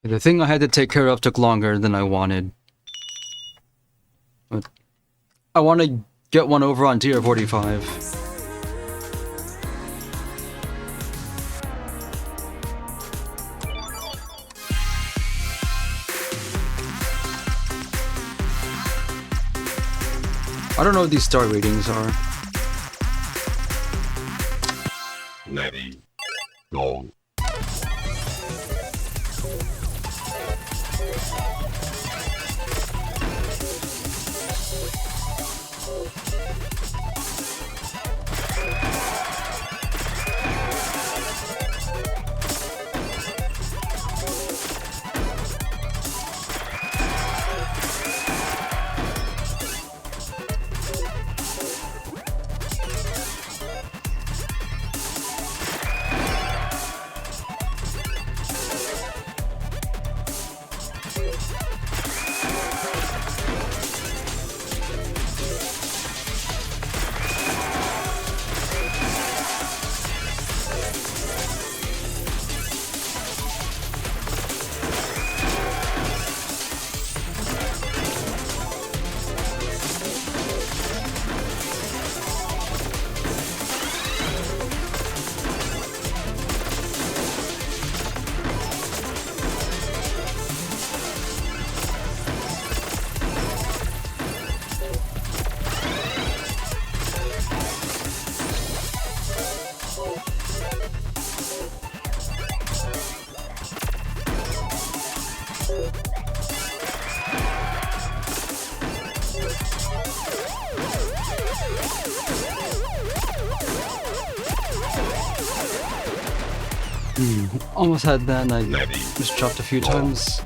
The thing I had to take care of took longer than I wanted. But I want to get one over on tier 45. I don't know what these star ratings are. Ready. Go. Almost had that and I just dropped a few times.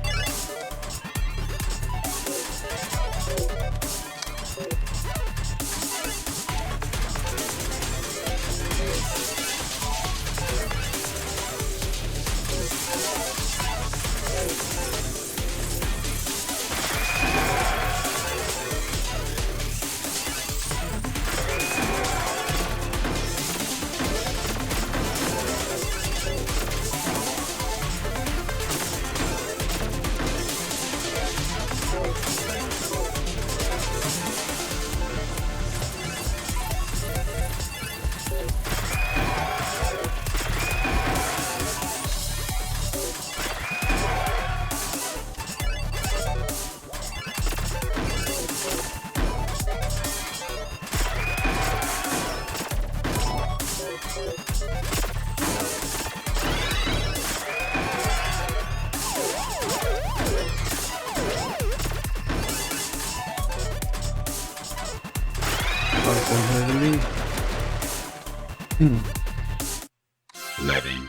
Ready.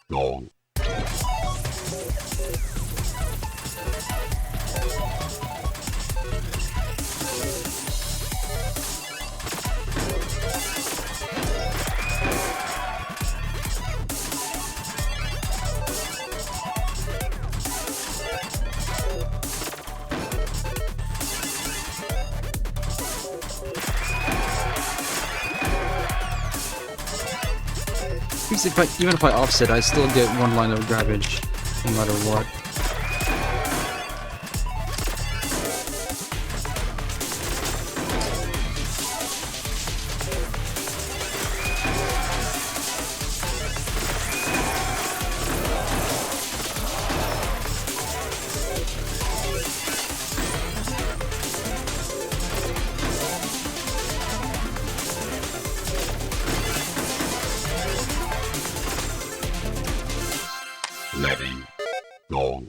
Go. Even if I offset, I still get one line of garbage, no matter what. Ready. Go.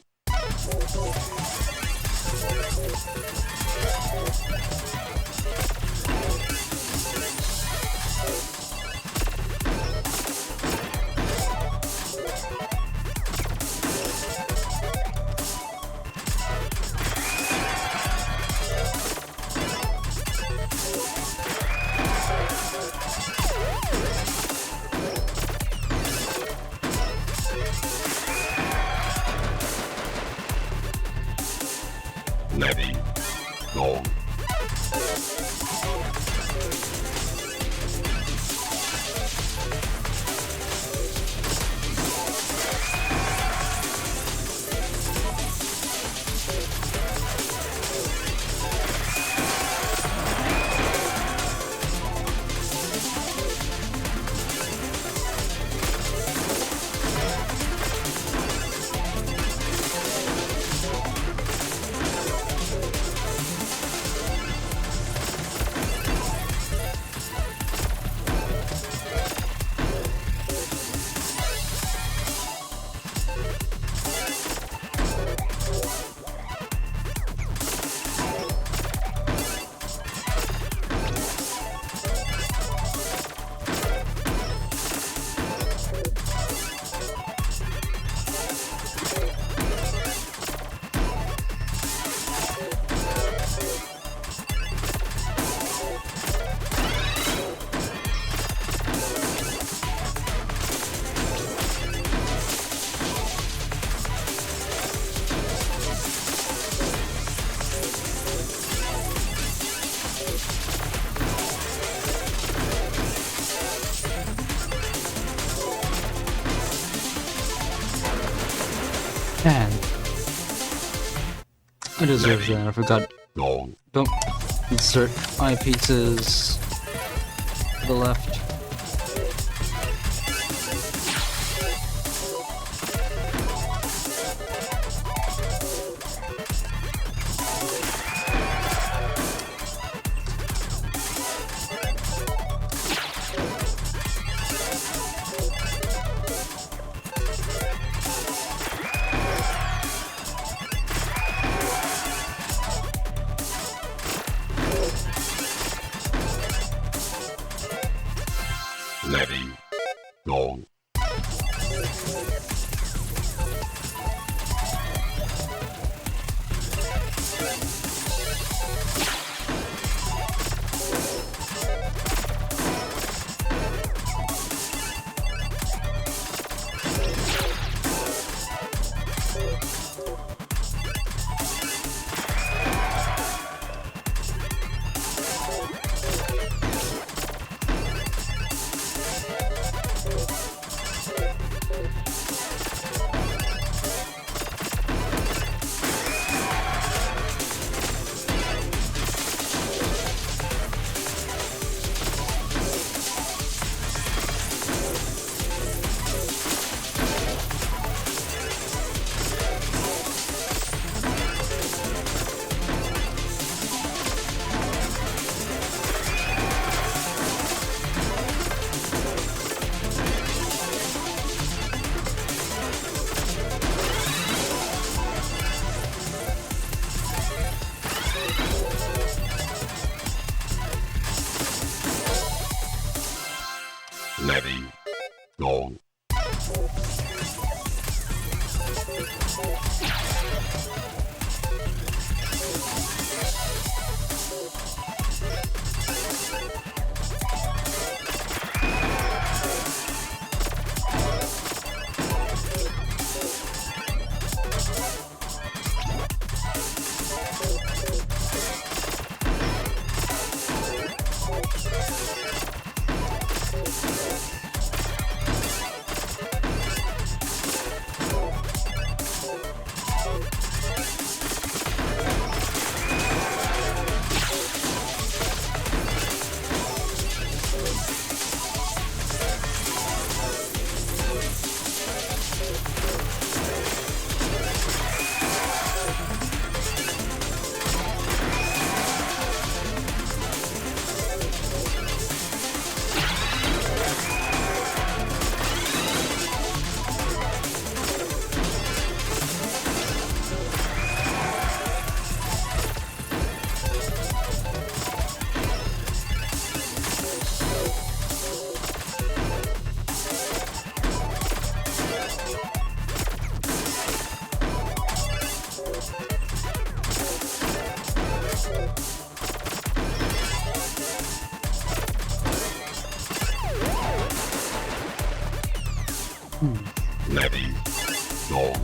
Ready. I deserve that. I forgot. Gong. Don't insert eyepieces to the left. Levy. Gong. Levy. Gong. Levy. Gong.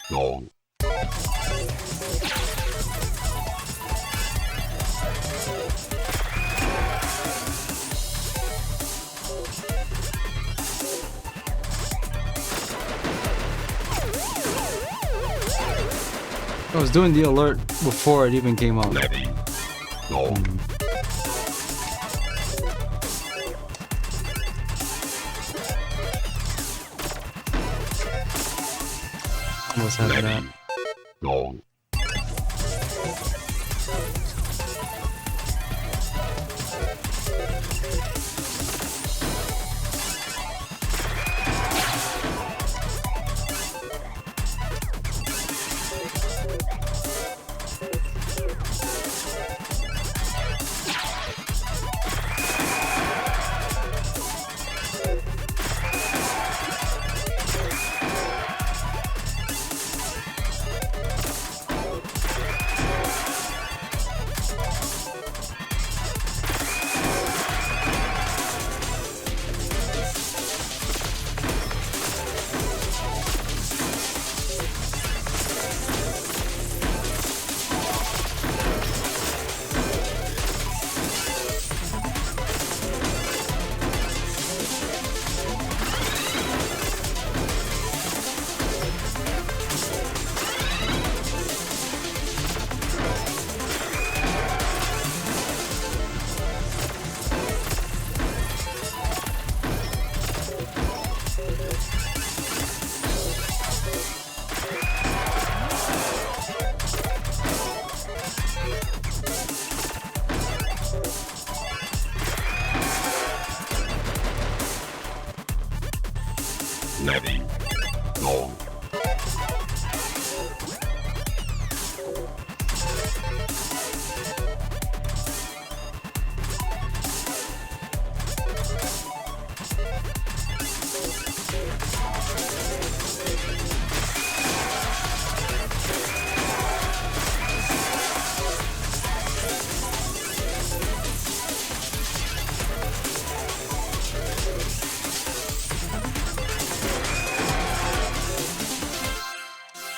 Wrong. I was doing the alert before it even came up. Levy. Wrong. Almost had that. Levy. Wrong. Levy. Wrong.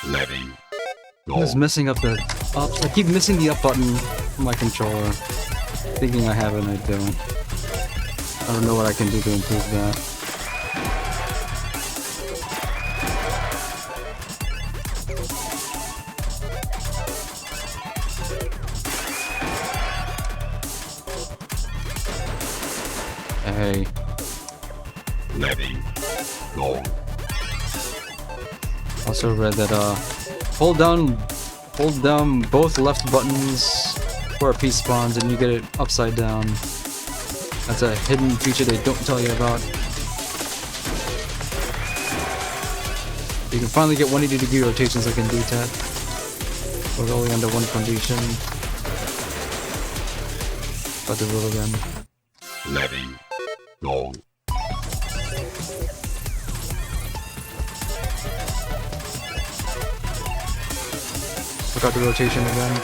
Levy. I'm just Wrong. messing up the up. I keep missing the up button on my controller. Thinking I have it and I don't. I don't know what I can do to improve that. Hey. Levy. Wrong. Also read that hold down both left buttons where a piece spawns and you get it upside down. That's a hidden feature they don't tell you about. You can finally get 180-degree rotations like in D-Tat, but only under one condition. About to roll again. Levy. Wrong. Forgot the rotation again.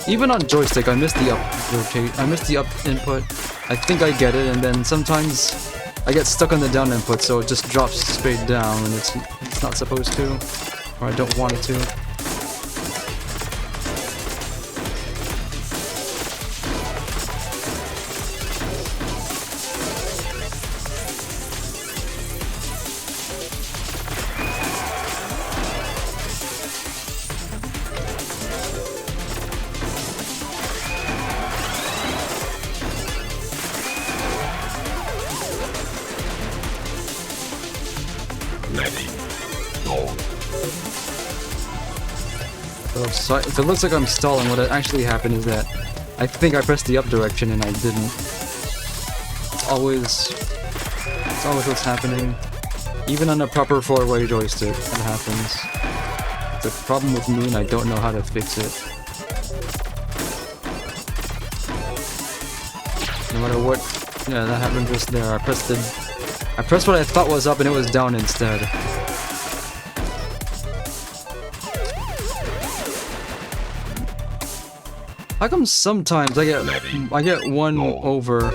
Even on joystick, I missed the up rotate. I missed the up input. I think I get it, and then sometimes I get stuck on the down input, so it just drops straight down, and it's not supposed to, or I don't want it to. Levy. Wrong. So if it looks like I'm stalling, what actually happened is that I think I pressed the up direction and I didn't. It's always what's happening. Even on a proper 4-way joystick, that happens. It's a problem with me and I don't know how to fix it. No matter what, yeah, that happened just there. I pressed what I thought was up and it was down instead. How come sometimes I get one over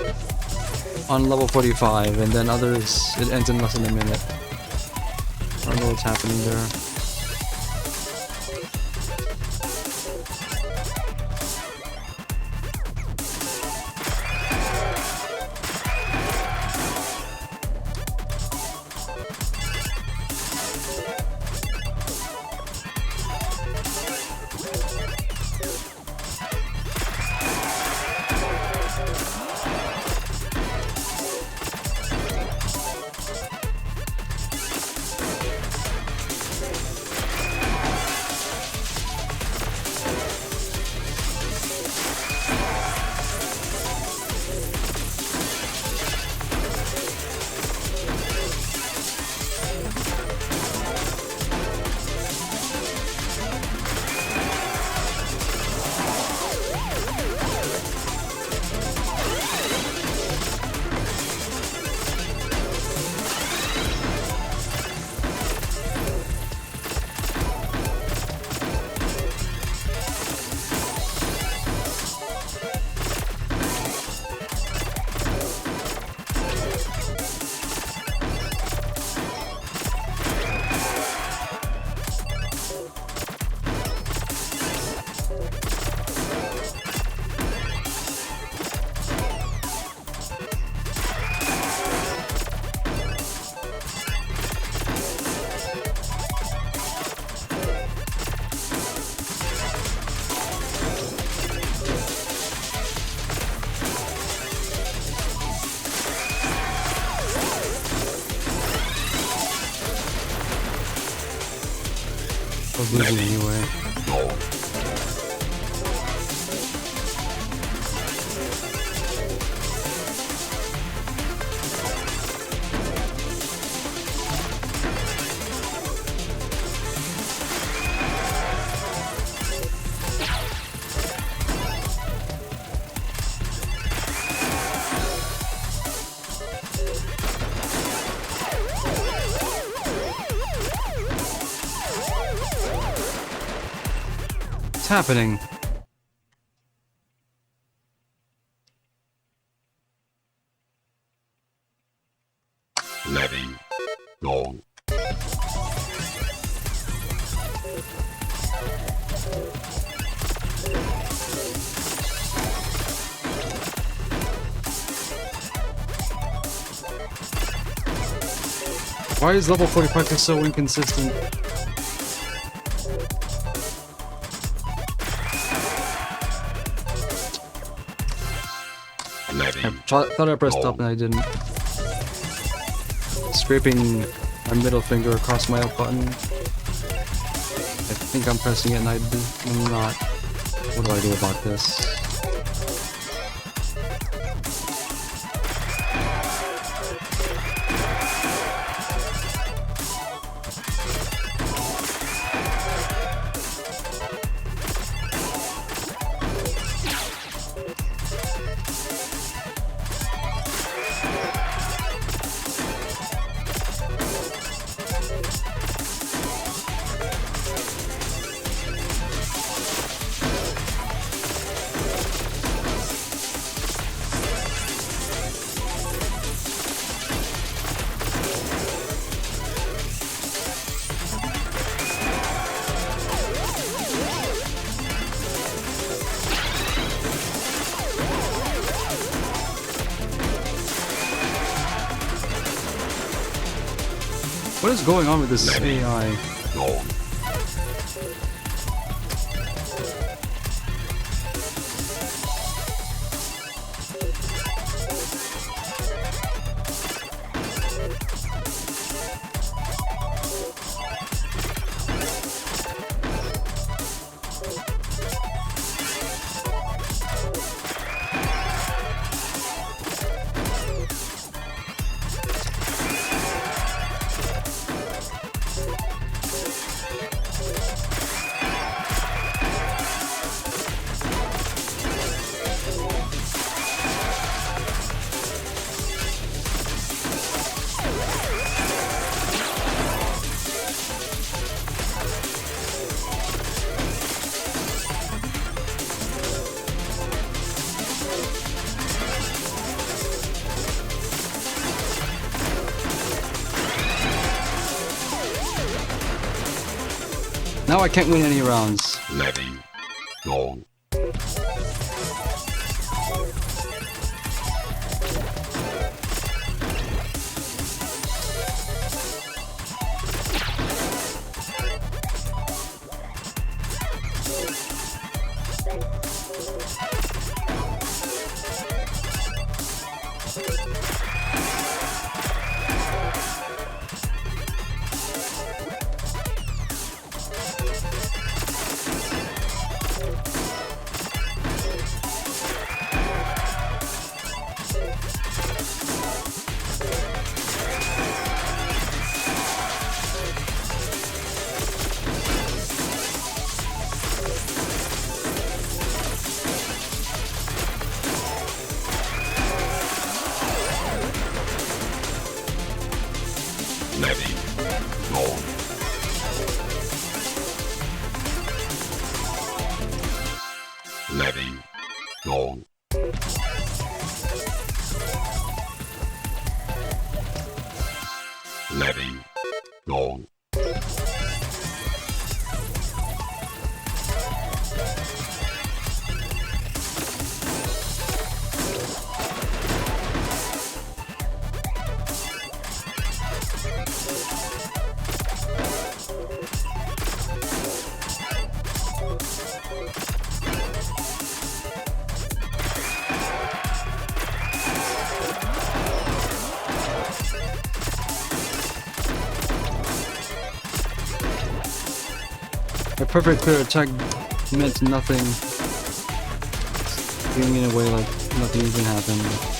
on level 45, and then others it ends in less than a minute? I don't know what's happening there. I was losing anyway. Gold. What's happening? Letting go. Why is level 45 so inconsistent? I thought I pressed up and I didn't. Scraping my middle finger across my up button. I think I'm pressing it and I'm not. What do I do about this? What is going on with this AI? Gold. Now I can't win any rounds. Ready. Go. Ready. Go. Ready. Go. Ready. Go. A perfect clear attack meant nothing. Getting in a way like nothing even happened.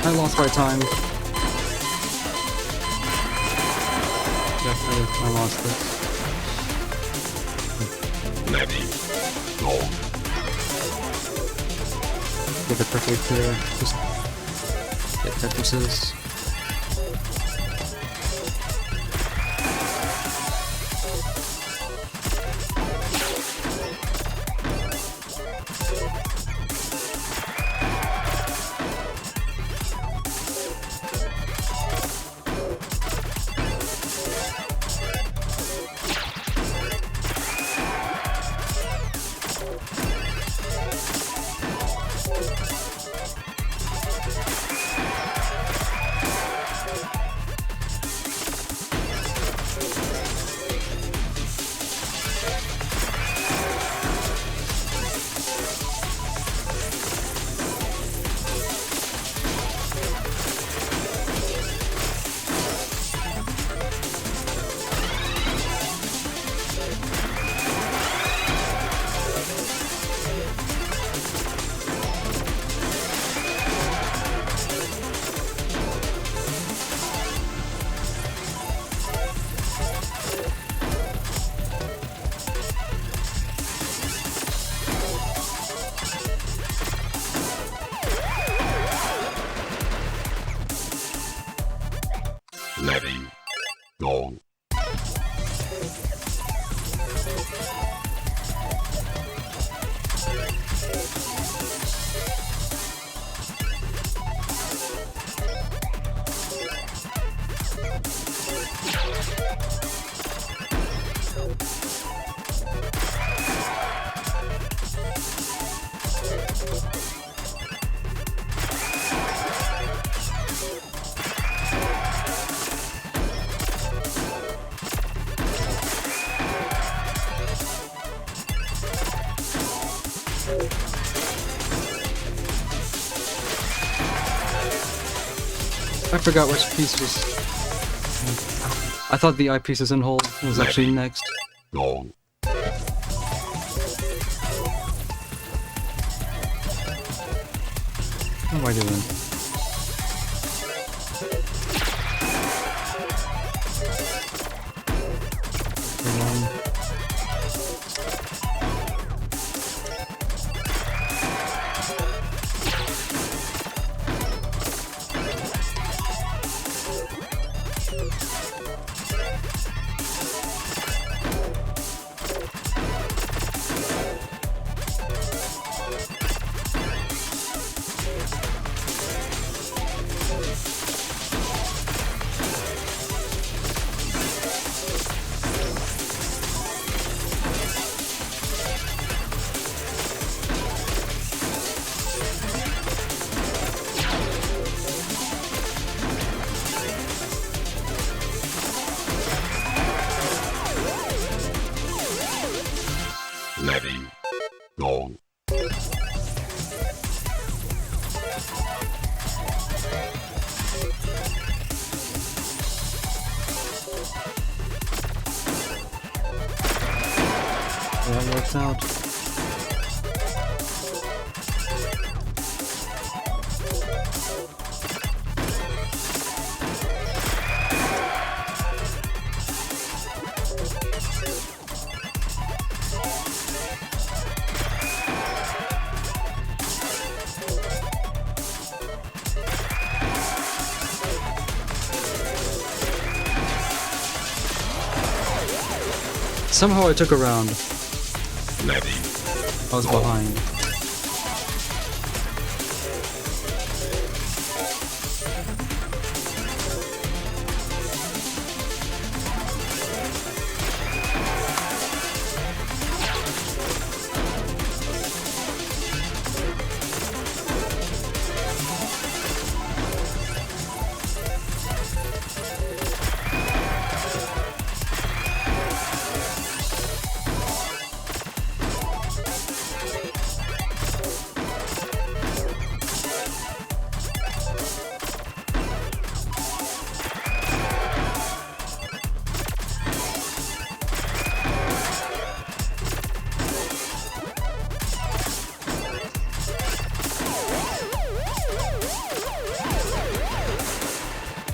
I lost by time. Definitely, I lost this. Ready. Go. Get the perfect clear. Just get Tetris's. I forgot which piece was... I thought the eyepieces in hold was actually next. Gong. What am I doing? Ready. Gong. That works out. Somehow I took a round. Ready. I was behind.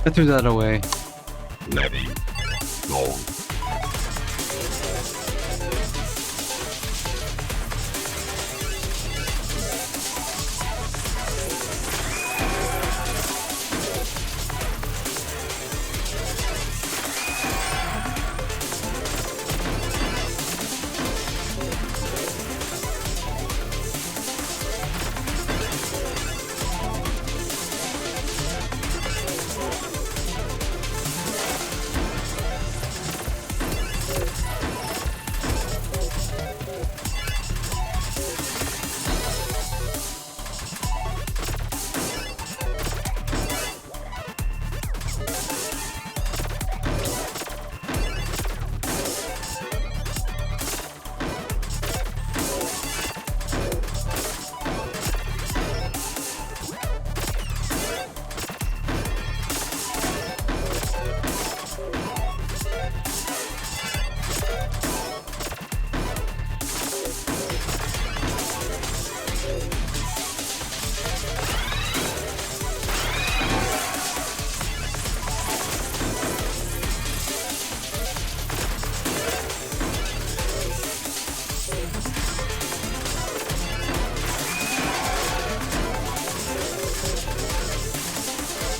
I threw that away. Ready. Gong.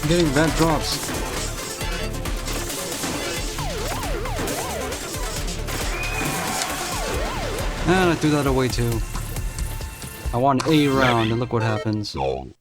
I'm getting bad drops. And I threw that away too. I won a round and look what happens. Gong.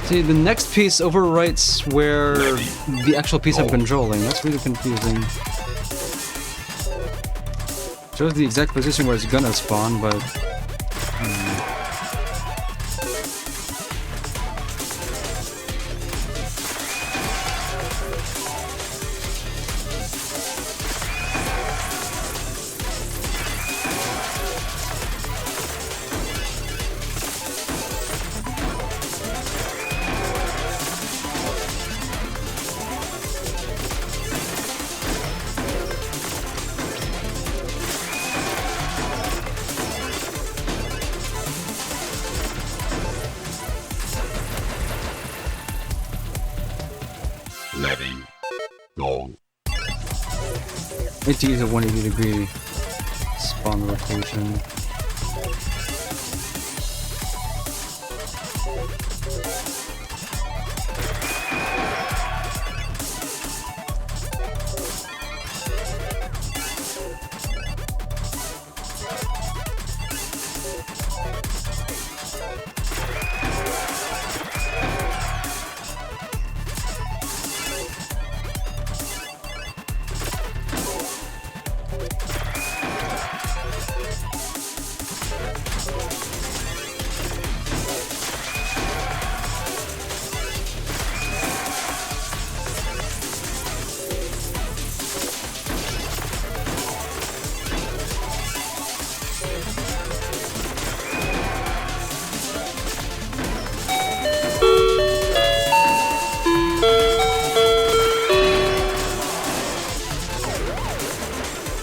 See, the next piece overwrites where the actual piece I'm controlling. That's really confusing. Shows the exact position where it's gonna spawn, but... Letting go. It's use a 180-degree spawn rotation.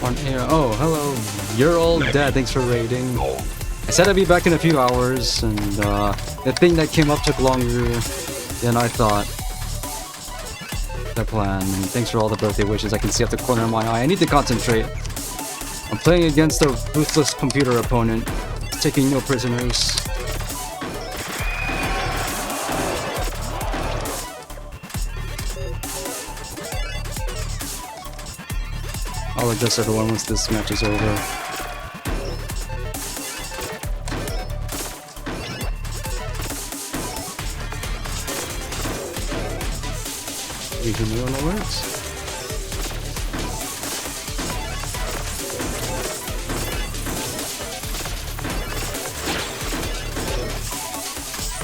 On air. Oh, hello. You're all dead. Thanks for raiding. I said I'd be back in a few hours, and the thing that came up took longer than I thought. The plan. And thanks for all the birthday wishes. I can see out the corner of my eye. I need to concentrate. I'm playing against a ruthless computer opponent, taking no prisoners. I'll adjust everyone once this match is over. Usually on alerts.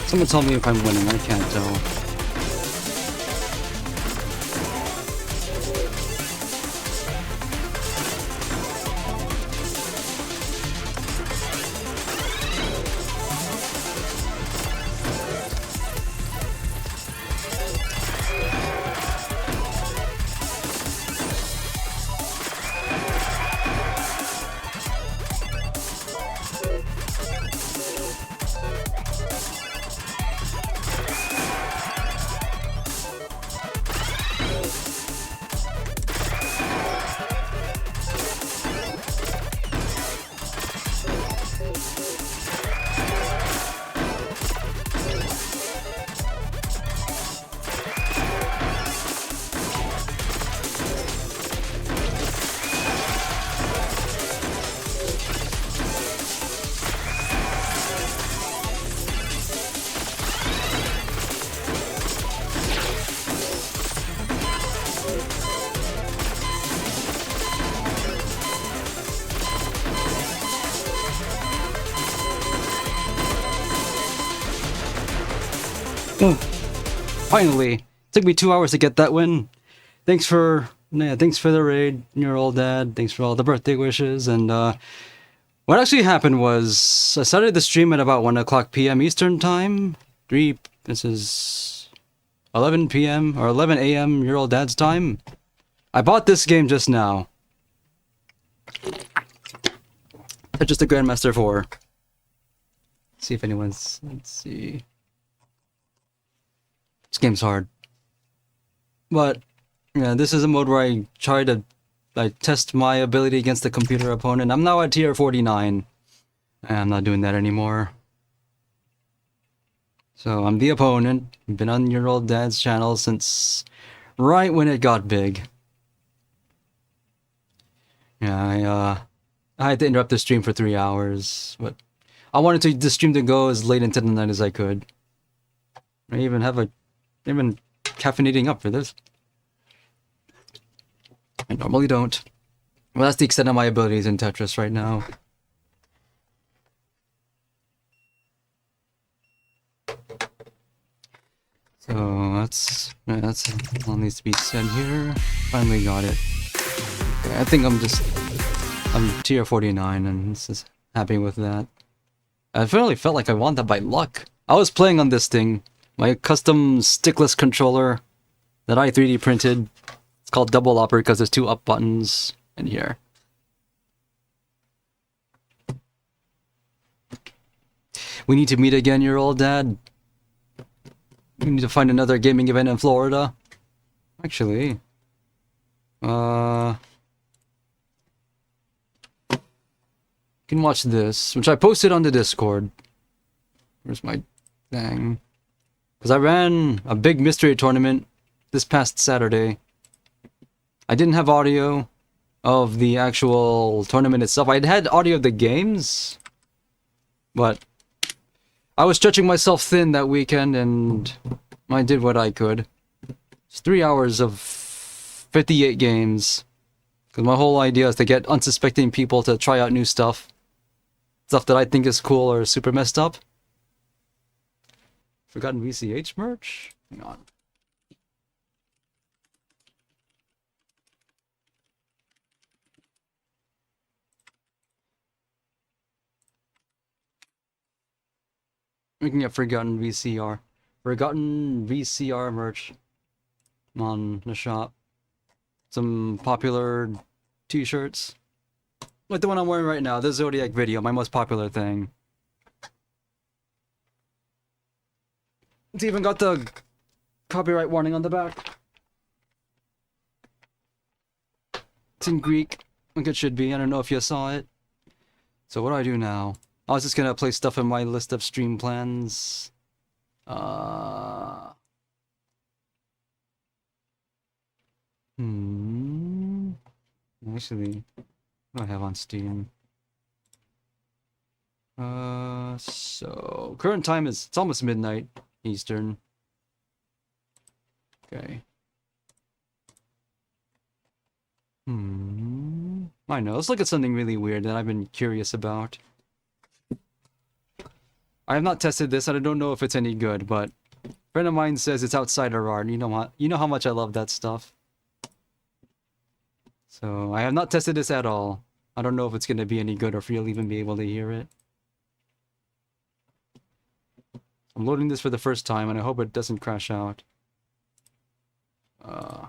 Someone tell me if I'm winning, I can't tell. Finally! Took me 2 hours to get that win. Thanks for the raid, your old dad. Thanks for all the birthday wishes. And what actually happened was I started the stream at about 1 o'clock p.m. Eastern time. This is 11 p.m. or 11 a.m. your old dad's time. I bought this game just now. Tetris the Grandmaster 4. See if anyone's. Let's see. This game's hard. But, yeah, this is a mode where I try to test my ability against the computer opponent. I'm now at tier 49. I'm not doing that anymore. So, I'm the opponent. I've been on your old dad's channel since right when it got big. Yeah, I had to interrupt the stream for 3 hours, but I wanted the stream to go as late into the night as I could. I even have even caffeinating up for this. I normally don't. Well, that's the extent of my abilities in Tetris right now. So that's all needs to be said here. Finally got it. Okay, I think I'm tier 49 and this is happy with that. I really felt like I won that by luck. I was playing on this thing, my custom stickless controller that I 3D printed. It's called Double Upper because there's 2 up buttons in here. We need to meet again, your old dad. We need to find another gaming event in Florida. Actually, you can watch this, which I posted on the Discord. Where's my thing? Because I ran a big mystery tournament this past Saturday. I didn't have audio of the actual tournament itself. I had audio of the games, but I was stretching myself thin that weekend and I did what I could. It's 3 hours of 58 games. Because my whole idea is to get unsuspecting people to try out new stuff. Stuff that I think is cool or super messed up. Forgotten VCH merch? Hang on. We can get Forgotten VCR. Forgotten VCR merch on the shop. Some popular t-shirts. Like the one I'm wearing right now, the Zodiac video, my most popular thing. It's even got the copyright warning on the back. It's in Greek, like it should be. I don't know if you saw it. So what do I do now? I was just gonna place stuff in my list of stream plans. Actually, what do I have on Steam? So current time is, it's almost midnight Eastern. Okay. I know, let's look at something really weird that I've been curious about. I have not tested this and I don't know if it's any good, but a friend of mine says it's outsider art. You know what? You know how much I love that stuff. So I have not tested this at all. I don't know if it's going to be any good or if you'll even be able to hear it. I'm loading this for the first time and I hope it doesn't crash out. Uh-huh.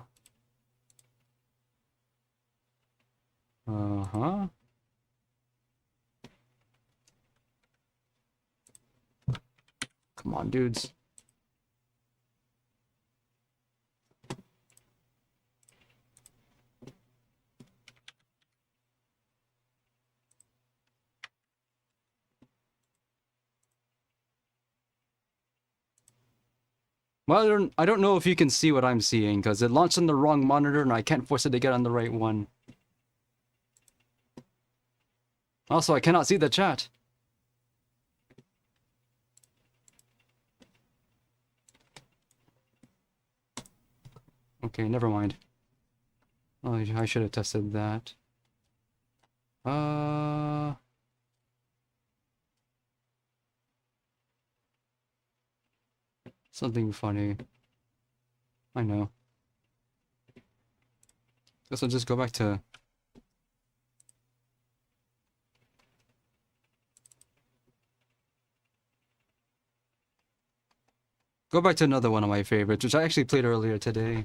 Come on, dudes. Well, I don't know if you can see what I'm seeing, because it launched on the wrong monitor and I can't force it to get on the right one. Also, I cannot see the chat. Okay, never mind. Oh, I should have tested that. Something funny. I know. Guess I'll just go back to... Go back to another one of my favorites, which I actually played earlier today.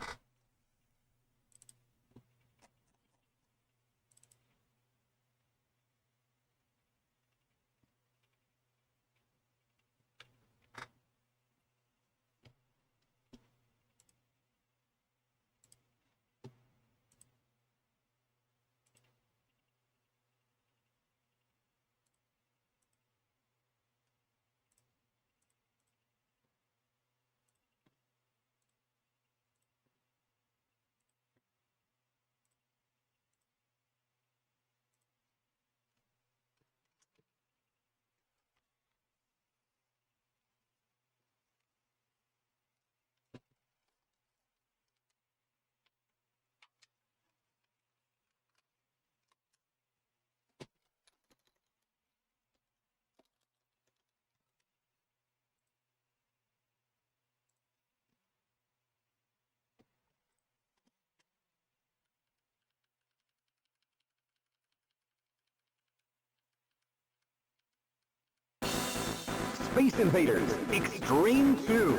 Space Invaders Extreme 2.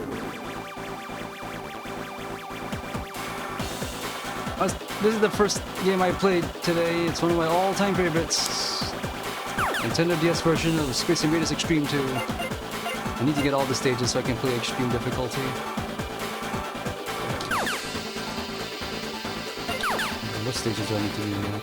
This is the first game I played today. It's one of my all-time favorites. Nintendo DS version of Space Invaders Extreme 2. I need to get all the stages so I can play extreme difficulty. What stages do I need to do now?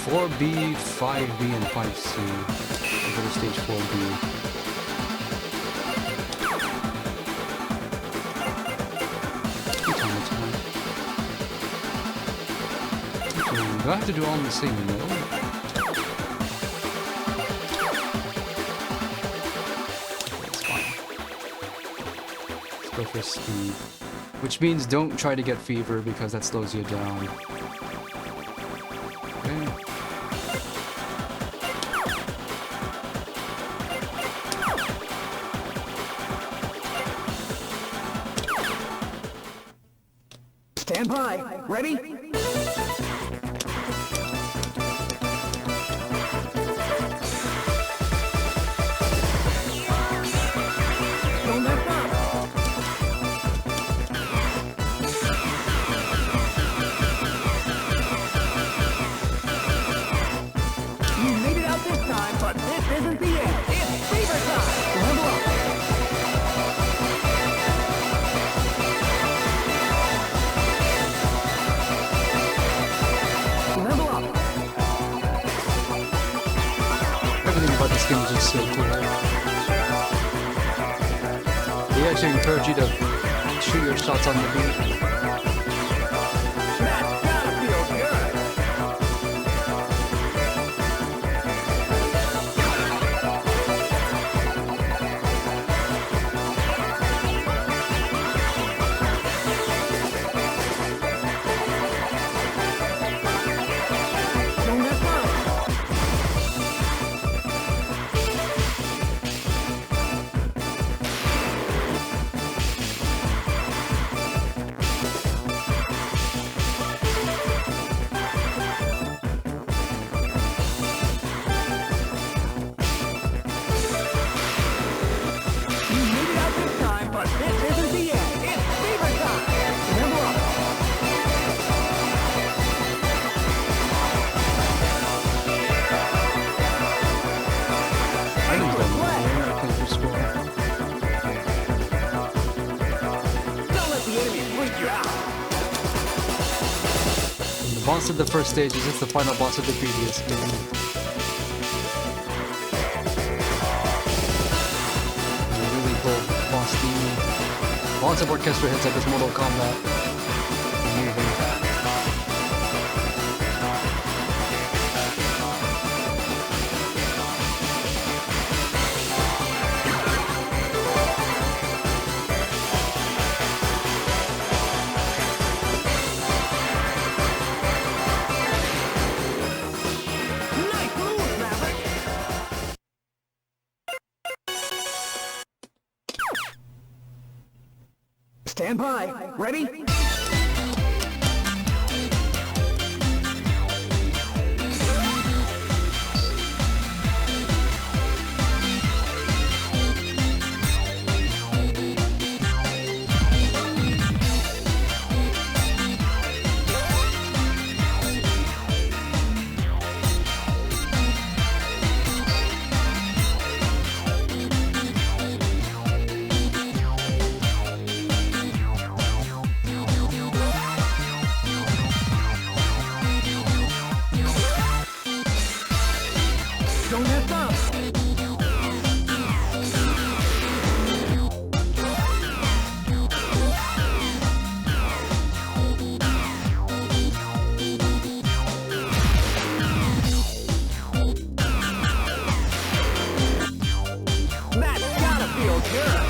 4B, 5B, and 5C. I'll go to stage 4B. Do I have to do all in the same middle? It's fine. Let's go for speed. Which means don't try to get fever because that slows you down. Okay. Stand by. Ready? This game is just so cool. They actually encourage you to shoot your shots on the beat. That's gotta feel good. Don't mess up. The boss of the first stage is just the final boss of the previous game. A really cool boss theme. Lots of orchestra hits like this Mortal Kombat. Amazing. Stand by. Ready? Don't mess up. That's gotta feel good.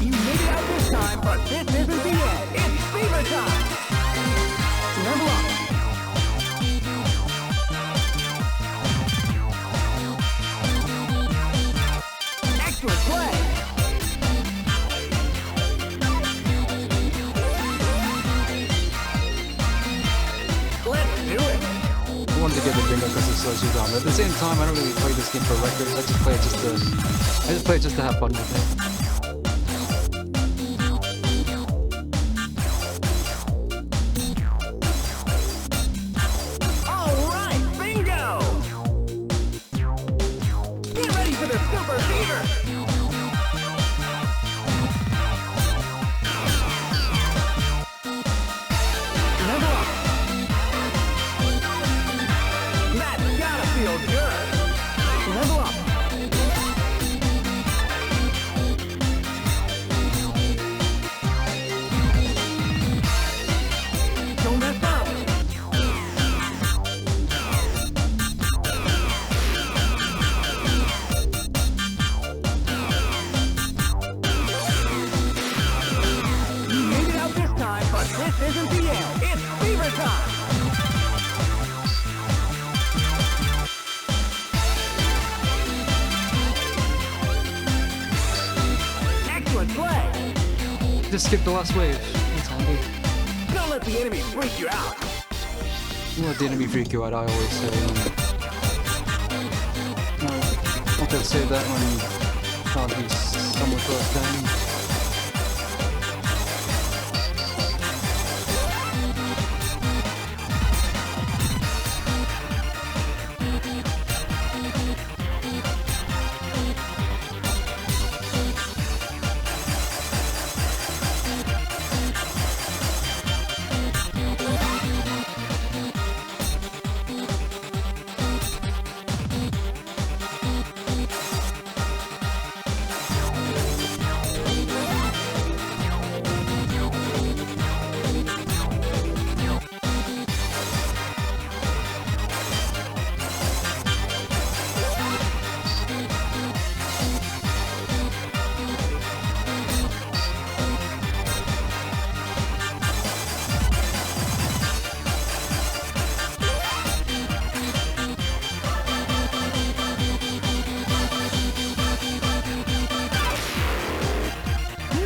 You made it out this time, but this isn't the end. It's fever time. Level up. Close Your Dom. But at the same time, I don't really play this game for records. I just play it just to have fun with it. All right, bingo! Get ready for the Super Fever! Level up! That's gotta feel good! Level up! Don't mess up! You made it out this time, but this isn't the end. It's fever time! Excellent play! Just skip the last wave. That's handy. Don't let the enemy freak you out! Don't let the enemy freak you out, I always say. I could say that when trying to be somewhat for a thing.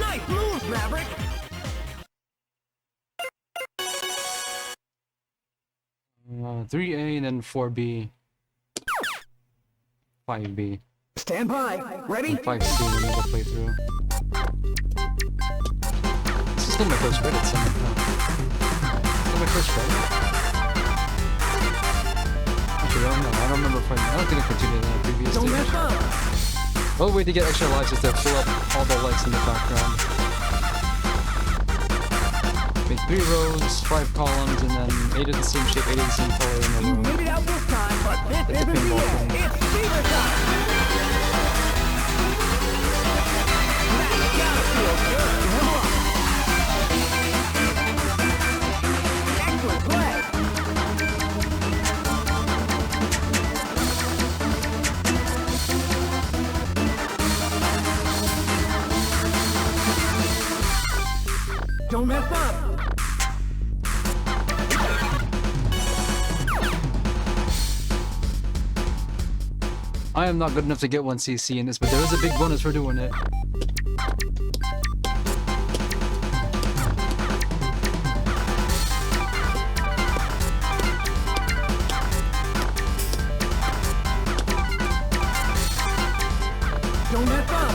Nice move, Maverick! 3A and then 4B. 5B. Stand by. Ready? And 5C in another playthrough. This is still my first credit summon. Still my first credit. Actually, I don't know. I don't remember fighting. I don't think I continued in the previous Don't stage. mess up! Oh, way to get extra lives is to pull up all the lights in the background. Make 3 rows, 5 columns, and then 8 of the same shape, 8 of the same color in a You row. made it out this time, but this It's a isn't the pinball end. thing. It's fever time! That's gotta feel good! Level up! Excellent play! Don't mess up! I am not good enough to get 1 CC in this, but there is a big bonus for doing it. Don't mess up!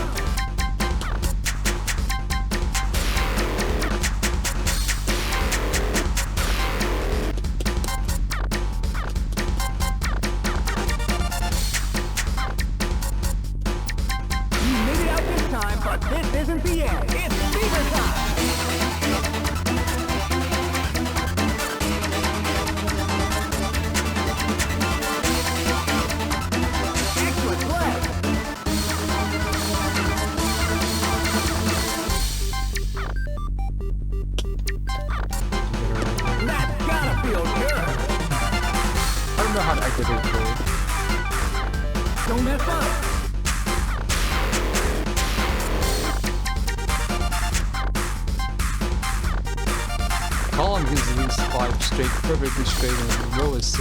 You made it out this time, but this isn't the end. It's fever time! Excellent play! That's gotta feel good! I don't know how to activate code. Don't mess up! Column gives at least 5 straight, perfectly straight, and the row is 6.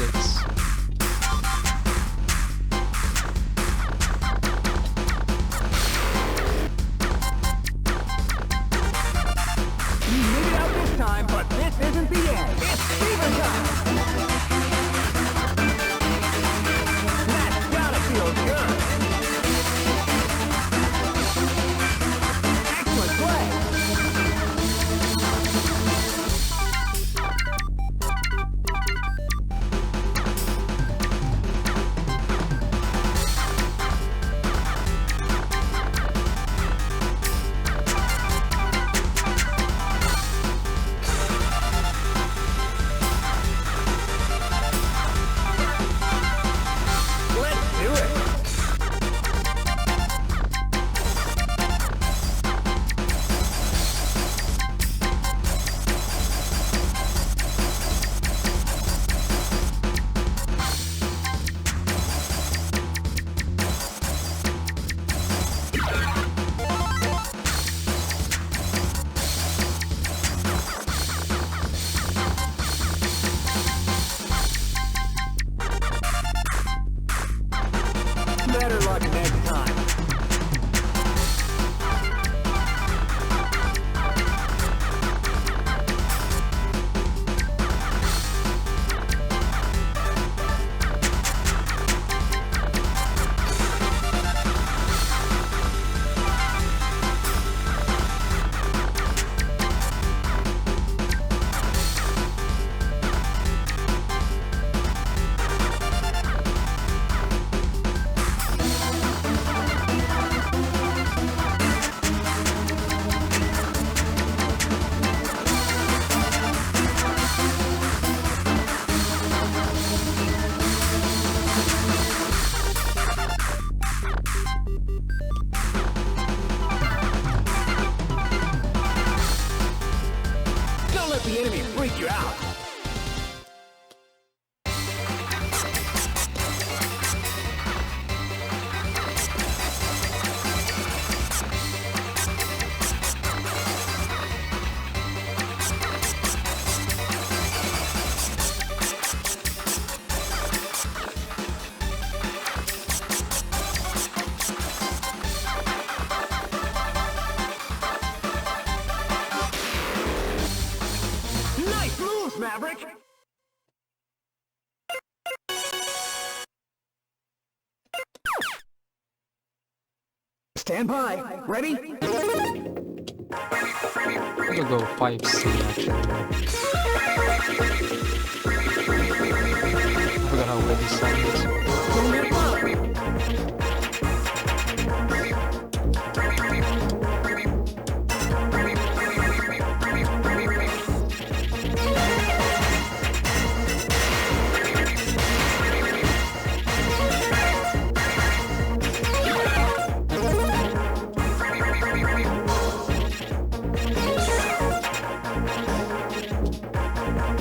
You made it out this time, but this isn't the end. It's fever time! luck next time. Don't let the enemy freak you out. Nice move, Maverick! Stand by. Ready? I'm gonna go 5C actually. I forgot how good this song is. Don't get low.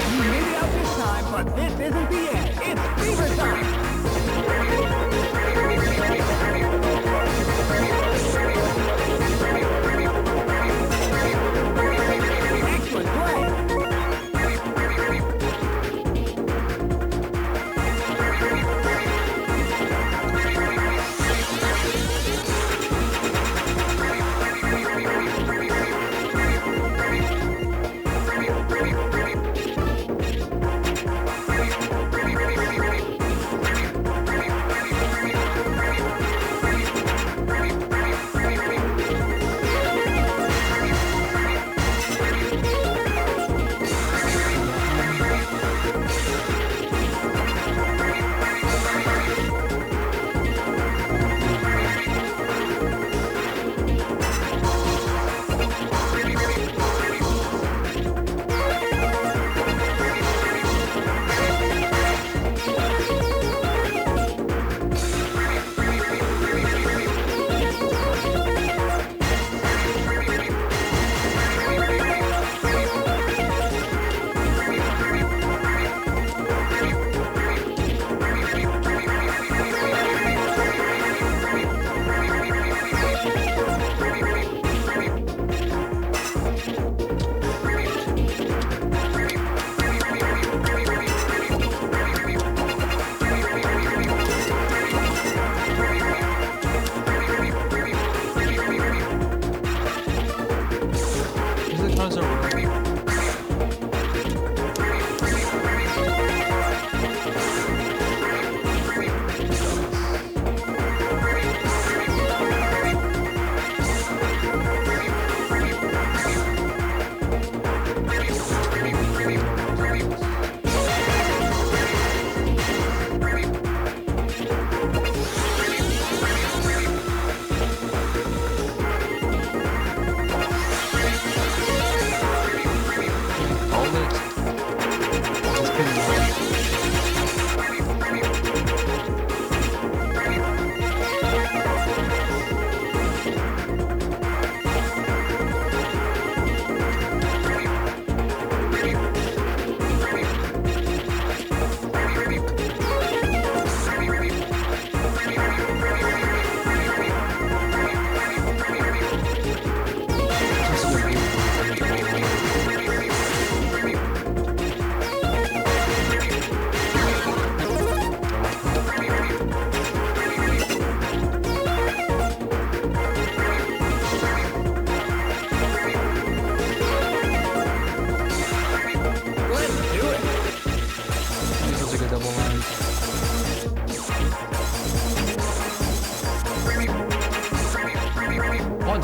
You made it out this time, but this isn't the end. It's fever time!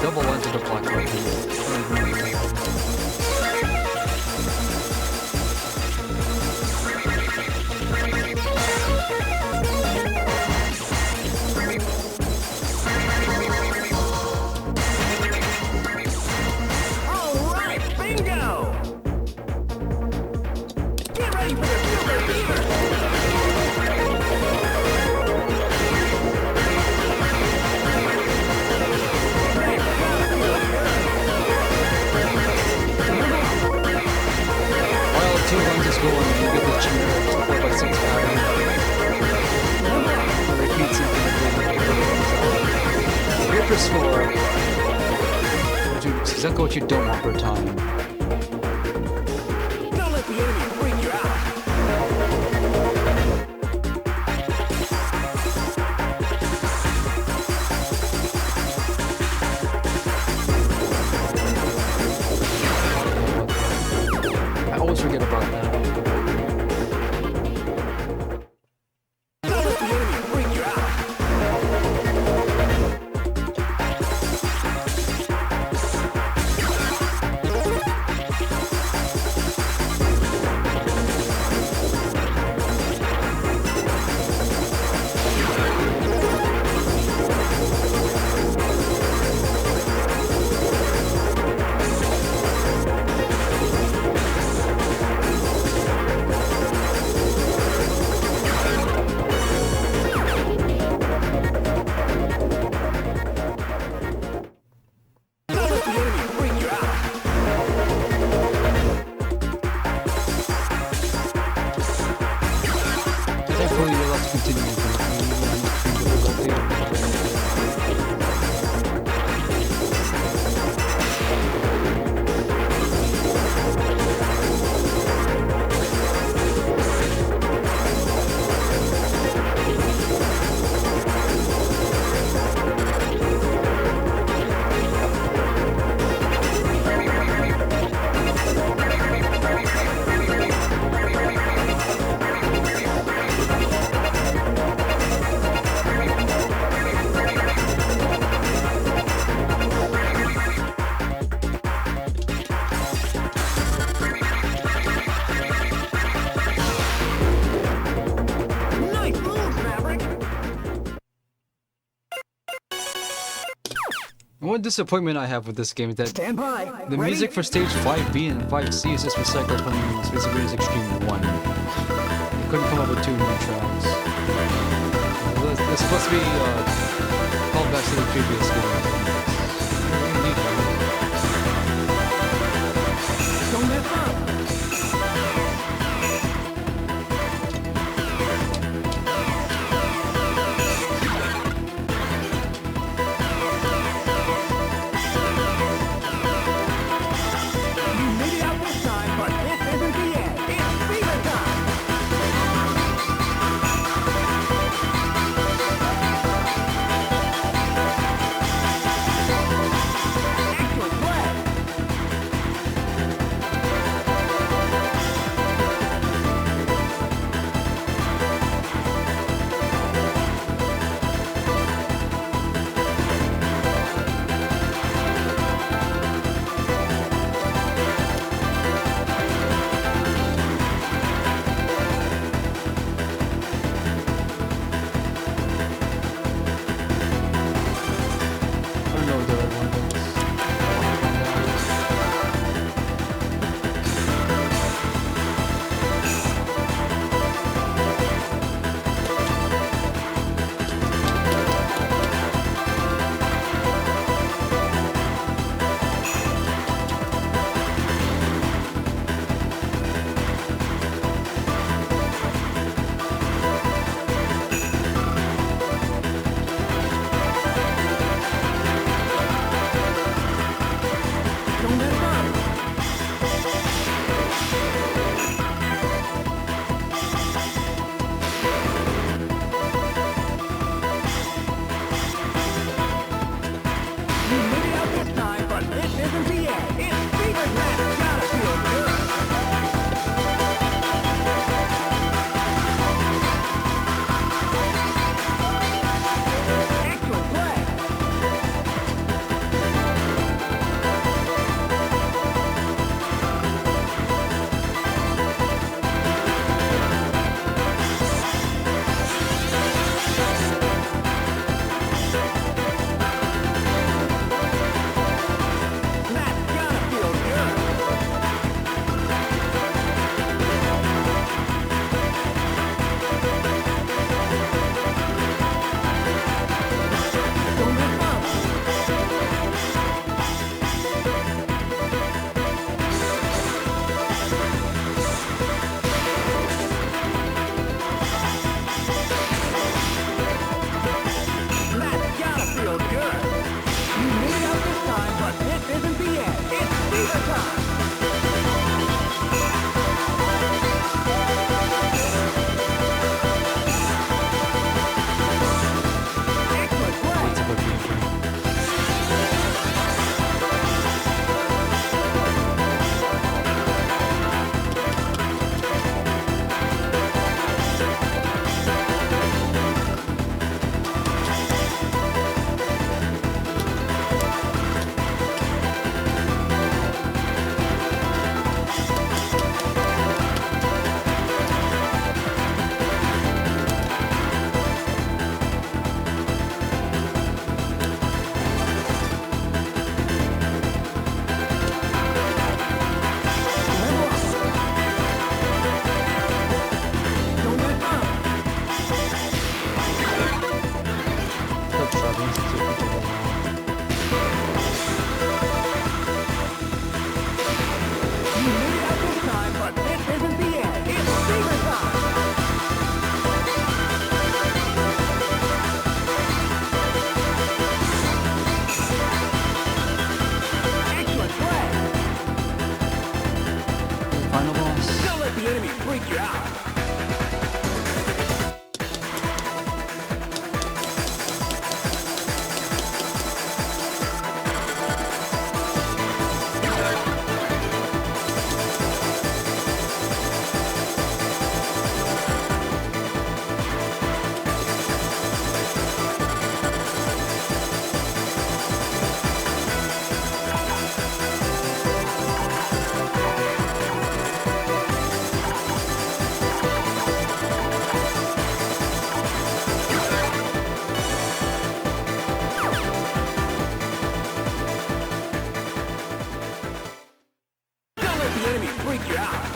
double-ended black weapon. All right, bingo! Get ready for the Super Beaver! While 2 runs is going, you get the generic 4x6 pattern. Repeat something again. Here's your score. It's exactly what you don't want for time. Don't let the enemy freak you out! I always forget about that. Don't let the enemy freak you out! Don't let the enemy freak you out! Thankfully, you're allowed to continue with Nice move, Maverick! One disappointment I have with this game is that Stand by. the Ready? music for stage 5B and 5C is just recycled from Space Invaders Extreme 1. You couldn't come up with 2 new tracks. They're supposed to be callbacks to the previous game. Don't mess up! You made it out this time, but this isn't the end. It's Beaver time! driving since it took a while. You made it out this time, but this isn't the end. It's fever time. Excellent play. Final boss. Don't let the enemy freak you out. Don't let the enemy freak you out.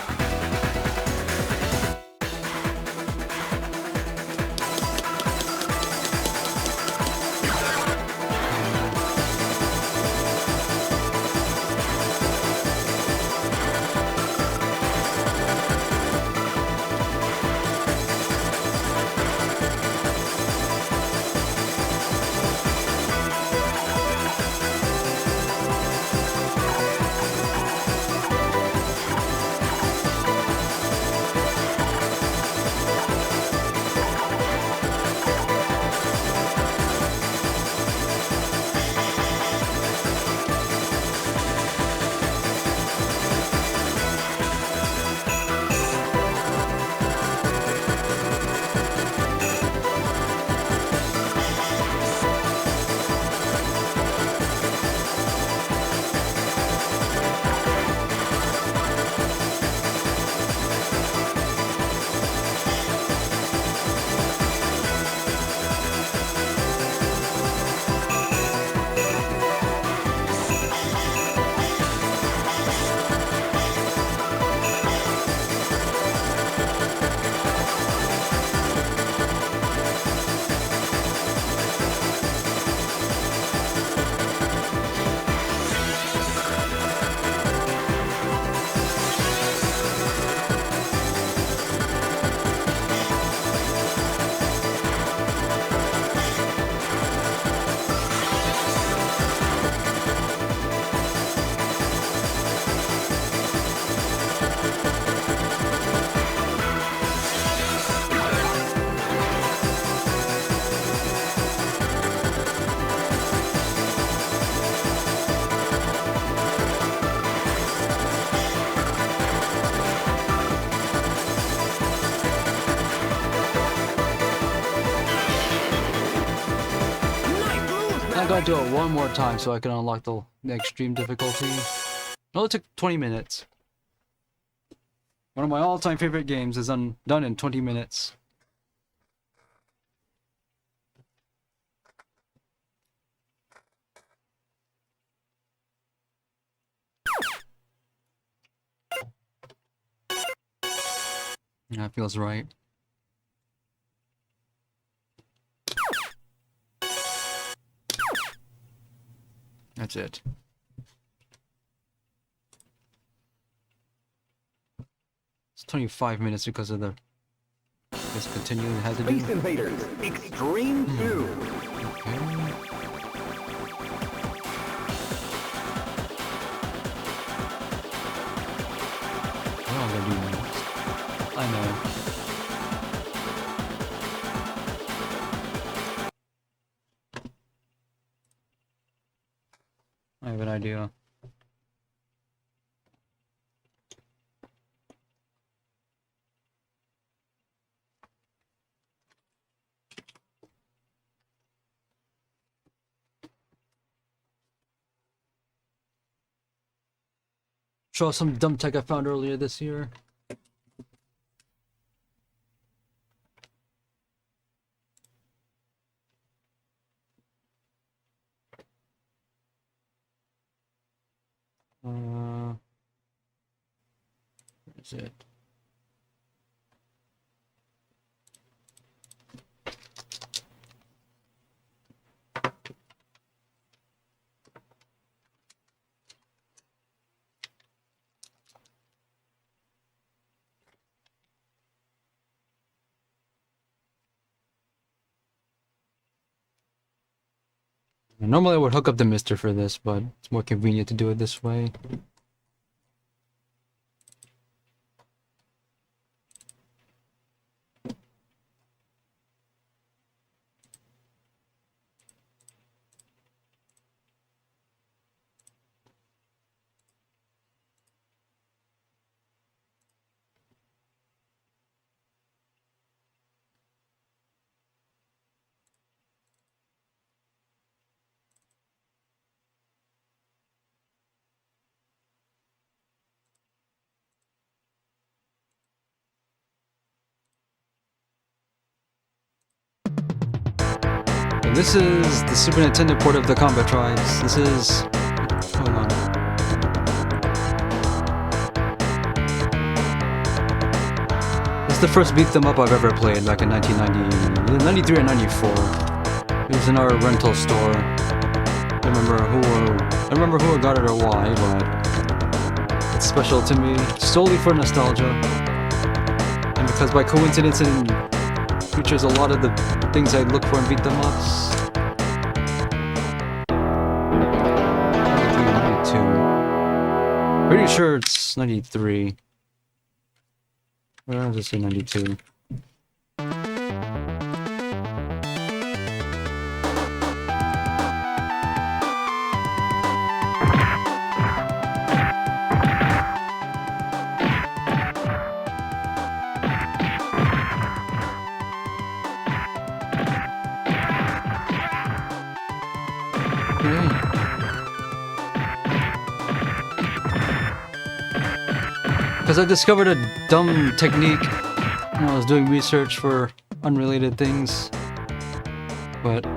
I gotta do it one more time so I can unlock the extreme difficulty. It only took 20 minutes. One of my all-time favorite games is done in 20 minutes. That feels right. That's it. It's 25 minutes because of the... Just continue, it had to do. Space Invaders Extreme 2. Okay. What am I gonna do next? I know. I have an idea. Show some dumb tech I found earlier this year. Where is it? Normally I would hook up the Mister for this, but it's more convenient to do it this way. This is the Super Nintendo port of the Combat Tribes. This is... Hold on. This is the first beat them up I've ever played, back in 1990, 93 or 94. It was in our rental store. I don't remember who got it or why, but it's special to me solely for nostalgia. And because by coincidence it features a lot of the things I look for in beat them ups. 92. Pretty sure it's 93. Where does it say 92? Because I discovered a dumb technique when I was doing research for unrelated things. But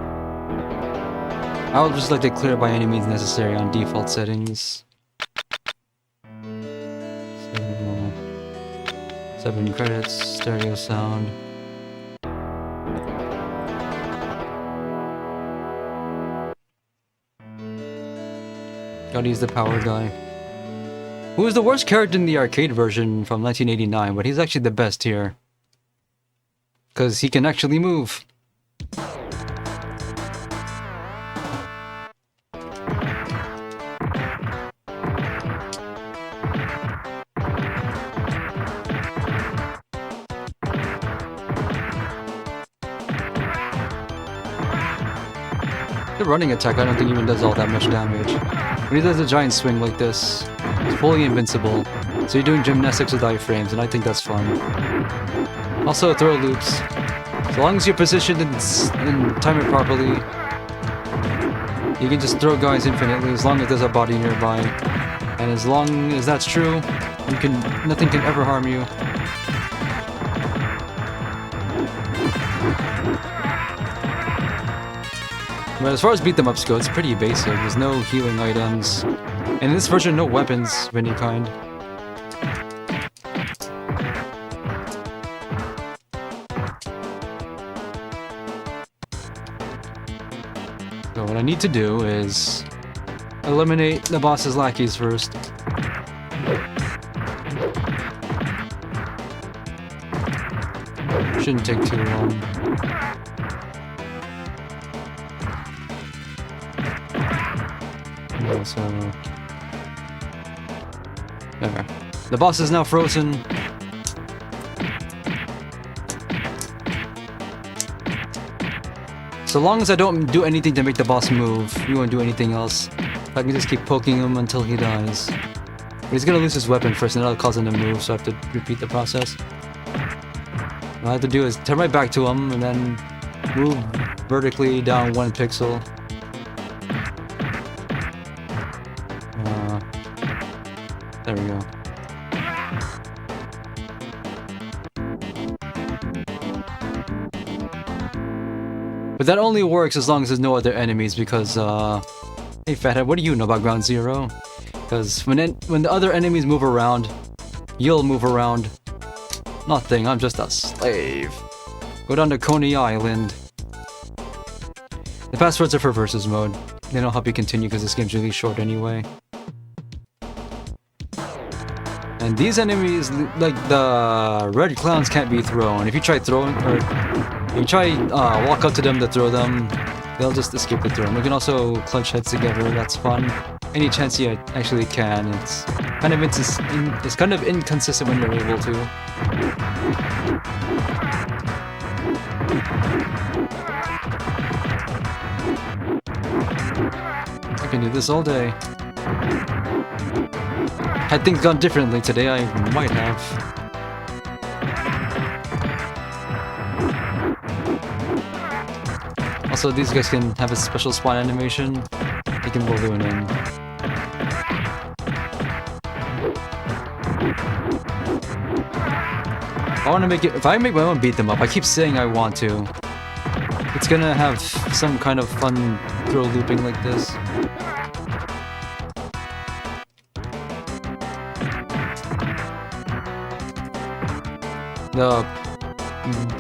I would just like to clear by any means necessary on default settings. So, 7 credits, stereo sound. Gotta use the power guy. Who was the worst character in the arcade version from 1989, but he's actually the best here. Because he can actually move. The running attack I don't think even does all that much damage. When he does a giant swing like this, it's fully invincible. So you're doing gymnastics with iframes, and I think that's fun. Also throw loops. So long as you're positioned and time it properly, you can just throw guys infinitely as long as there's a body nearby. And as long as that's true, nothing can ever harm you. But as far as beat them ups go, it's pretty basic. There's no healing items. And in this version, no weapons of any kind. So what I need to do is eliminate the boss's lackeys first. Shouldn't take too long. So there. The boss is now frozen. So long as I don't do anything to make the boss move, we won't do anything else. I can just keep poking him until he dies. But he's gonna lose his weapon first, and that'll cause him to move, so I have to repeat the process. What I have to do is turn my back to him, and then move vertically down 1 pixel. There we go. But that only works as long as there's no other enemies, because, hey Fathead, what do you know about Ground Zero? Because when the other enemies move around, you'll move around. Nothing, I'm just a slave. Go down to Coney Island. The passwords are for versus mode. They don't help you continue because this game's really short anyway. And these enemies, like the red clowns, can't be thrown. If you try throwing, or if you try walk up to them to throw them, they'll just escape the throne. We can also clutch heads together, that's fun. Any chance you actually can. It's kind of inconsistent when you're able to. I can do this all day. Had things gone differently today, I might have. Also, these guys can have a special spawn animation. They can balloon in. I want to make it. If I make my own beat them up, I keep saying I want to. It's gonna have some kind of fun throw looping like this. The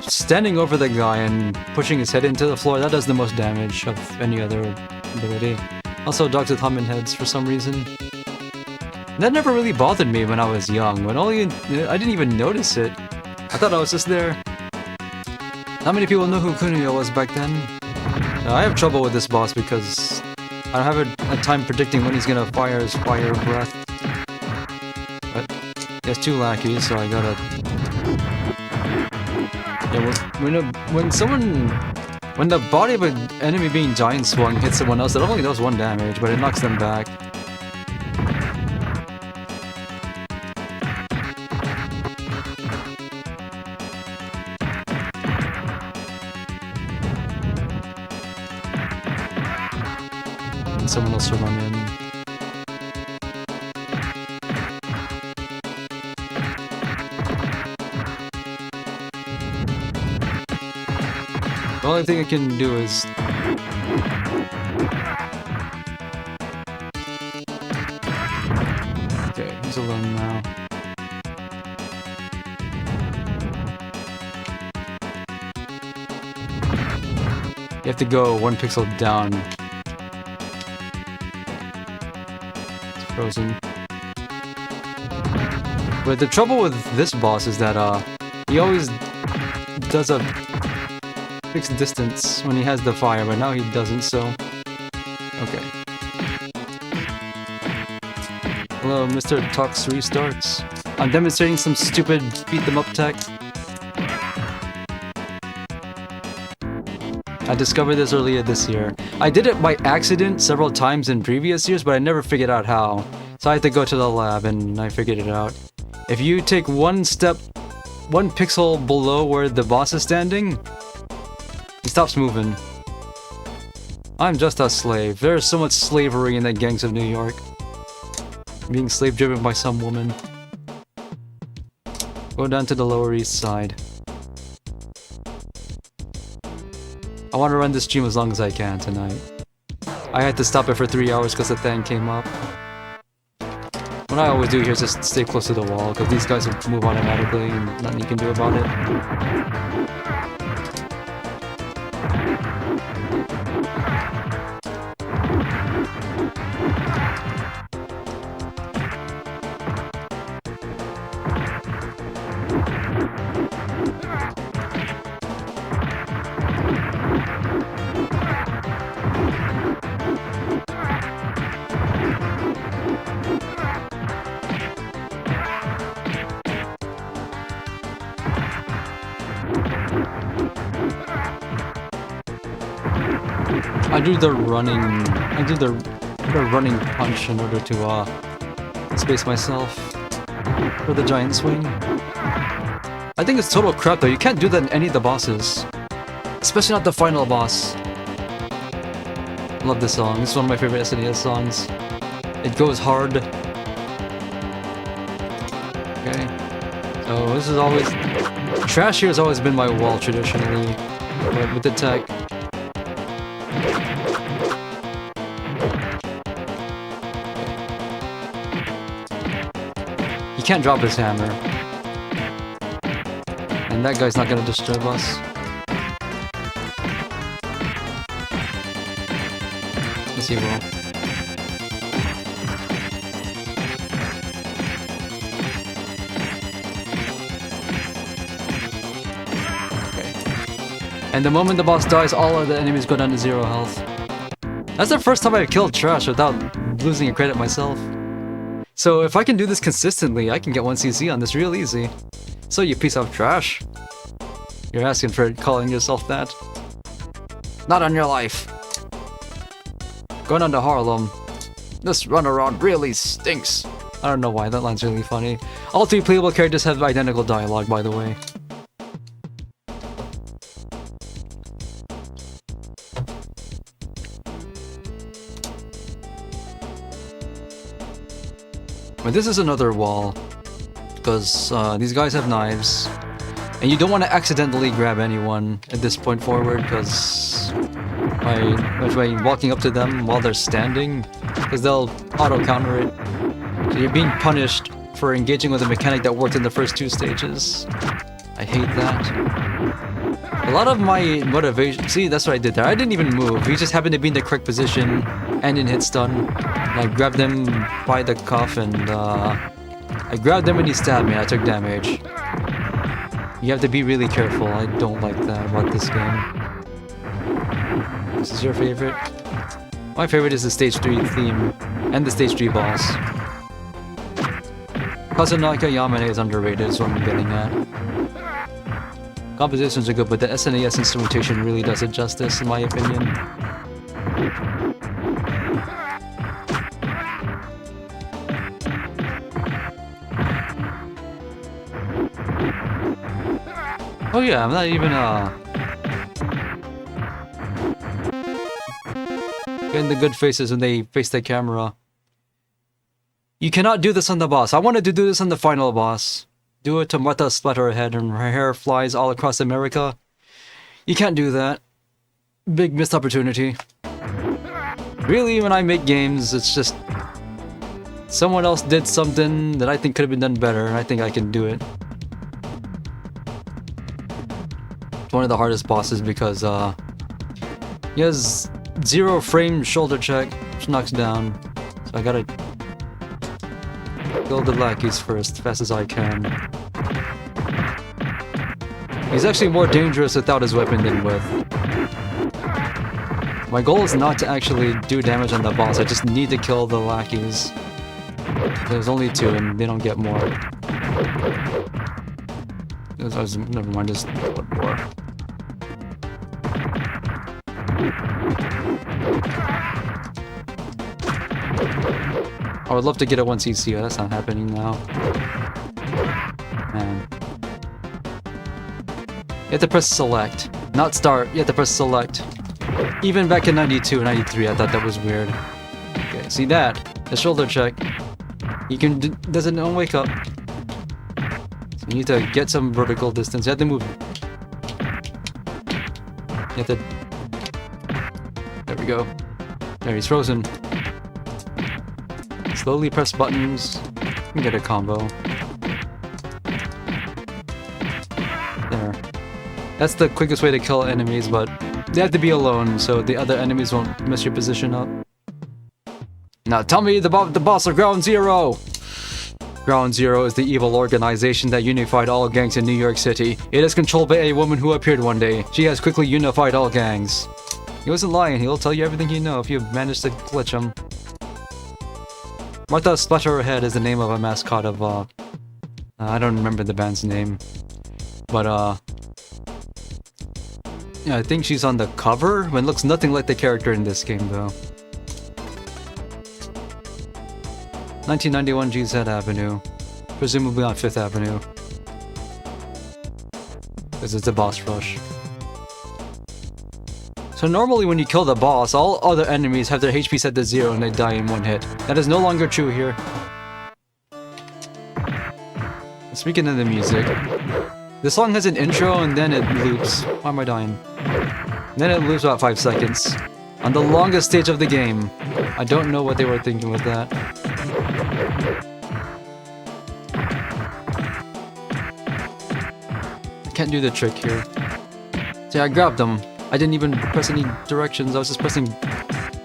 standing over the guy and pushing his head into the floor, that does the most damage of any other ability. Also, dogs with humming heads for some reason. That never really bothered me when I was young. I didn't even notice it. I thought I was just there. Not many people know who Kunio was back then. I have trouble with this boss because I don't have a time predicting when he's gonna fire his fire breath. But he has 2 lackeys, so I gotta... Yeah, when the body of an enemy being giant swung hits someone else, it only does 1 damage, but it knocks them back. And someone else will run in. The only thing I can do is... Okay, he's alone now. You have to go 1 pixel down. It's frozen. But the trouble with this boss is that he always does a fixed distance when he has the fire, but now he doesn't, so... Okay. Hello, Mr. Talks restarts. I'm demonstrating some stupid beat-them-up tech. I discovered this earlier this year. I did it by accident several times in previous years, but I never figured out how. So I had to go to the lab, and I figured it out. If you take 1 step, 1 pixel below where the boss is standing, he stops moving. I'm just a slave. There's so much slavery in the gangs of New York. Being slave-driven by some woman. Go down to the Lower East Side. I want to run this stream as long as I can tonight. I had to stop it for 3 hours because the thing came up. What I always do here is just stay close to the wall, because these guys will move automatically and nothing you can do about it. I do the running punch in order to space myself for the giant swing. I think it's total crap though. You can't do that in any of the bosses, especially not the final boss. Love this song. It's one of my favorite SNES songs. It goes hard. Okay. So this is always... Trash here has always been my wall traditionally, but with the tech. He can't drop his hammer. And that guy's not gonna disturb us. Yes, he will. And the moment the boss dies, all of the enemies go down to 0 health. That's the first time I've killed Trash without losing a credit myself. So if I can do this consistently, I can get 1cc on this real easy. So you piece of trash. You're asking for it, calling yourself that. Not on your life. Going on to Harlem. This runaround really stinks. I don't know why, that line's really funny. All 3 playable characters have identical dialogue, by the way. But this is another wall. Because these guys have knives. And you don't want to accidentally grab anyone at this point forward, because by walking up to them while they're standing, because they'll auto-counter it. So you're being punished for engaging with a mechanic that worked in the first 2 stages. I hate that. A lot of my motivation... See, that's what I did there. I didn't even move. He just happened to be in the correct position and in hit stun. And I grabbed him by the cuff and I grabbed him and he stabbed me. I took damage. You have to be really careful. I don't like that about this game. This is your favorite? My favorite is the stage 3 theme and the stage 3 boss. Kazunaka Yamane is underrated, is what I'm getting at. Compositions are good, but the SNES instrumentation really does it justice, in my opinion. Oh yeah, I'm not even getting the good faces when they face the camera. You cannot do this on the boss. I wanted to do this on the final boss. Do it to Martha Splatterhead and her hair flies all across America. You can't do that. Big missed opportunity. Really, when I make games, it's just... someone else did something that I think could have been done better, and I think I can do it. It's one of the hardest bosses because, he has 0 frame shoulder check, which knocks down. So I gotta kill the lackeys first, as fast as I can. He's actually more dangerous without his weapon than with. My goal is not to actually do damage on the boss, I just need to kill the lackeys. There's only 2 and they don't get more. Never mind, just one more. I would love to get a 1cc, but that's not happening now. Man. You have to press select, not start, you have to press select. Even back in 92, 93, I thought that was weird. Okay, see that? The shoulder check. You can doesn't wake up. So you need to get some vertical distance. You have to move. You have to... There we go. There, he's frozen. Slowly press buttons. You can get a combo. There. That's the quickest way to kill enemies, but they have to be alone, so the other enemies won't mess your position up. Now tell me the boss of Ground Zero! Ground Zero is the evil organization that unified all gangs in New York City. It is controlled by a woman who appeared one day. She has quickly unified all gangs. He wasn't lying, he'll tell you everything you know if you manage to glitch him. Martha Splatterhead is the name of a mascot of, I don't remember the band's name. But, yeah, I think she's on the cover, but it looks nothing like the character in this game, though. 1991 GZ Avenue. Presumably on 5th Avenue. Because it's a boss rush. So normally when you kill the boss, all other enemies have their HP set to 0 and they die in 1 hit. That is no longer true here. Speaking of the music, the song has an intro and then it loops. Why am I dying? And then it loops about 5 seconds. On the longest stage of the game. I don't know what they were thinking with that. I can't do the trick here. See, I grabbed them. I didn't even press any directions, I was just pressing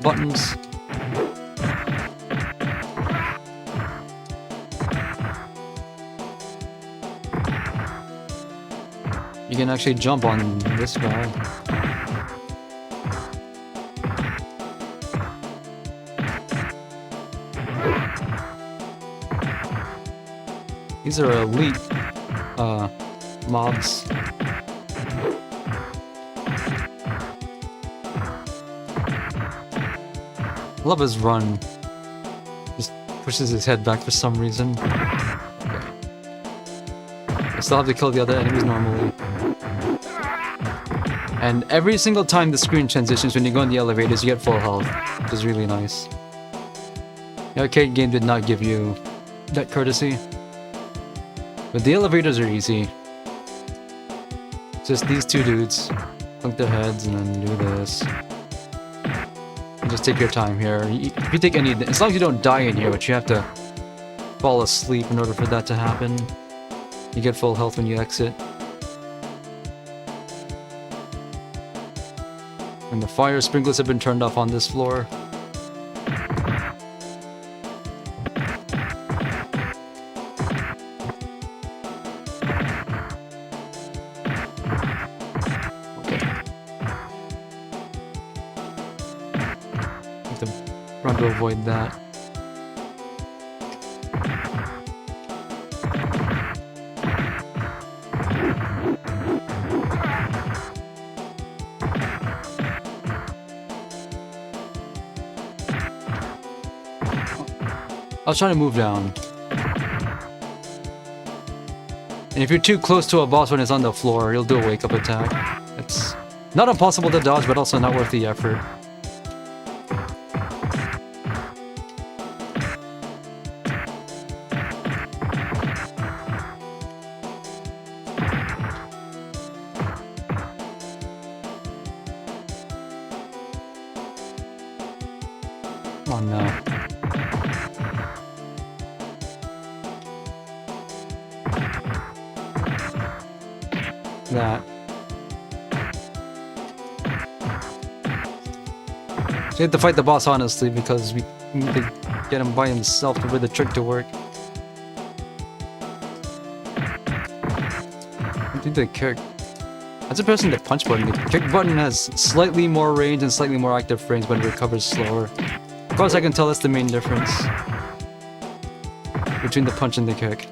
buttons. You can actually jump on this guy. These are elite mobs. Love his run. Just pushes his head back for some reason. Okay. I still have to kill the other enemies normally. And every single time the screen transitions when you go in the elevators, you get full health, which is really nice. The arcade game did not give you that courtesy. But the elevators are easy. Just these two dudes. Clunk their heads and then do this. And just take your time here. If you take any... As long as you don't die in here, but you have to fall asleep in order for that to happen. You get full health when you exit. And the fire sprinklers have been turned off on this floor. Run to avoid that. I was trying to move down. And if you're too close to a boss when it's on the floor, he'll do a wake-up attack. It's not impossible to dodge, but also not worth the effort. Oh no. That. So you have to fight the boss honestly because we need to get him by himself for the trick to work. I think the kick. That's a pressing the punch button. The kick button has slightly more range and slightly more active frames, but it recovers slower. As far as I can tell, that's the main difference between the punch and the kick.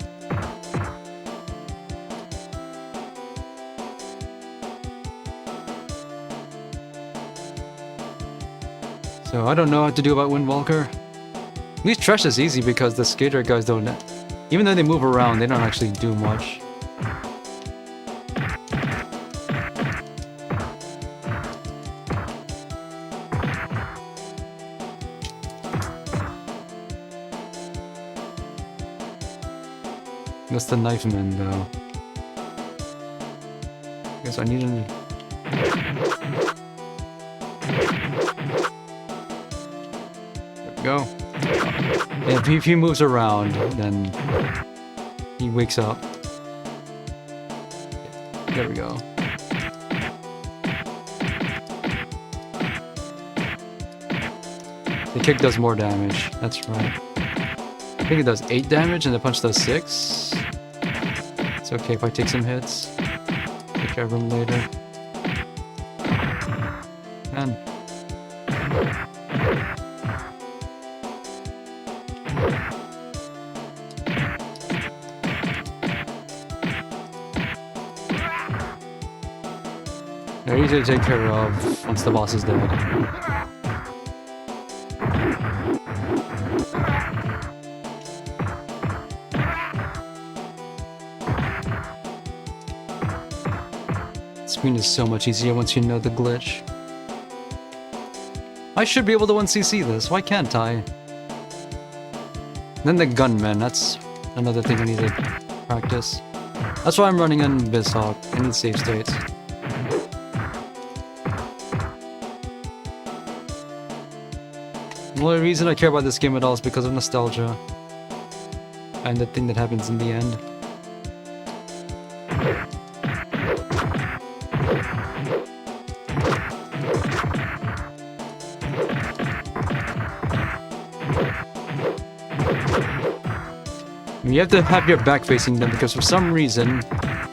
So I don't know what to do about Windwalker. At least Trash is easy because the skater guys don't... Even though they move around, they don't actually do much. That's the knife man, though. Guess I need an... There we go. Yeah, if he moves around, then he wakes up. There we go. The kick does more damage. That's right. I think it does 8 damage and the punch does 6. It's okay if I take some hits. Take care of him later. And they're easy to take care of once the boss is dead. Screen is so much easier once you know the glitch. I should be able to 1cc this, why can't I? Then the gunman, that's another thing I need to practice. That's why I'm running in BizHawk. I need save states. The only reason I care about this game at all is because of nostalgia. And the thing that happens in the end. You have to have your back facing them because for some reason,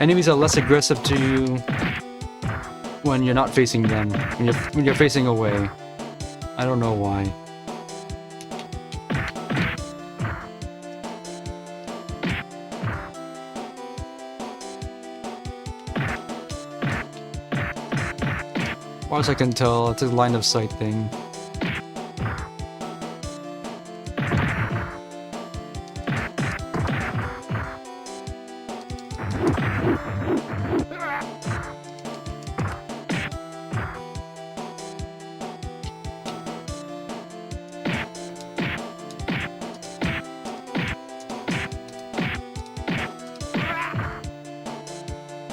enemies are less aggressive to you when you're not facing them, when you're facing away. I don't know why. far as I can tell, it's a line of sight thing.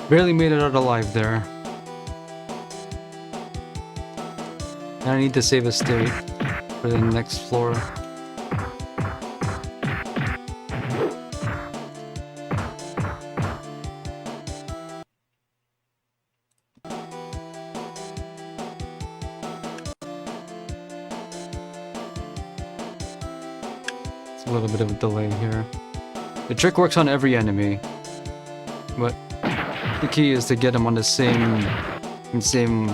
Barely made it out alive there. And I need to save a state for the next floor. It's a little bit of a delay here. The trick works on every enemy, but the key is to get them on the same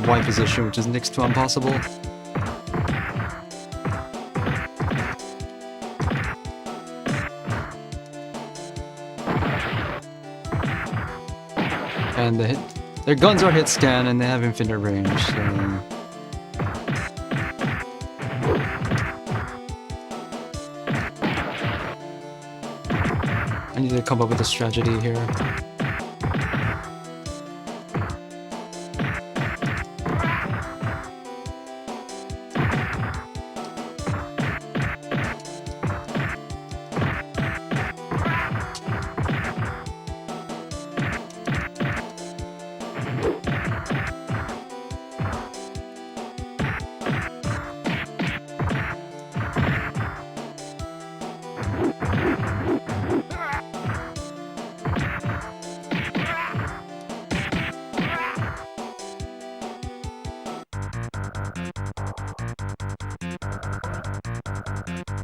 Y position, which is next to impossible. And their guns are hit scan and they have infinite range, so... I need to come up with a strategy here.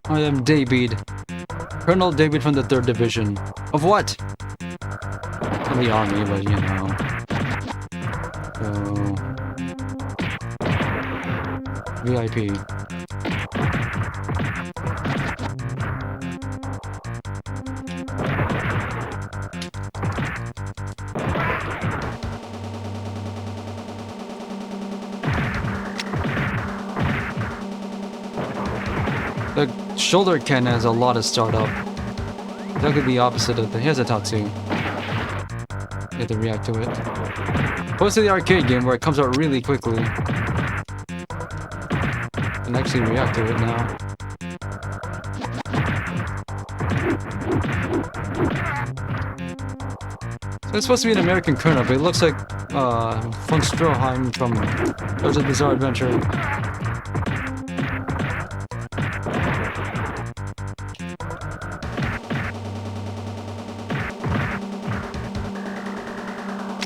I am David. Colonel David from the 3rd Division. Of what? From the army, but you know. So... VIP. The shoulder cannon has a lot of startup. That could be the opposite of the... Here's a Tatsu. You have to react to it. Opposed to the arcade game where it comes out really quickly. And actually react to it now. So it's supposed to be an American colonel, but it looks like von Stroheim from JoJo's Bizarre Adventure.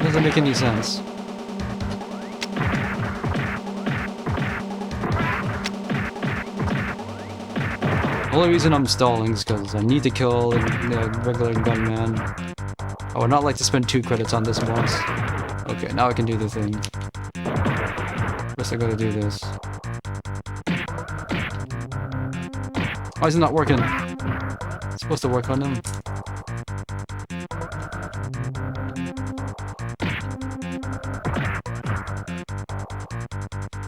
Doesn't make any sense. The only reason I'm stalling is because I need to kill the regular gunman. I would not like to spend 2 credits on this boss. Okay, now I can do the thing. First I gotta do this. Why is it not working? It's supposed to work on him.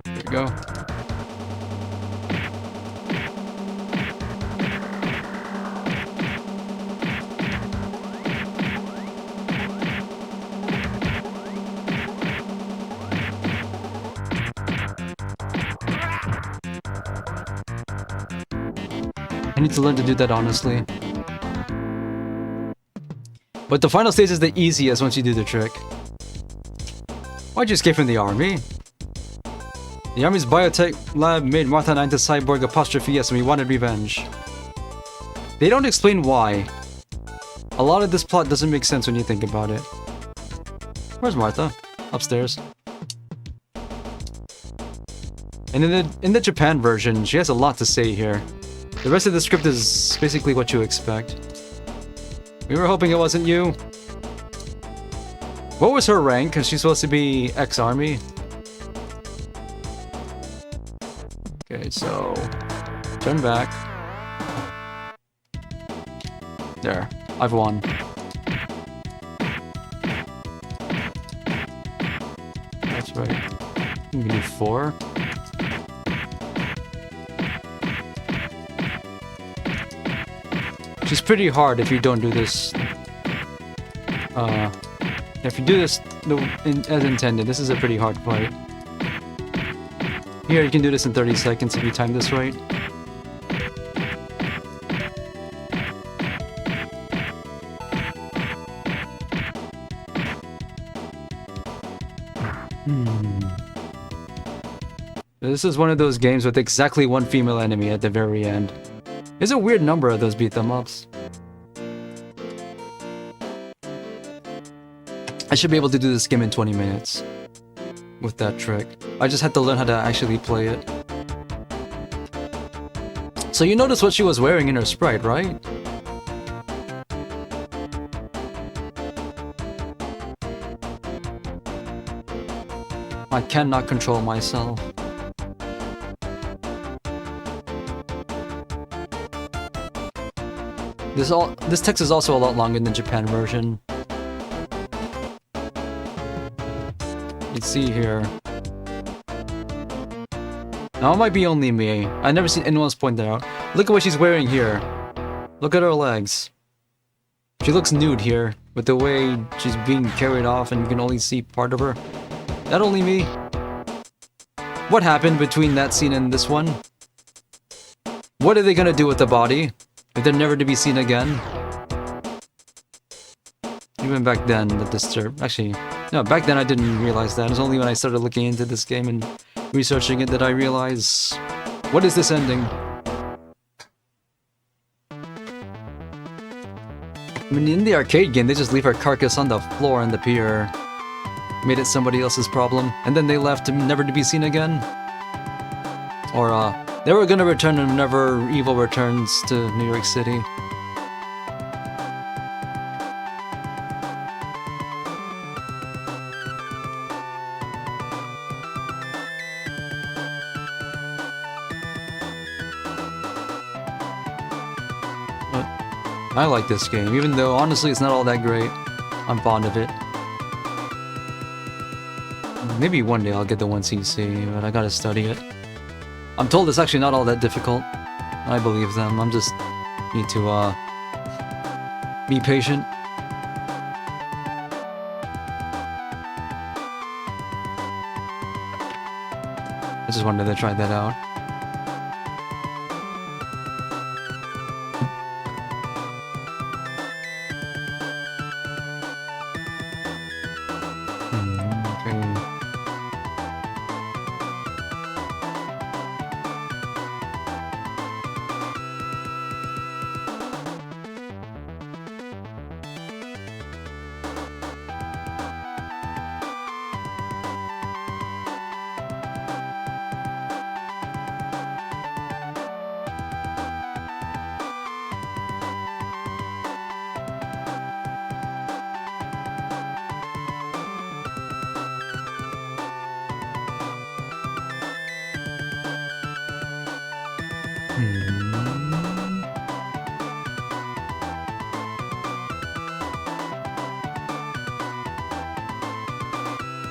There we go. I need to learn to do that honestly. But the final stage is the easiest once you do the trick. Why'd you escape from the army? The army's biotech lab made Martha and I into cyborg apostrophe S and we wanted revenge. They don't explain why. A lot of this plot doesn't make sense when you think about it. Where's Martha? Upstairs. And in the Japan version, she has a lot to say here. The rest of the script is basically what you expect. We were hoping it wasn't you. What was her rank? Because she's supposed to be ex-army. Okay, so... turn back. There. I've won. That's right. You can do 4. Which is pretty hard if you don't do this. If you do this as intended, this is a pretty hard fight. Here, you can do this in 30 seconds if you time this right. This is one of those games with exactly one female enemy at the very end. There's a weird number of those beat 'em ups. I should be able to do this game in 20 minutes with that trick. I just had to learn how to actually play it. So you noticed what she was wearing in her sprite, right? I cannot control myself. This text is also a lot longer than the Japan version. You see here. Now it might be only me. I've never seen anyone else point that out. Look at what she's wearing here. Look at her legs. She looks nude here, with the way she's being carried off and you can only see part of her. That only me? What happened between that scene and this one? What are they gonna do with the body? If they're never to be seen again? Even back then, that disturbed. Actually, no, back then I didn't realize that. It was only when I started looking into this game and researching it that I realized, what is this ending? I mean, in the arcade game, they just leave her carcass on the floor on the pier. Made it somebody else's problem, and then they left never to be seen again. Or, they were gonna return whenever Evil returns to New York City. But I like this game, even though honestly it's not all that great. I'm fond of it. Maybe one day I'll get the 1cc, but I gotta study it. I'm told it's actually not all that difficult. I believe them. I'm just need to be patient. I just wanted to try that out. Okay.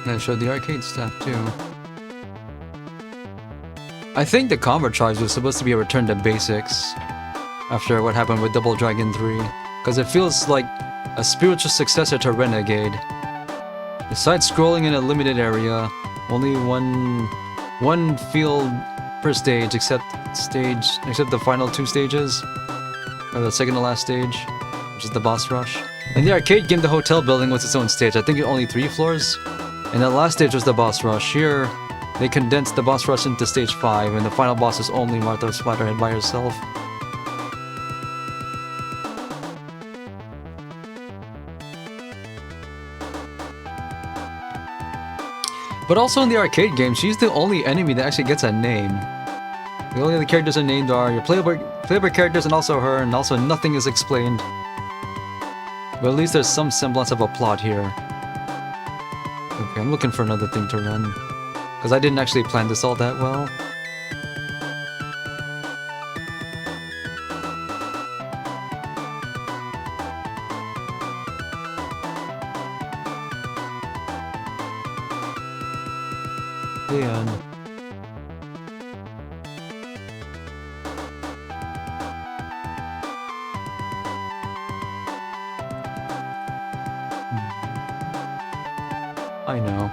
I showed the arcade stuff too. I think the Convert Tribes was supposed to be a return to basics after what happened with Double Dragon 3, because it feels like a spiritual successor to Renegade. Besides scrolling in a limited area, only one field per stage, except the final 2 stages, or the second to last stage, which is the boss rush. In the arcade game, the hotel building was its own stage. I think only 3 floors. And the last stage was the boss rush. Here, they condensed the boss rush into stage 5, and the final boss is only Martha Splatterhead by herself. But also in the arcade game, she's the only enemy that actually gets a name. The only other characters are named are your playable characters and also her, and also nothing is explained. But at least there's some semblance of a plot here. Okay, I'm looking for another thing to run. Because I didn't actually plan this all that well. The end. I know.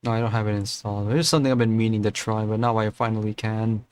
No, I don't have it installed. It's something I've been meaning to try, but now I finally can.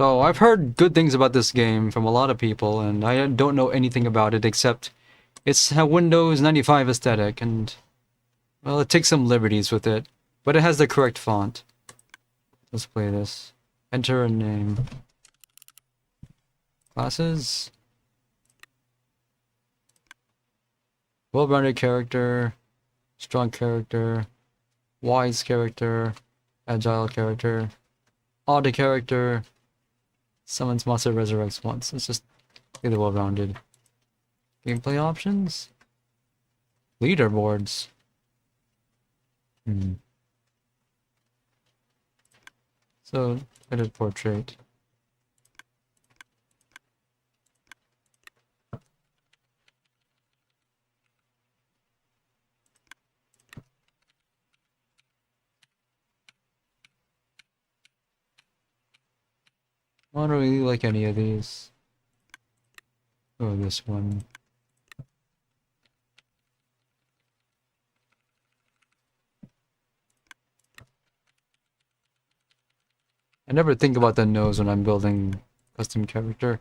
So I've heard good things about this game from a lot of people, and I don't know anything about it except it's a Windows 95 aesthetic, and well, it takes some liberties with it, but it has the correct font. Let's play this. Enter a name. Classes. Well-rounded character. Strong character. Wise character. Agile character. Odd character. Summons monster, resurrects once. It's just either well-rounded. Gameplay options? Leaderboards. So, edit portrait. I don't really like any of these. Oh, this one. I never think about the nose when I'm building custom character.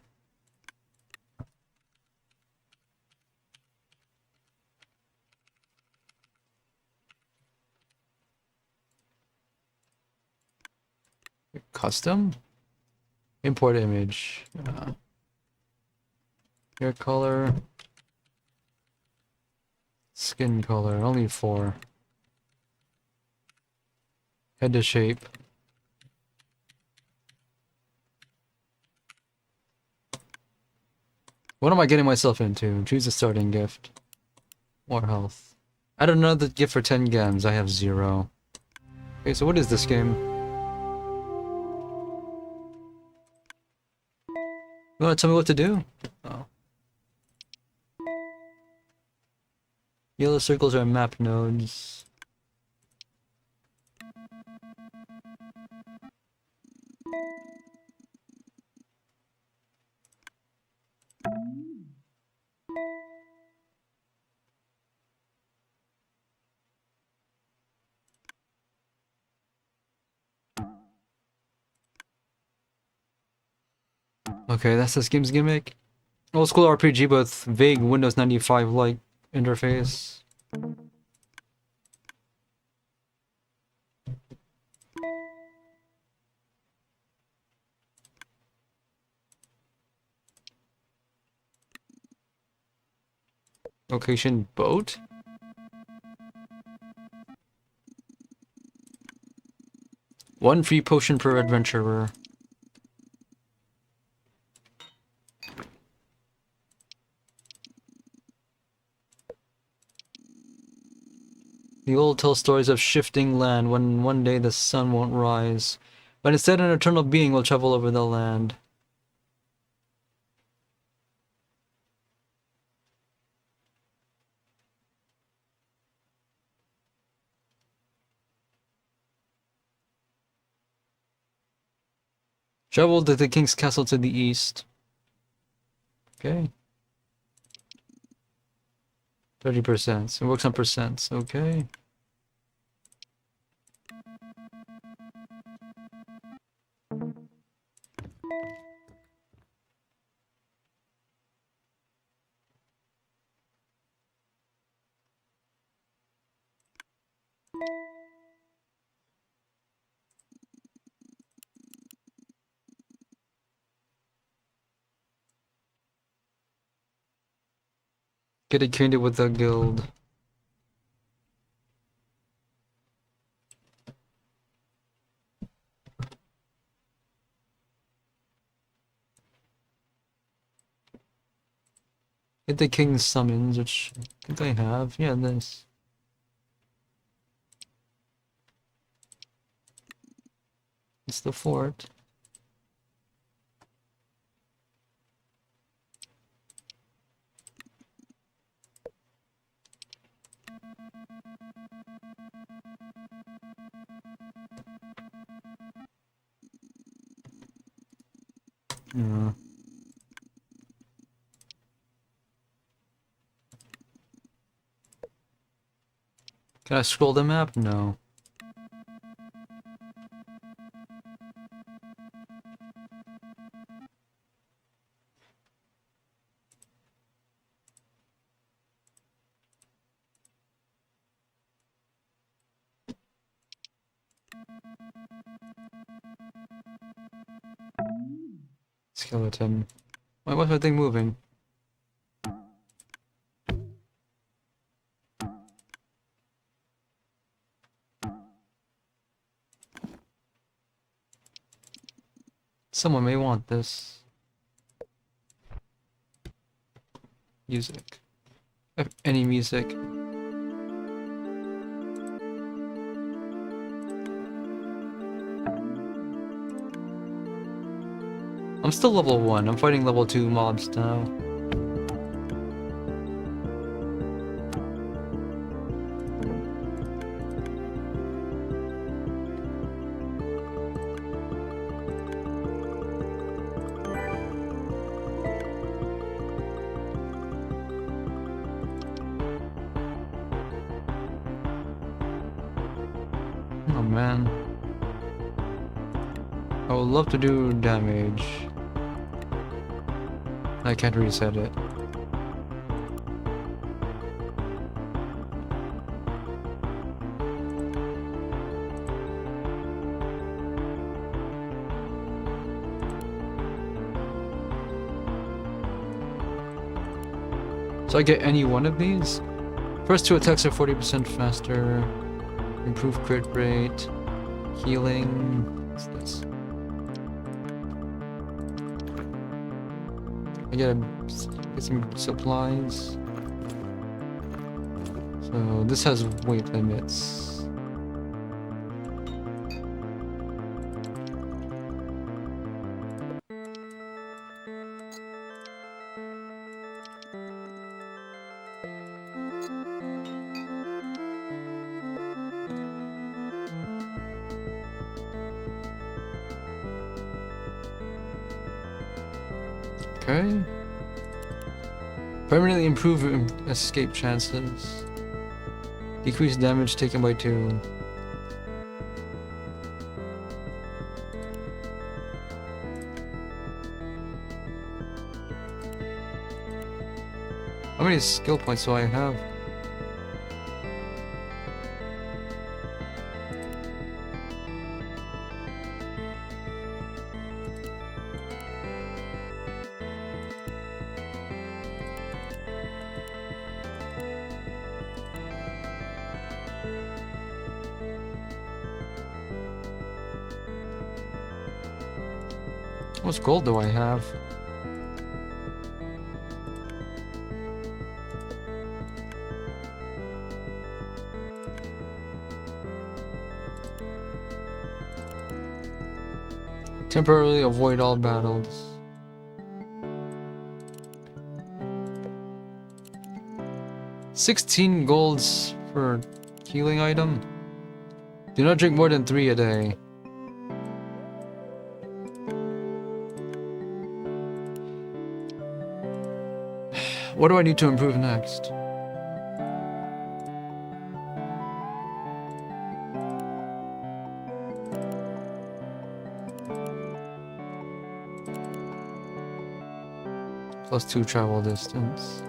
Custom? Import image. Hair color. Skin color. Only 4. Head to shape. What am I getting myself into? Choose a starting gift. More health. Add another gift for 10 gems. I have 0. Okay, so what is this game? You wanna tell me what to do? Oh. Yellow circles are map nodes. Okay, that's this game's gimmick. Old school RPG with vague Windows 95-like interface. Location boat? One free potion per adventurer. The old tell stories of shifting land when one day the sun won't rise, but instead an eternal being will travel over the land. Travel to the king's castle to the east. Okay. 30%. It works on percents. Okay. Get acquainted with the guild. Get the king's summons, which I think I have. Yeah, this. It's the fort. Yeah. Can I scroll the map? No. Skeleton. Why was my thing moving? Someone may want this. Music. Any music. I'm still level 1. I'm fighting level 2 mobs now. Oh man. I would love to do damage. I can't reset it. So I get any one of these? First two attacks are 40% faster. Improved crit rate. Healing. What's this? I get some supplies. So this has weight limits. Okay. Permanently improve escape chances. Decrease damage taken by 2. How many skill points do I have? How much gold do I have? Temporarily avoid all battles. $16 golds for healing item. Do not drink more than 3 a day. What do I need to improve next? +2 travel distance.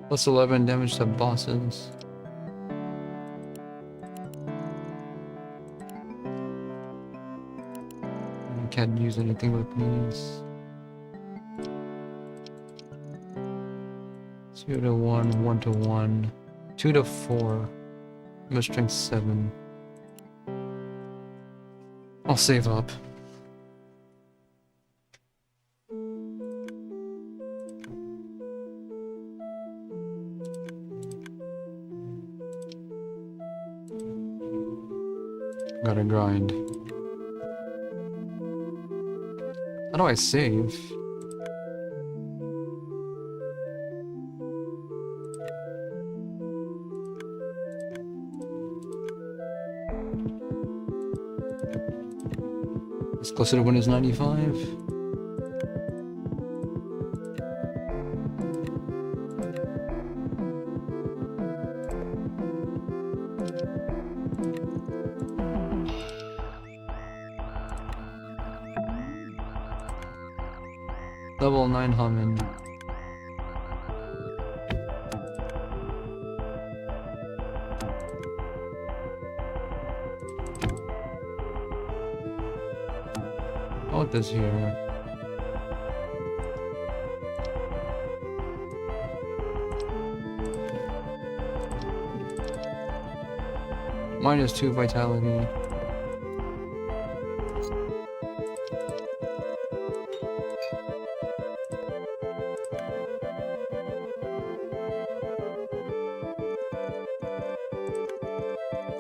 Plus 11 damage to bosses. Can't use anything with these. 0 to 1, 1 to 1, 2 to 4. I'm strength 7. I'll save up. Gotta grind. How do I save? It's closer to Windows 95. Level 9 Hammond. I want this here. -2 vitality.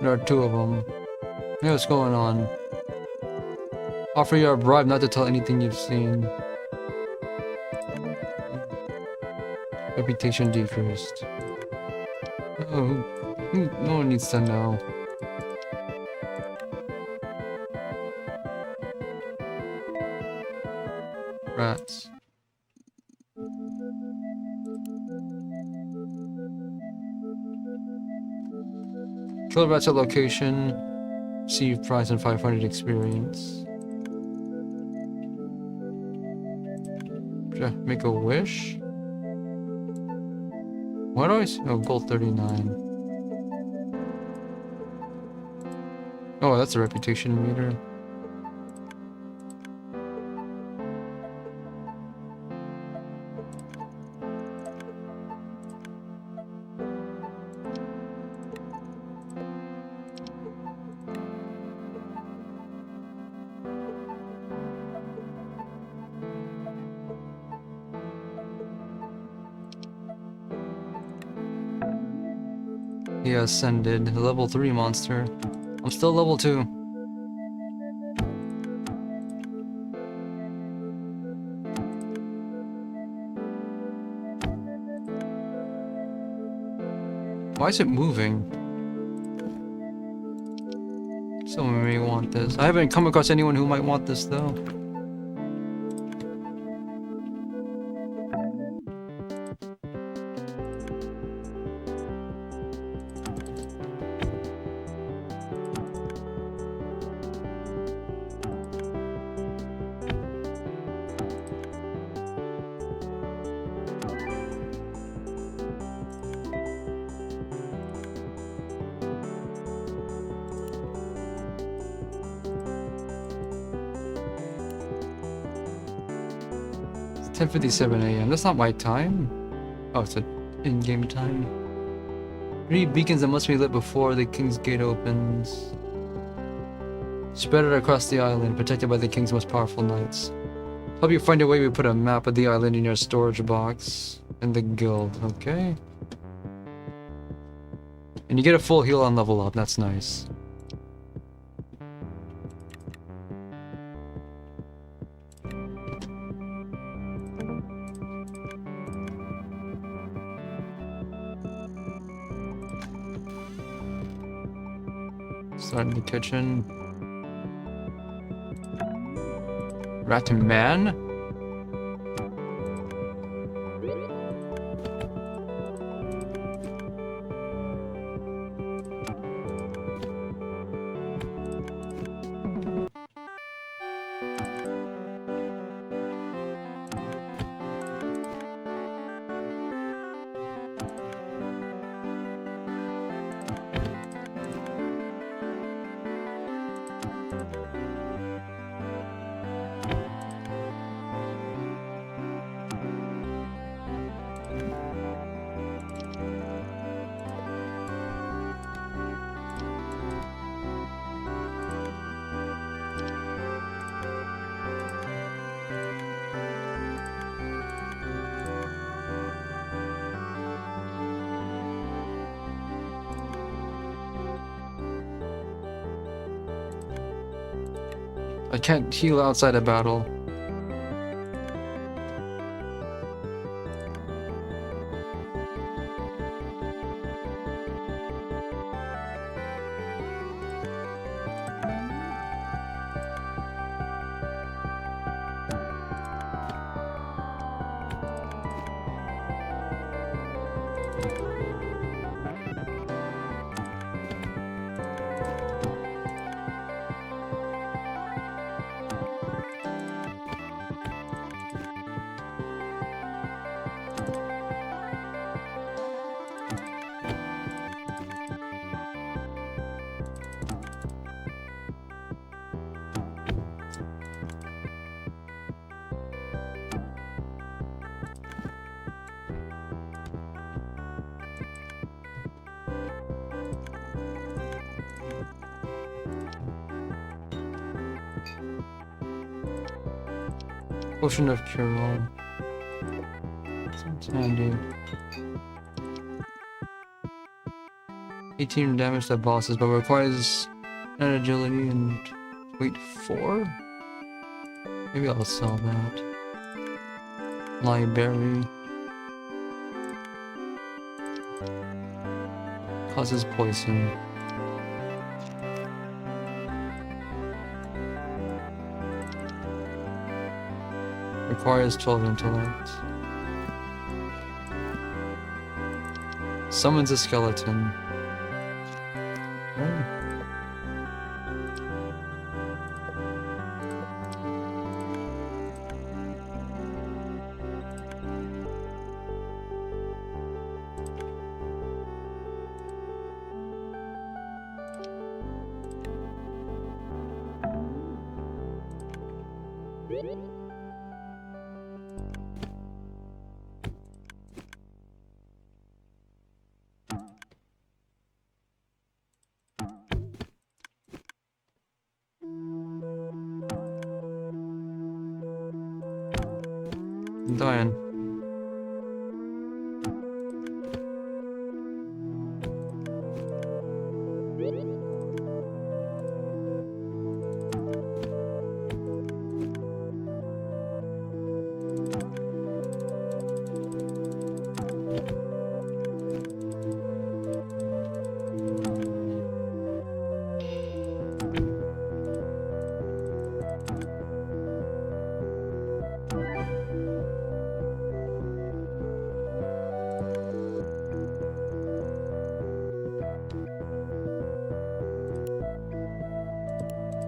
There are 2 of them. Hey, what's going on? Offer you a bribe not to tell anything you've seen. Reputation decreased. Oh, no one needs to know. Rats. Kill rats at location. Receive prize and 500 experience. Make a wish? Why do I see? Oh, gold 39. Oh, that's a reputation meter. He ascended, a level 3 monster. I'm still level 2. Why is it moving? Someone may want this. I haven't come across anyone who might want this though. It's 10:57 a.m. That's not my time. Oh, it's an in-game time. 3 beacons that must be lit before the King's Gate opens. Spread it across the island, protected by the King's most powerful knights. Help you find a way. We put a map of the island in your storage box. In the guild, okay? And you get a full heal on level up, that's nice. Start in the kitchen. Ratman? I can't heal outside a battle. Potion of Cure All. Sounds handy. 18 damage to bosses, but requires an agility and weight 4? Maybe I'll sell that. Library. Causes poison. Requires 12 intellect. Summons a skeleton. Oh. I'm dying.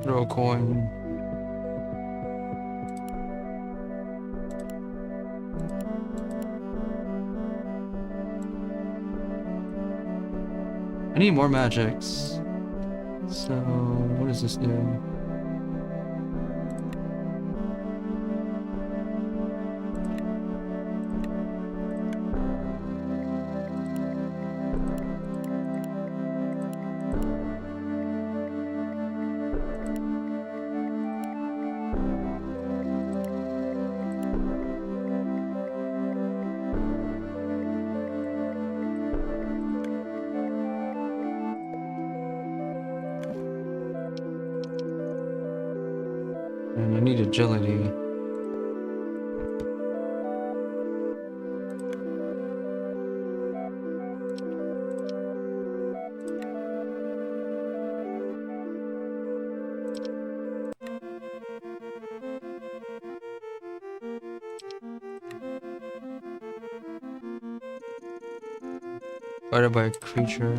Throw a coin. I need more magics. So, what does this do? And I need agility. Guarded by a creature.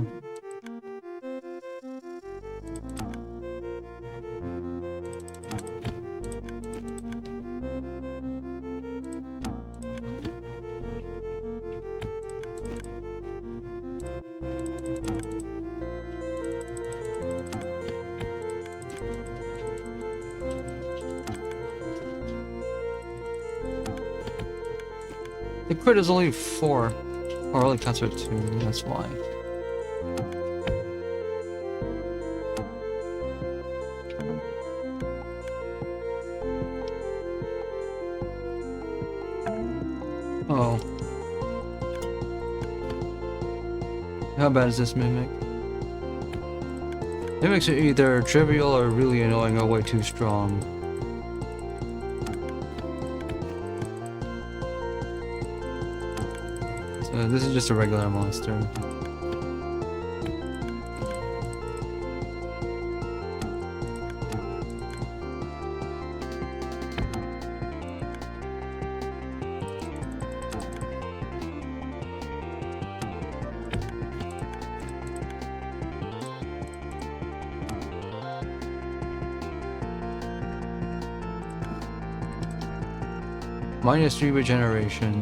The crit is only 4. Or only cuts with 2, that's why. Oh. How bad is this Mimic? Mimics are either trivial or really annoying or way too strong. this is just a regular monster. -3 regeneration.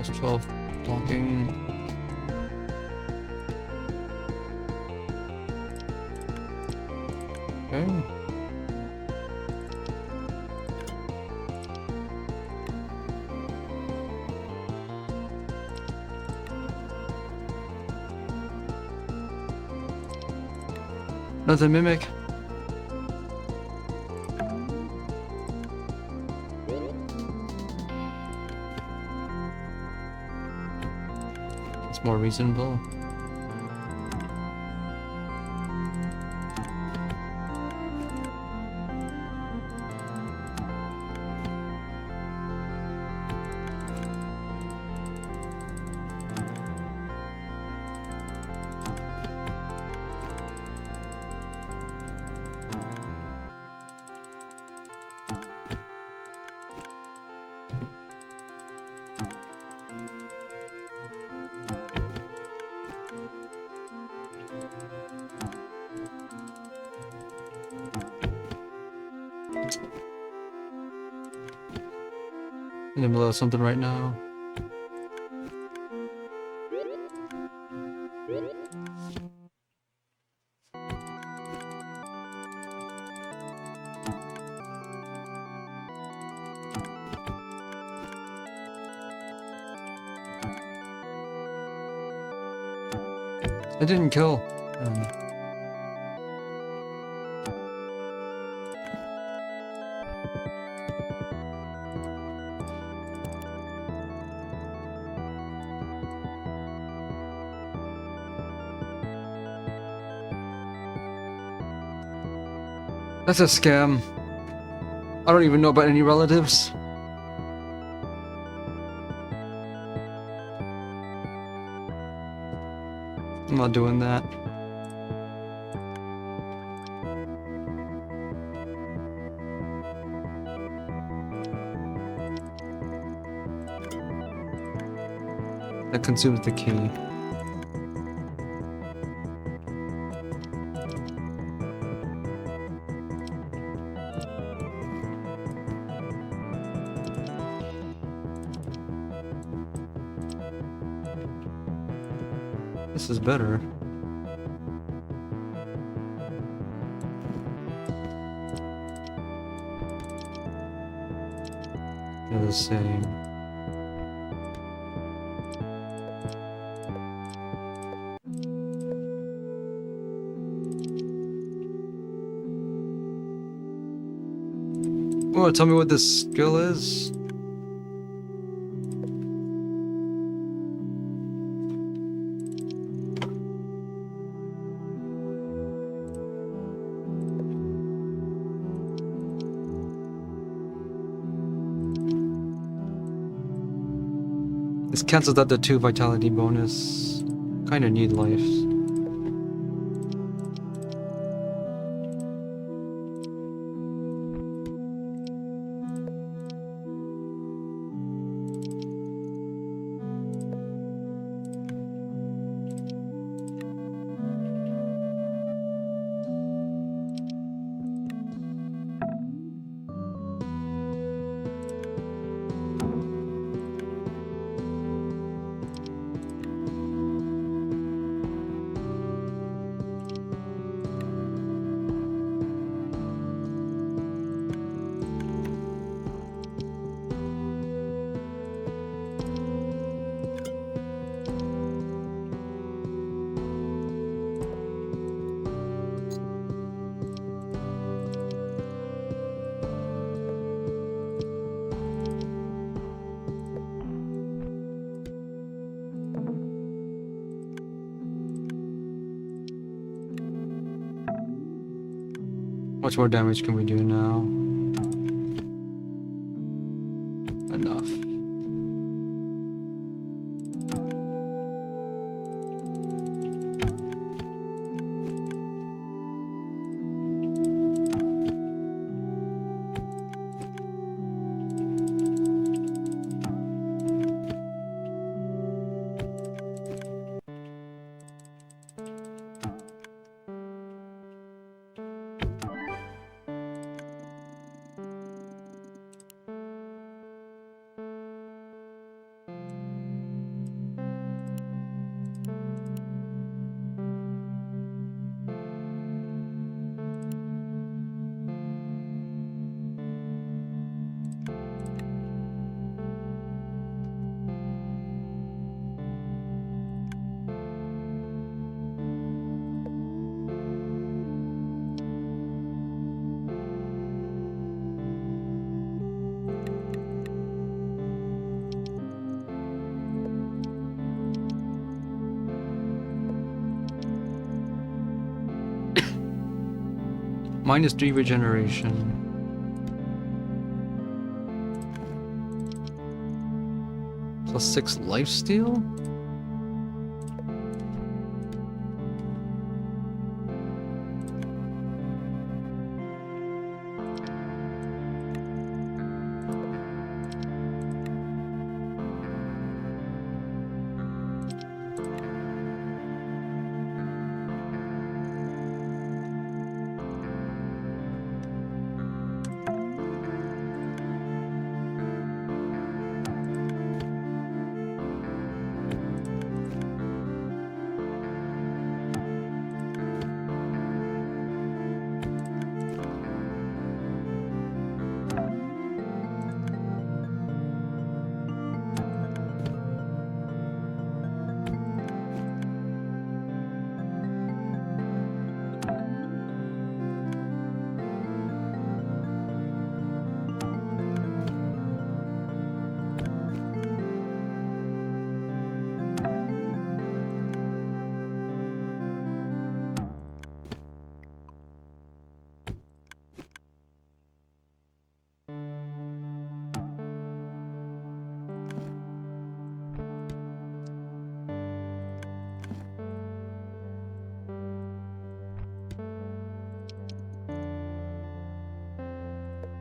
+12 blocking. Okay. Another mimic. It's more reasonable. In the middle of something right now. It didn't kill. That's a scam. I don't even know about any relatives. I'm not doing that. That consumes the key. This is better. They're the same. Oh, tell me what this skill is. This cancels out the 2 vitality bonus. Kinda need life. Much more damage can we do now? enough. -3 regeneration. +6 lifesteal?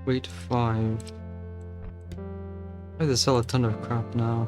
Weight 5. I have to sell a ton of crap now.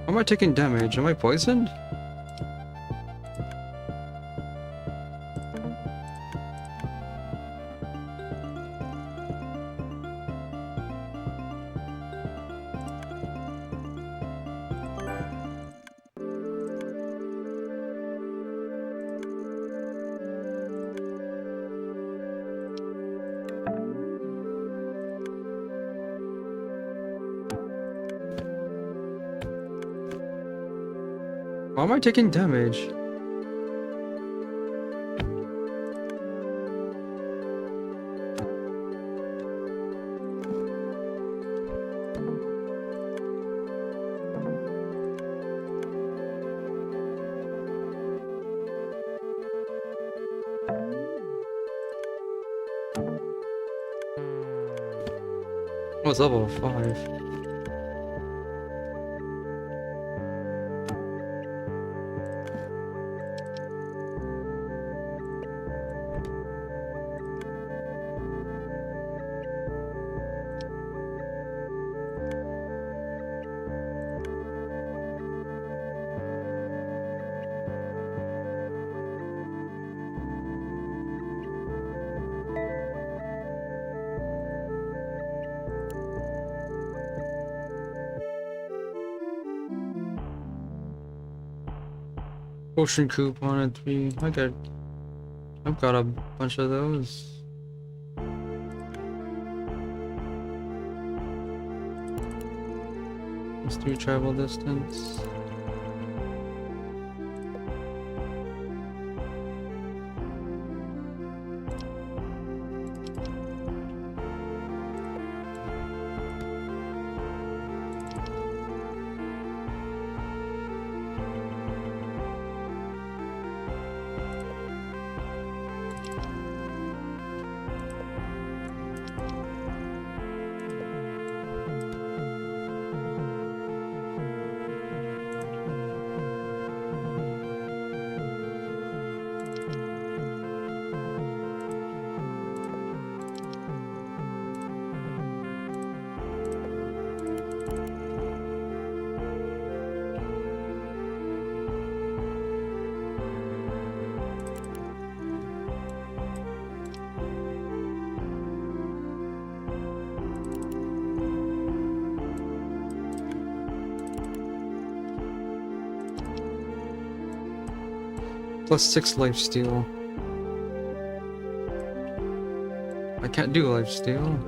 Am I taking damage? Am I poisoned? Why am I taking damage? Oh, it's level 5. Potion coupon at 3. I've got a bunch of those. Let's do travel distance. Plus 6 lifesteal. I can't do lifesteal.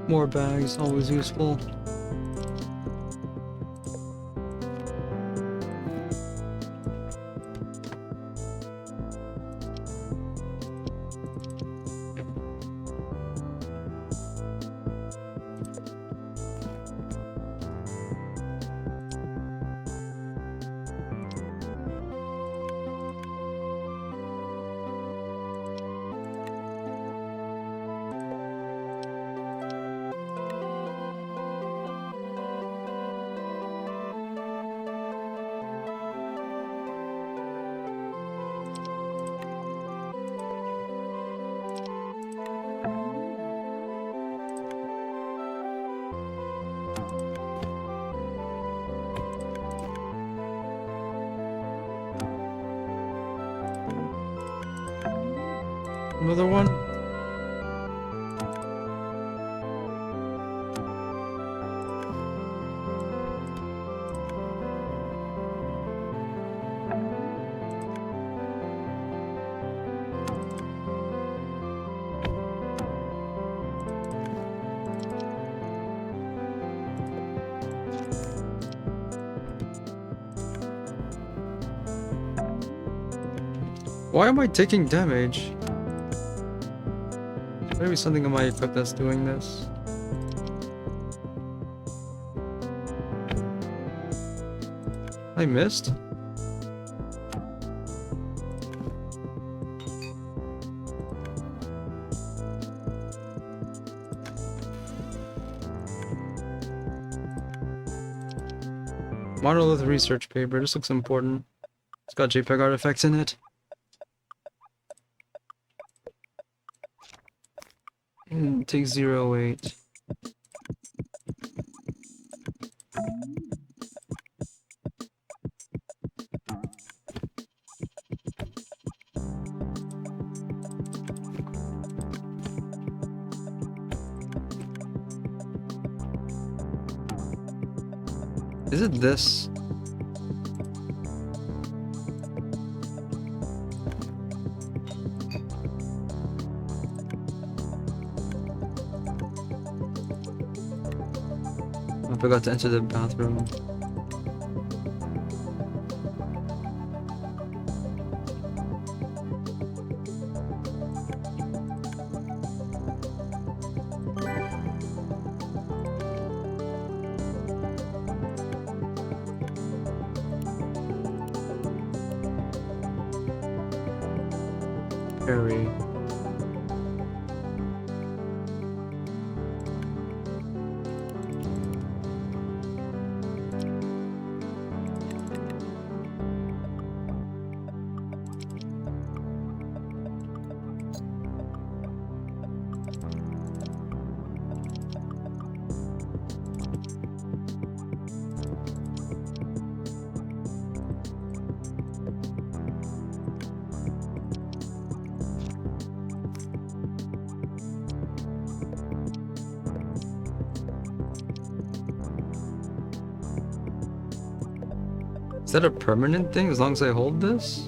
More bags, always useful. Another one? Why am I taking damage? Maybe something on my equip that's doing this. I missed? Monolith research paper. This looks important. It's got JPEG artifacts in it. Take 08. Is it this? I forgot to enter the bathroom. Harry. Is that a permanent thing as long as I hold this?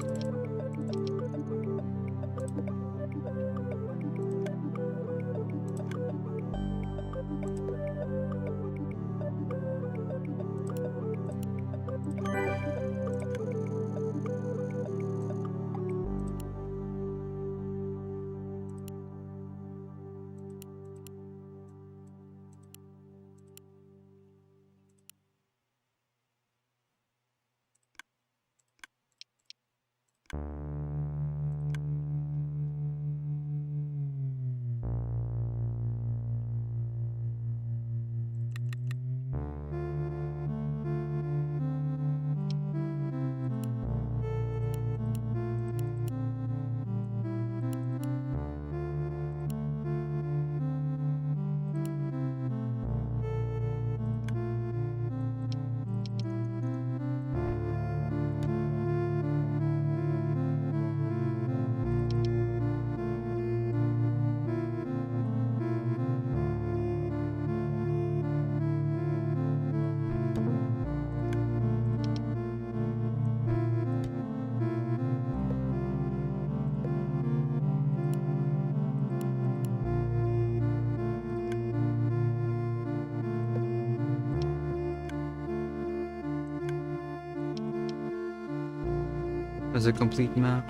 As a complete map.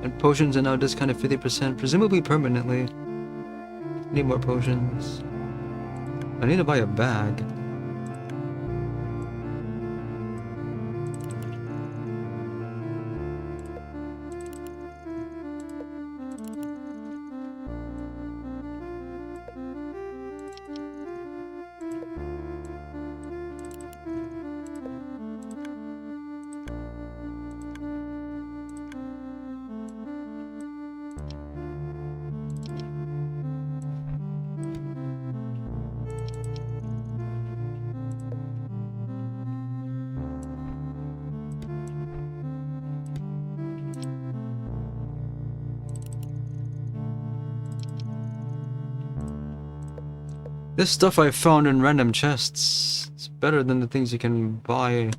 And potions are now discounted 50%, presumably permanently. Need more potions. I need to buy a bag. This stuff I found in random chests. It's better than the things you can buy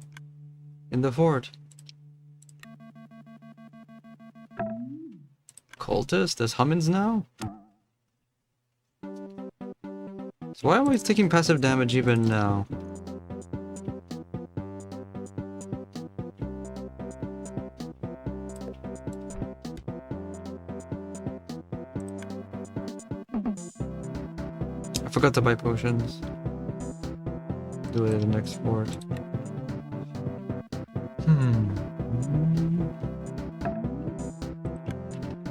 in the fort. Cultist? There's Hummins now? So why am I taking passive damage even now? forgot to buy potions. Do it in the next fort.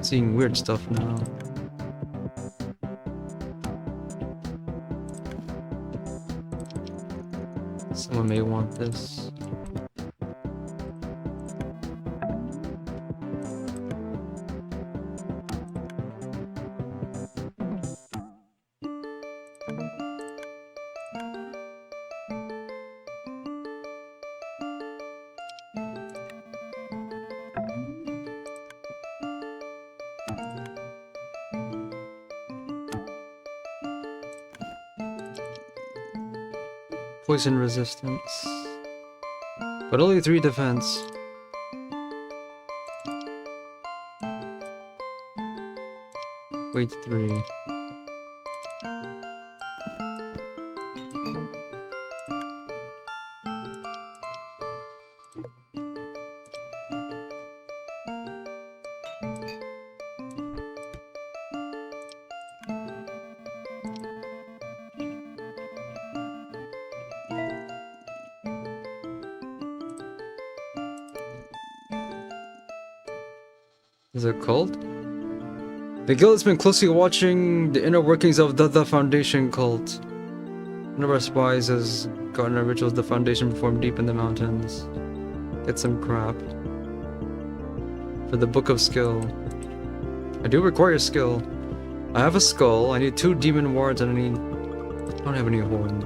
Seeing weird stuff now. Someone may want this. Poison resistance. But only 3 defense. Wait 3. Is it a cult? The guild has been closely watching the inner workings of the Foundation cult. One of our spies has gotten our rituals the Foundation performed deep in the mountains. Get some crap. For the Book of Skill. I do require skill. I have a skull, I need 2 demon wards, and I don't have any horn.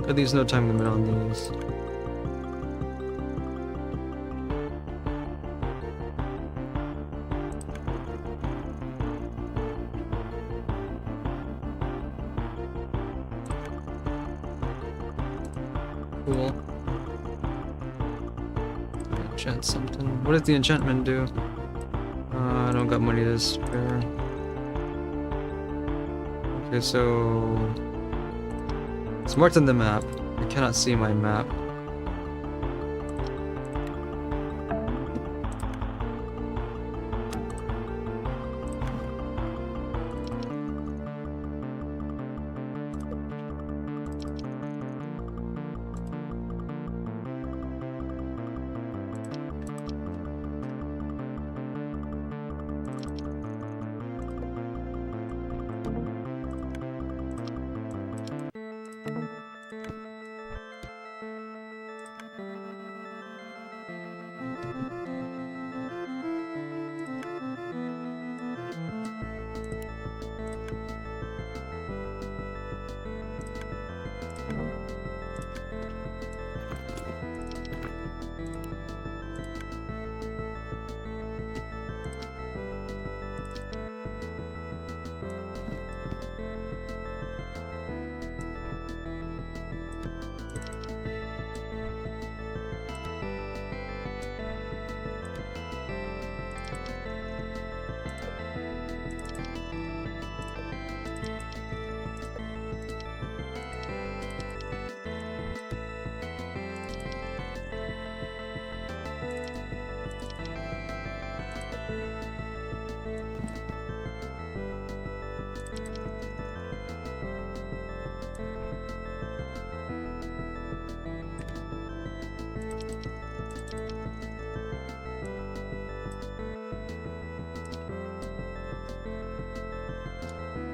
At least no time limit on these. Cool. Enchant something. What does the enchantment do? I don't got money to spare. Okay, so it's marked on the map. I cannot see my map.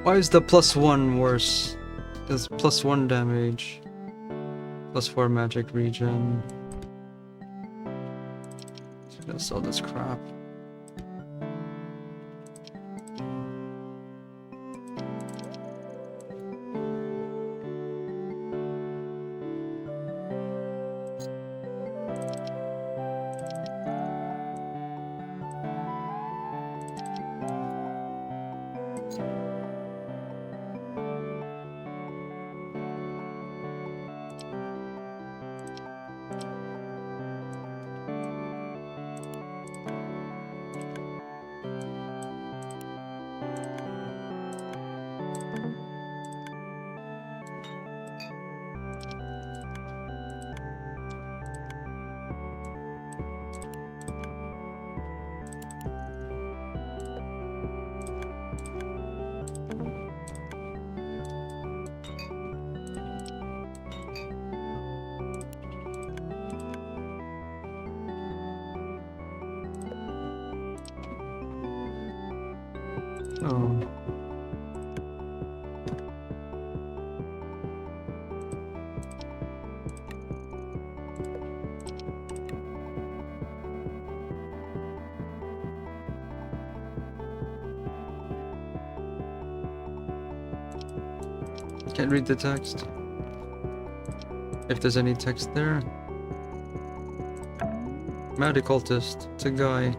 Why is the +1 worse? Does +1 damage. +4 magic regen. Just gonna sell this crap. Oh. Can't read the text. If there's any text there. Mad occultist. It's a guy.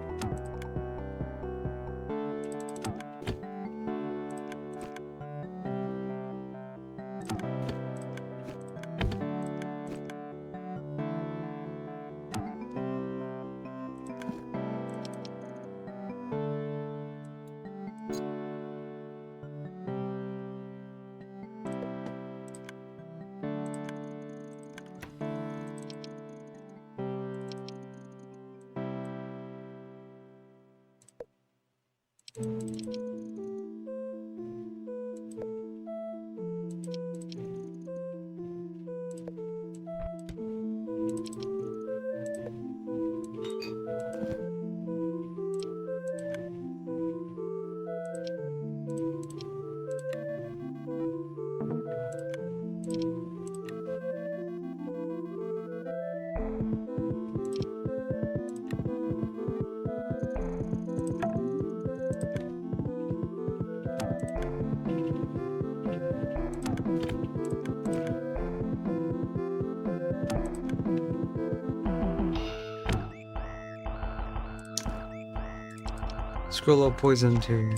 Scroll up poison too.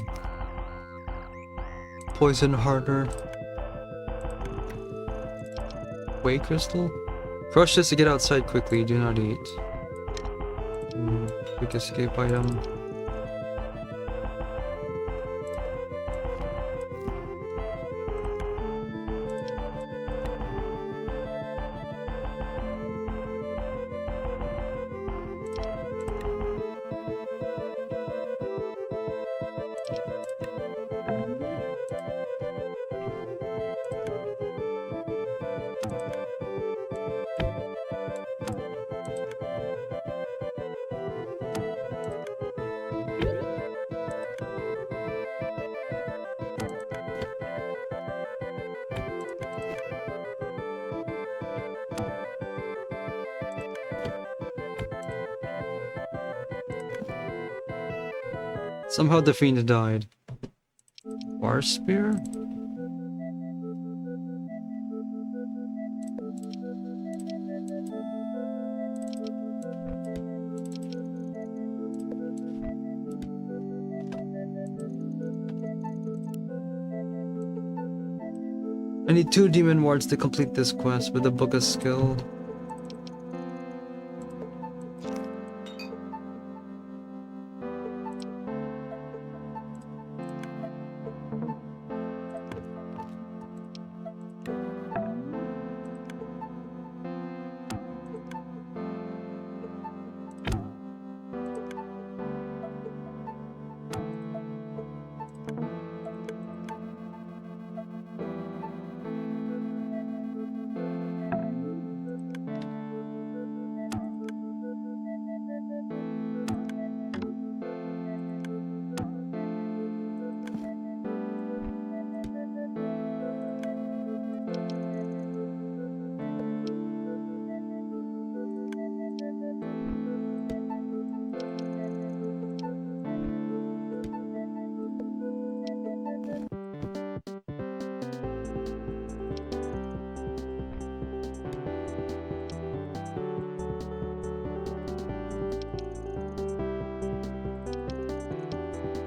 Poison harder. Way crystal? Crush this to get outside quickly, do not eat. Quick escape item. Somehow the fiend died. War spear? I need 2 demon wards to complete this quest with the Book of Skill.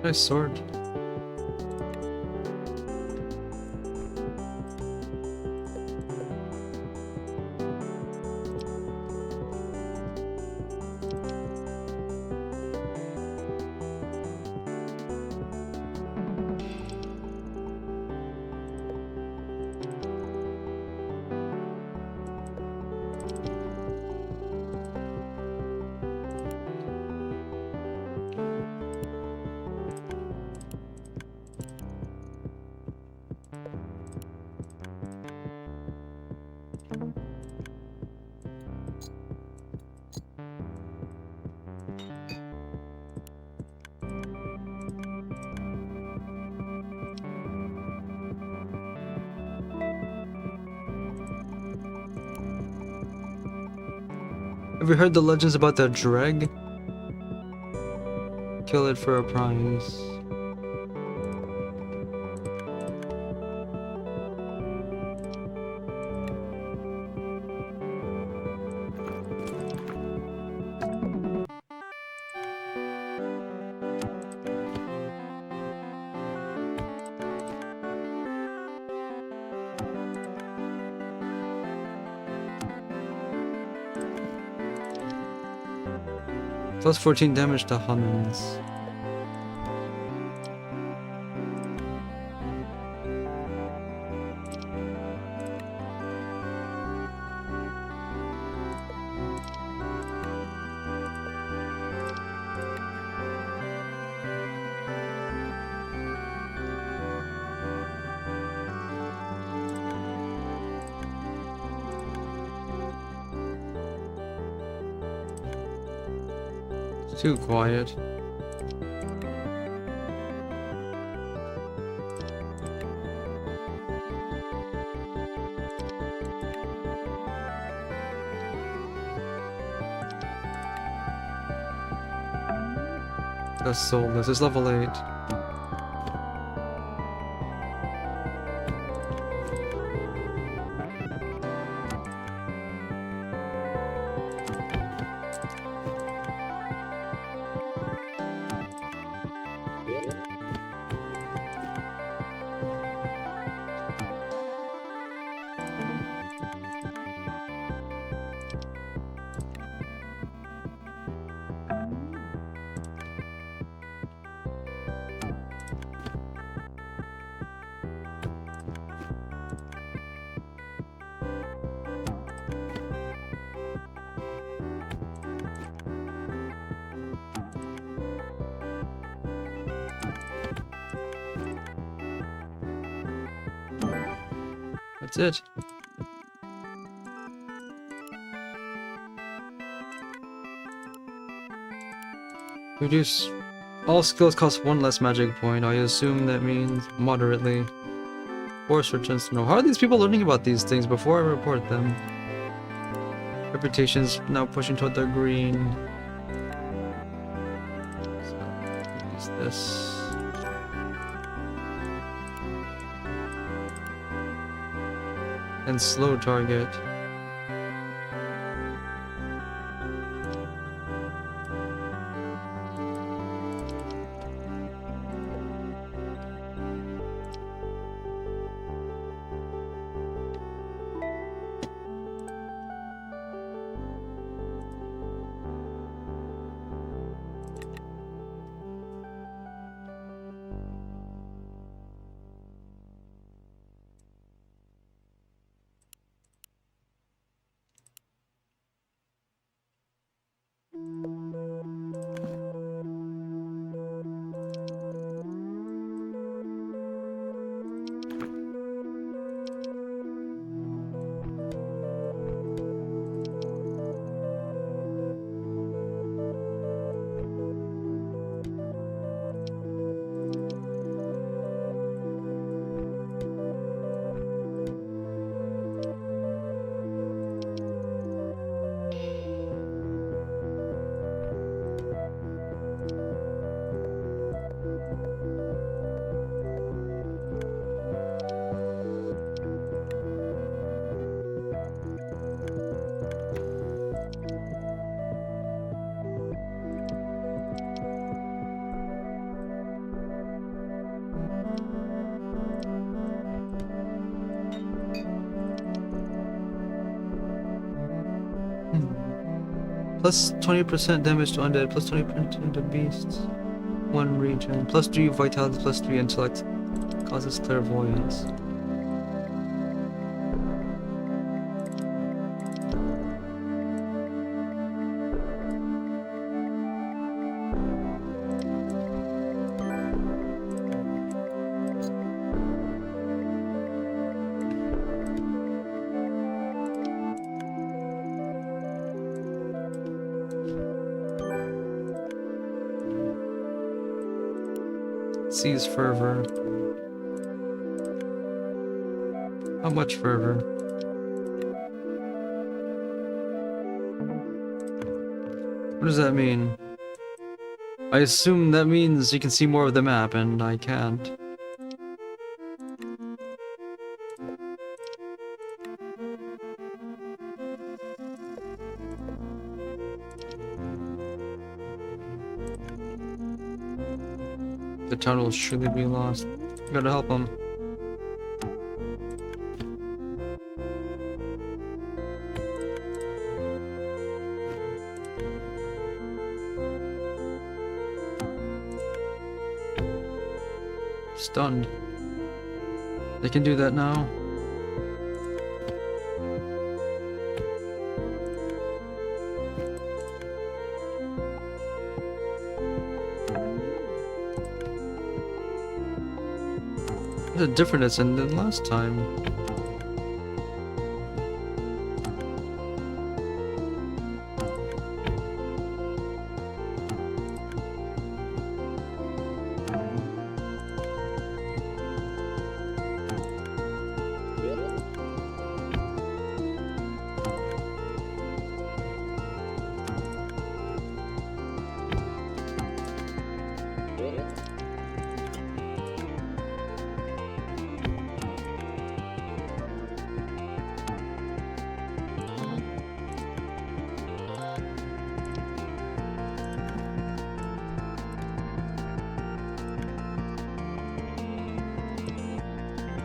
Nice sword. Have you heard the legends about the Dreg? Kill it for a prize. Plus 14 damage to Hummins. Too quiet. That's soulless. It's level 8. That's it. Reduce. All skills cost 1 less magic point. I assume that means moderately. Force returns to know. How are these people learning about these things before I report them? Reputation's now pushing toward the green. So, use this. And slow target. Plus 20% damage to undead, plus 20% to beasts. 1 region, plus 3 vitality, plus 3 intellect. Causes clairvoyance. Seize fervor. How much fervor? What does that mean? I assume that means you can see more of the map, and I can't. The town will surely be lost. Gotta help him. Stunned. They can do that now. It's a different ascent than last time.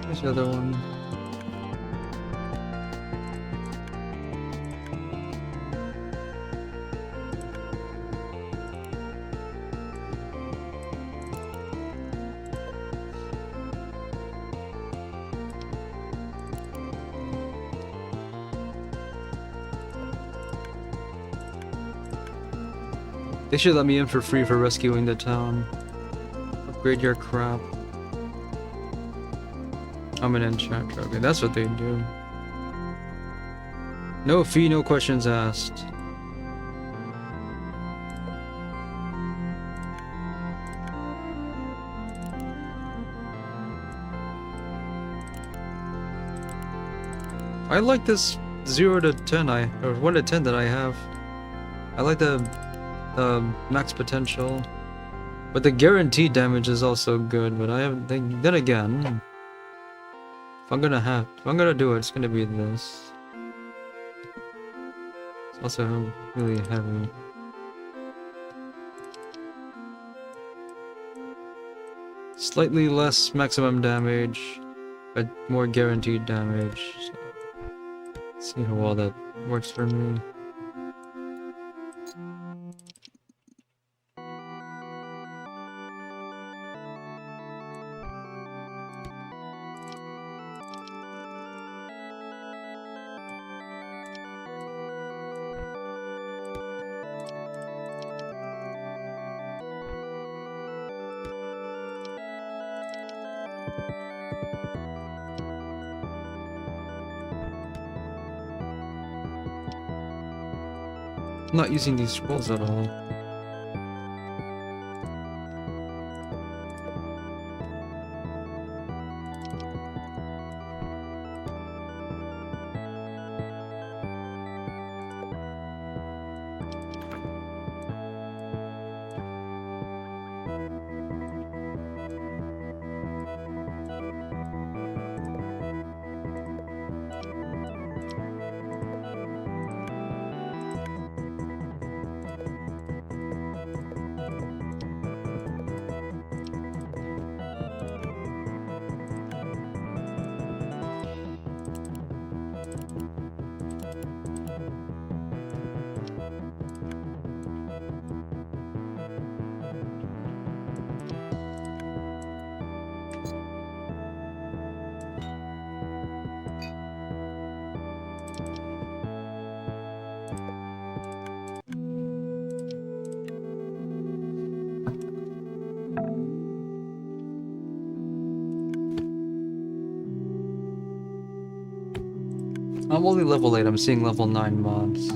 There's the other one. They should let me in for free for rescuing the town. Upgrade your crap. I'm an enchanter. Okay, that's what they do. No fee, no questions asked. I like this 0 to 10 or 1 to 10 that I have. I like the max potential. But the guaranteed damage is also good, but I have then again, if I'm gonna do it, it's gonna be this. It's also really heavy. Slightly less maximum damage, but more guaranteed damage. So, let's see how well that works for me. I'm not using these scrolls at all. I'm only level 8, I'm seeing level 9 mobs.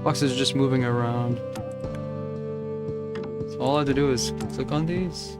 Boxes are just moving around. So all I have to do is click on these.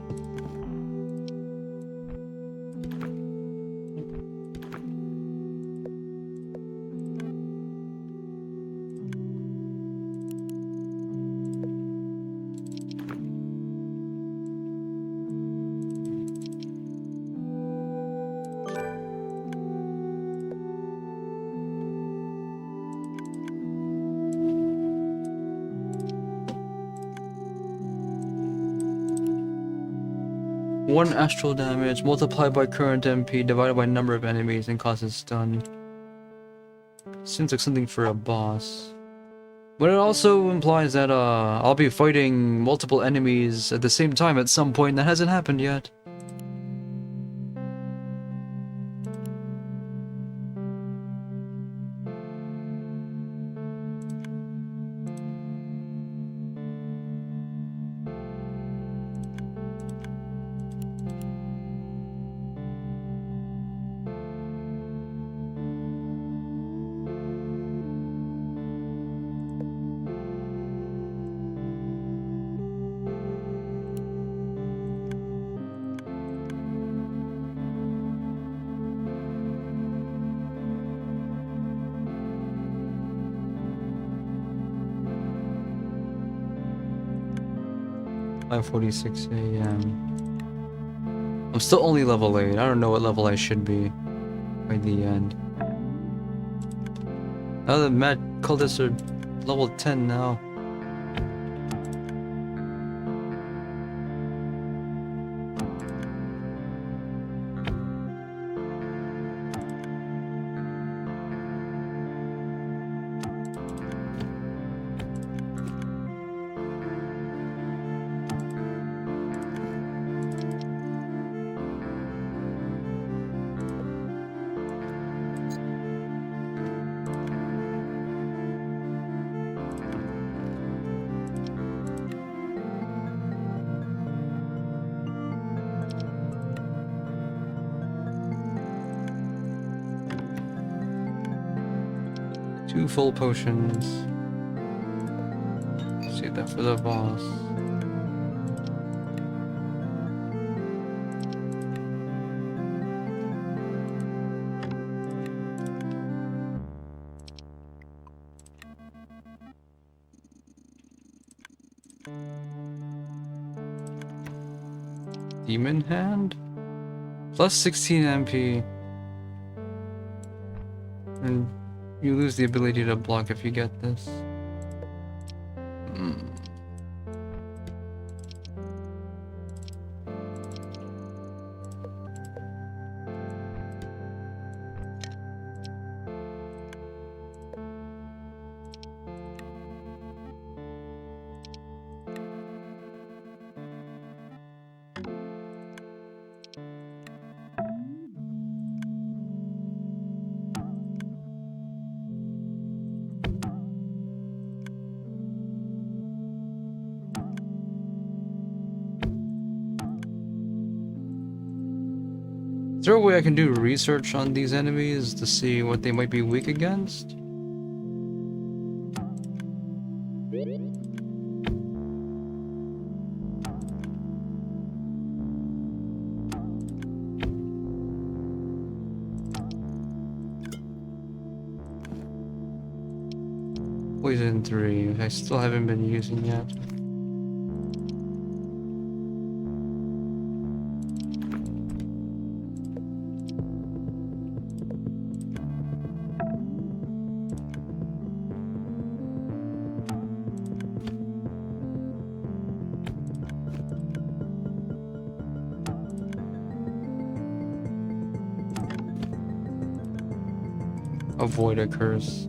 One astral damage multiplied by current MP divided by number of enemies and causes stun. Seems like something for a boss. But it also implies that I'll be fighting multiple enemies at the same time at some point. That hasn't happened yet. .46 a.m. I'm still only level 8. I don't know what level I should be by the end. Now the mad cultists are level 10 now. Two full potions. Save that for the boss. Demon Hand? Plus 16 MP. And you lose the ability to block if you get this. Is there a way I can do research on these enemies to see what they might be weak against? Poison 3, I still haven't been using yet. Avoid a curse.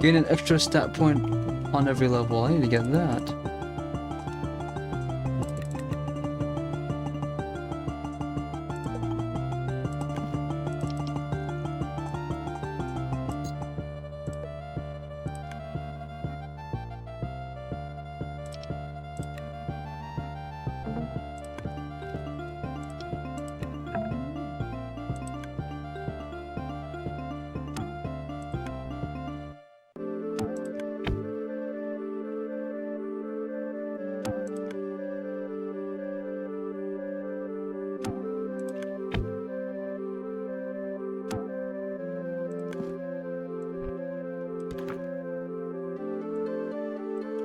Gain an extra stat point on every level. I need to get that.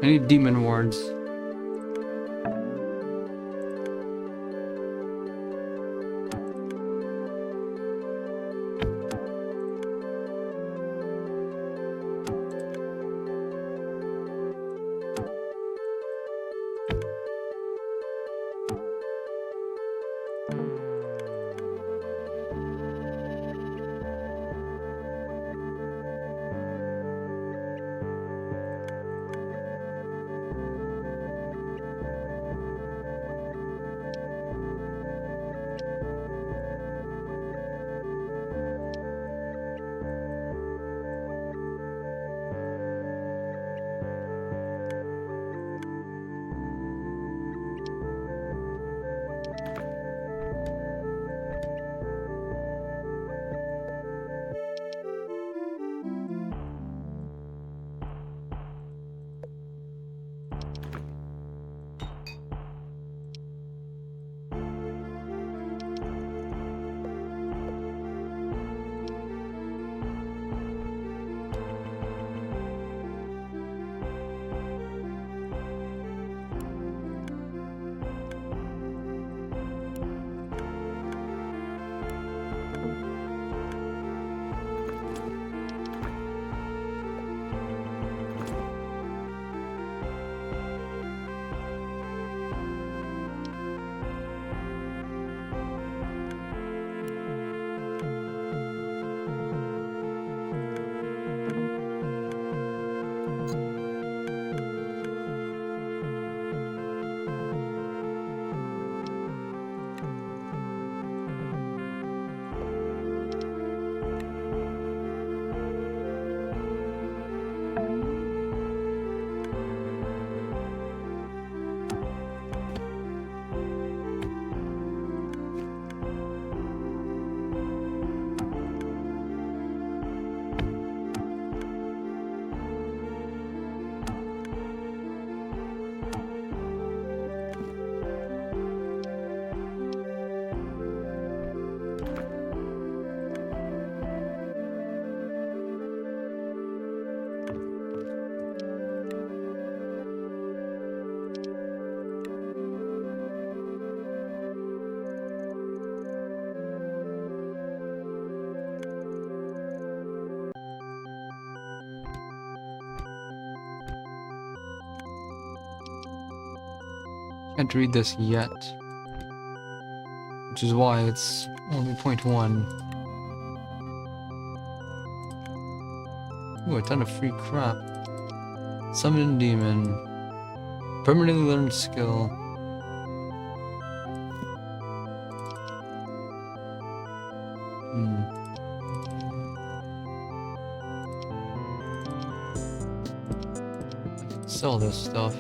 I need demon wards. Can't read this yet. Which is why it's only 0.1. Ooh, a ton of free crap. Summon demon. Permanently learned skill. Sell this stuff.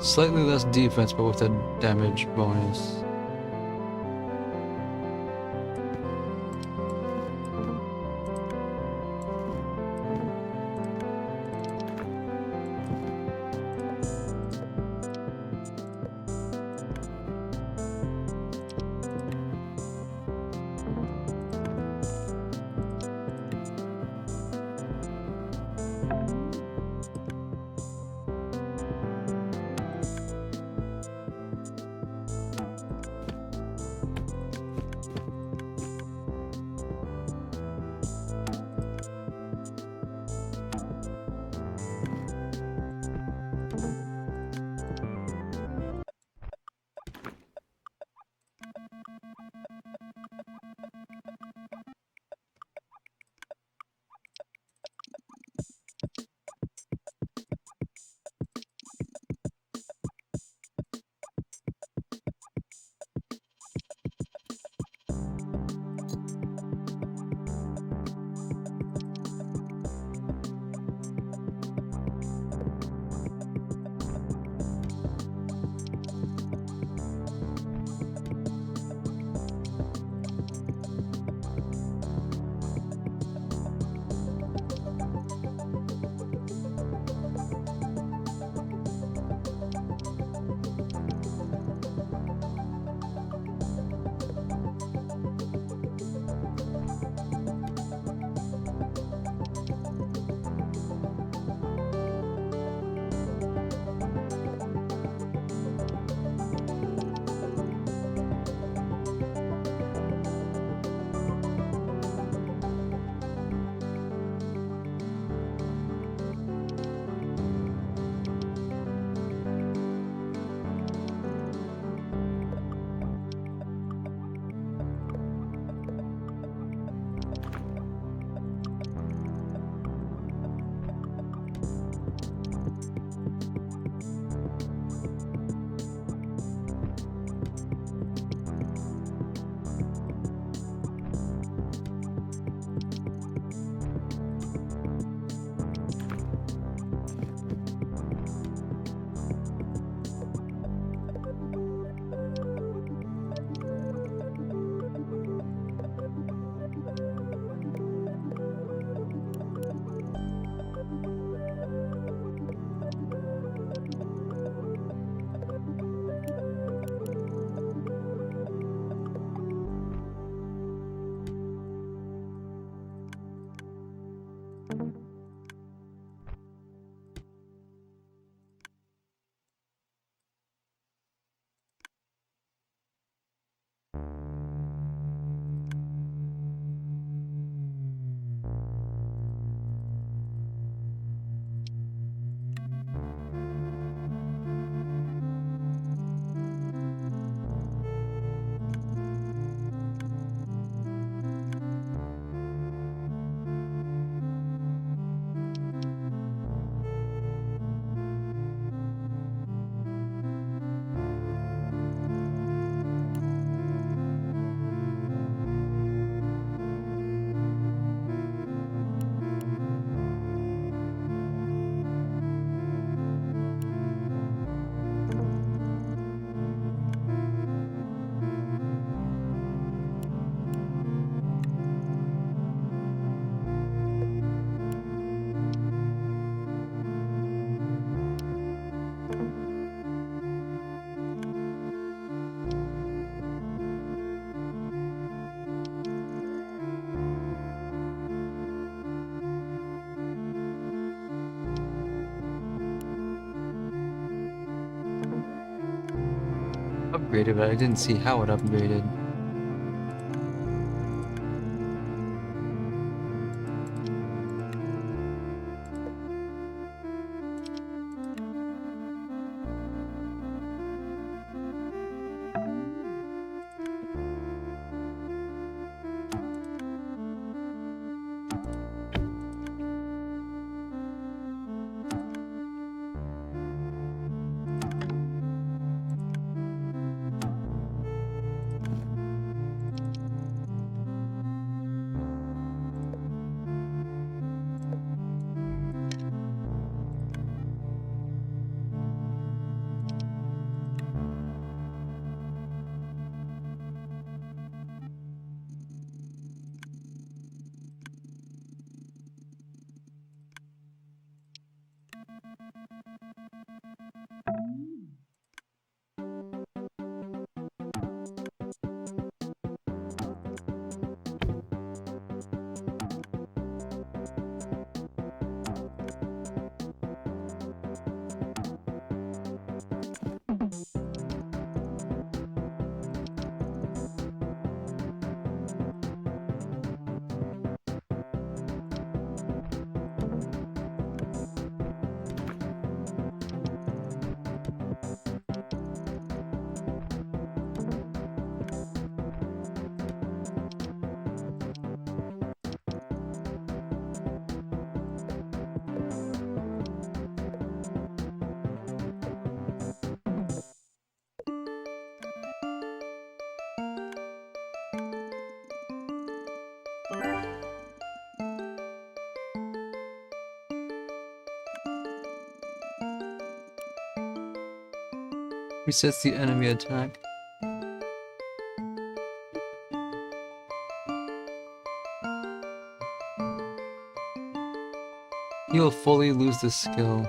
Slightly less defense, but with a damage bonus. upgraded, but I didn't see how it upgraded. Resets the enemy attack. You'll fully lose this skill.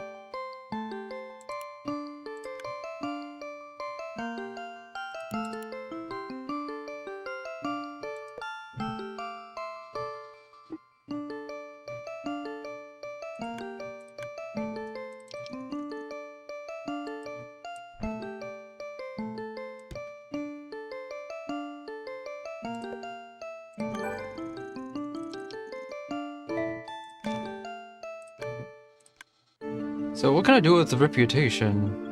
So what can I do with the reputation?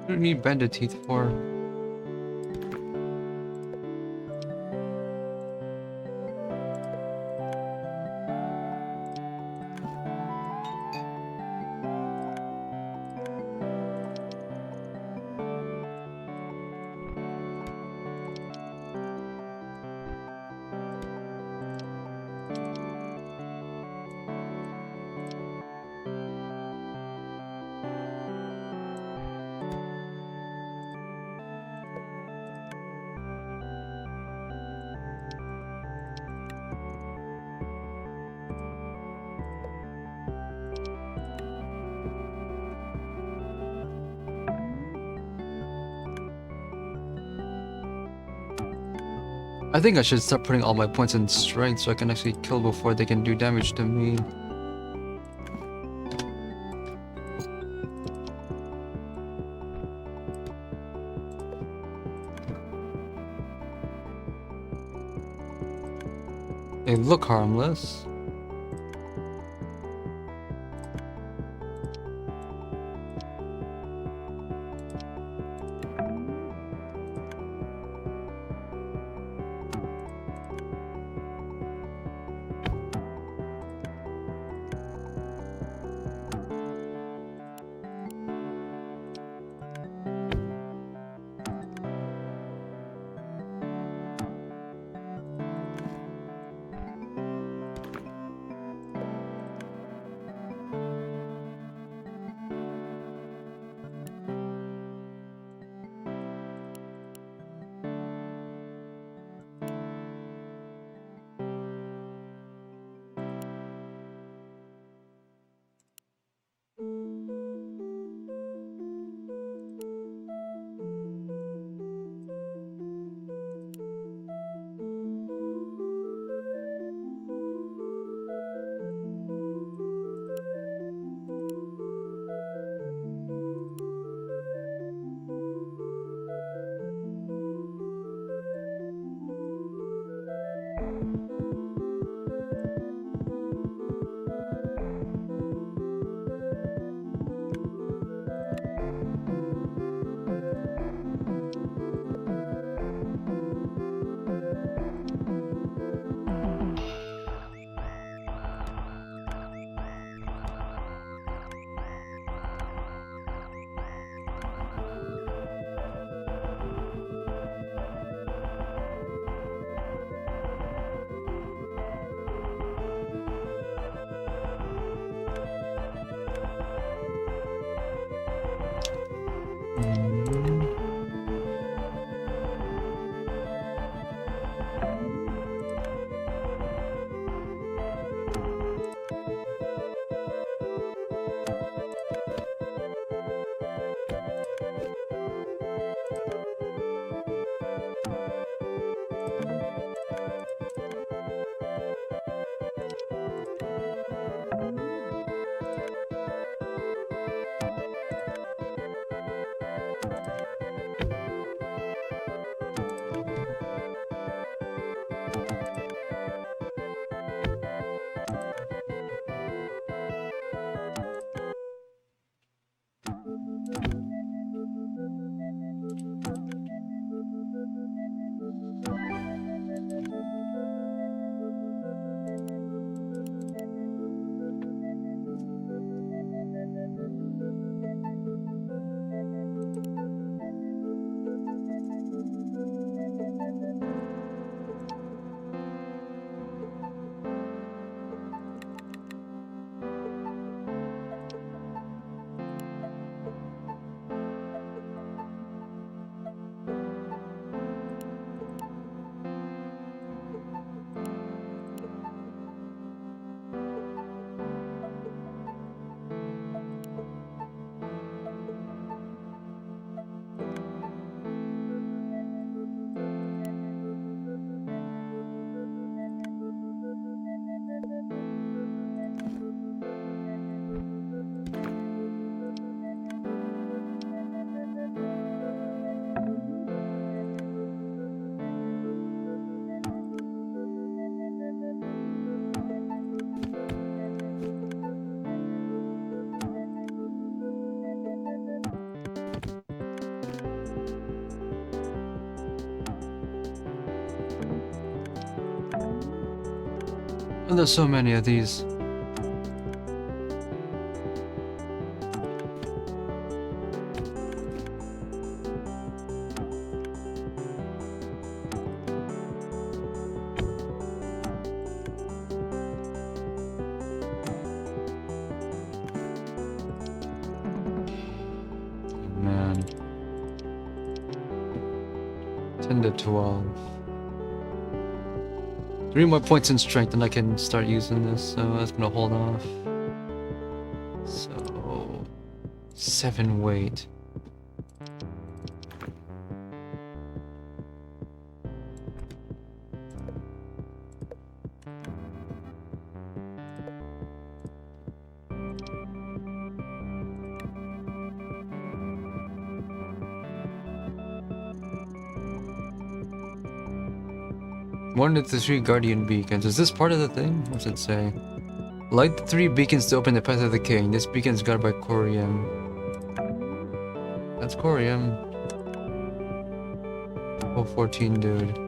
What do you need bandit teeth for? I think I should start putting all my points in strength so I can actually kill before they can do damage to me. They look harmless. And there's so many of these. Man. 10 to 12. 3 more points in strength and I can start using this, so that's gonna hold off. So 7 weight. One of the 3 guardian beacons. Is this part of the thing? What's it say? Light the 3 beacons to open the path of the king. This beacon is guarded by Corium. That's Corium. Oh, 14, dude.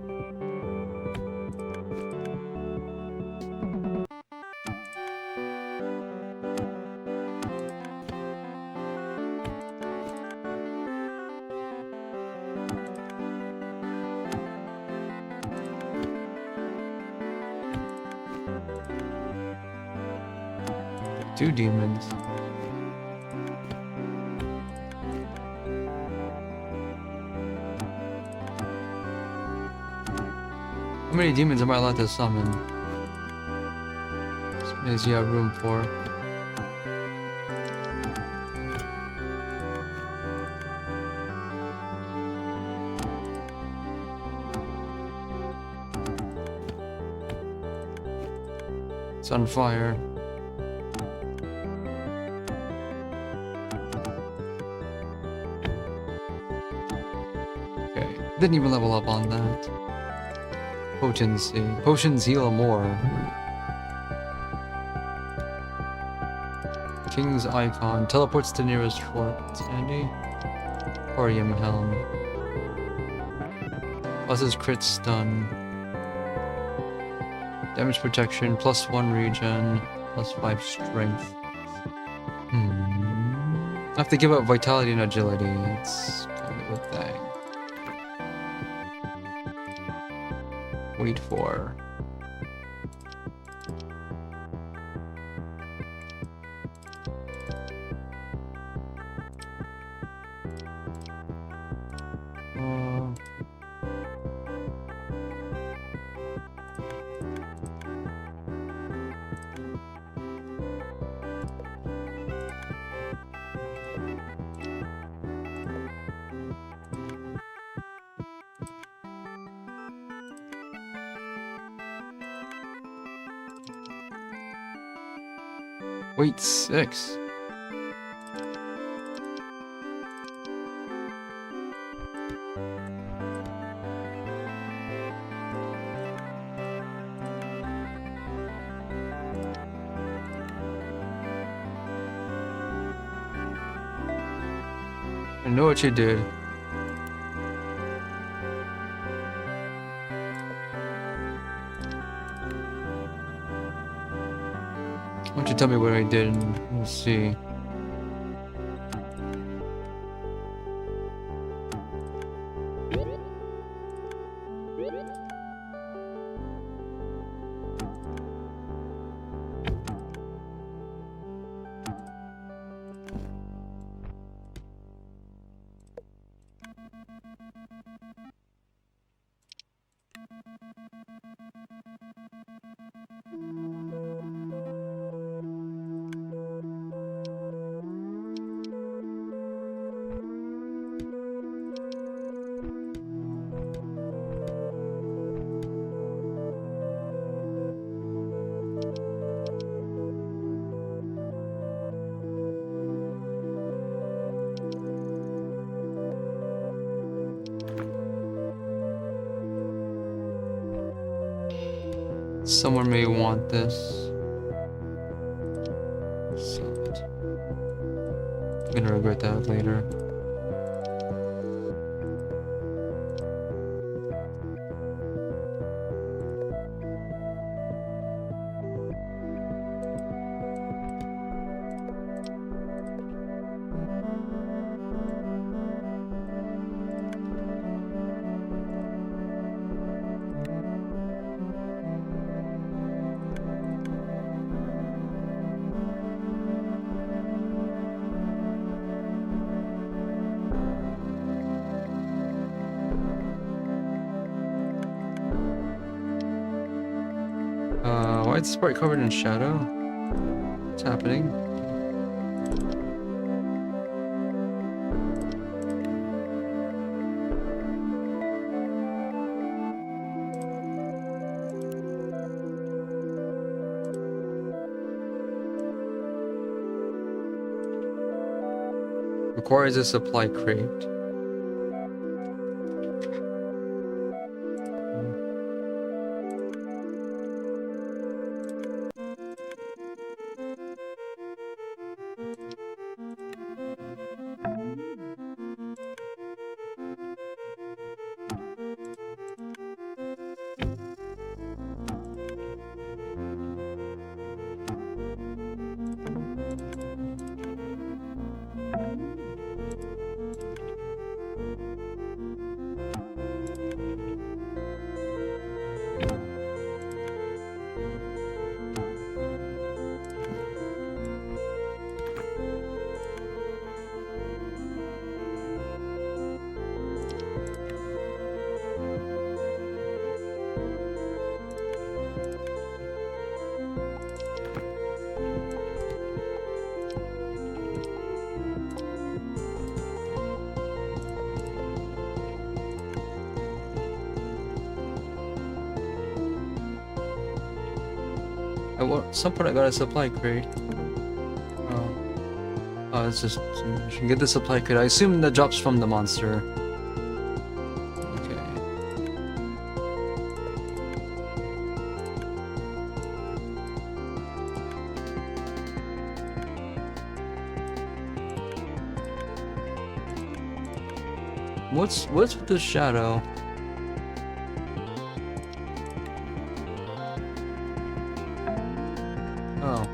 Two demons. How many demons am I allowed to summon? As many as you have room for. It's on fire. Didn't even level up on that. Potency. Potions heal more. King's Icon. Teleports to nearest fort. Andy. Corium Helm. Pluses crit stun. Damage protection. +1 regen. +5 strength. I have to give up vitality and agility. It's kind of a thing. Wait for. Wait, 6. I know what you did. Why don't you tell me what I did and we'll see. Someone may want this. Sucked. I'm gonna regret that later. is this part covered in shadow? What's happening? Requires a supply crate. At some point I got a supply crate. Oh, it's just you should get the supply crate. I assume that drops from the monster. Okay. What's with the shadow? Oh.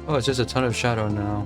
Oh, it's just a ton of shadow now.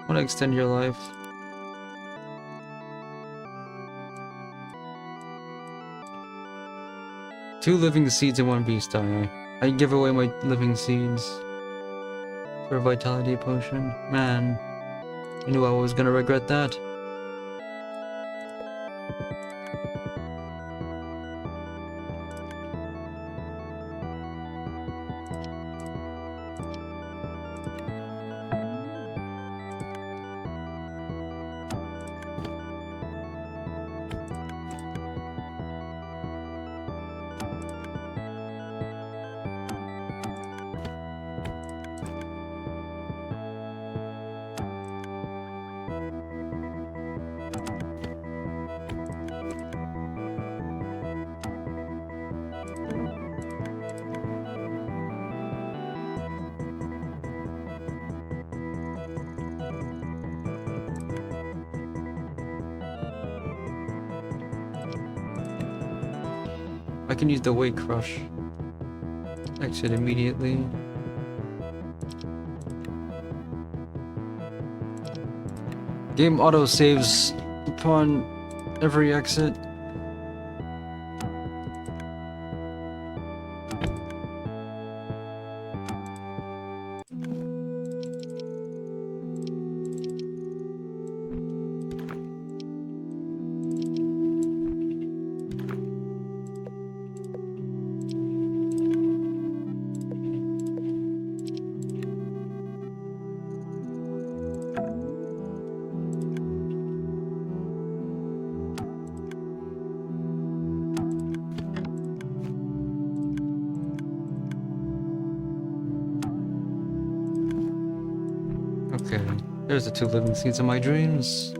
Want to extend your life? Two living seeds and one beast eye. I give away my living seeds for a vitality potion. Man, I knew I was gonna regret that. I can use the weight crush. Exit immediately. Game auto saves upon every exit. There's the 2 living seeds of my dreams.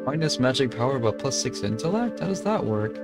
Minus magic power but plus 6 intellect? How does that work?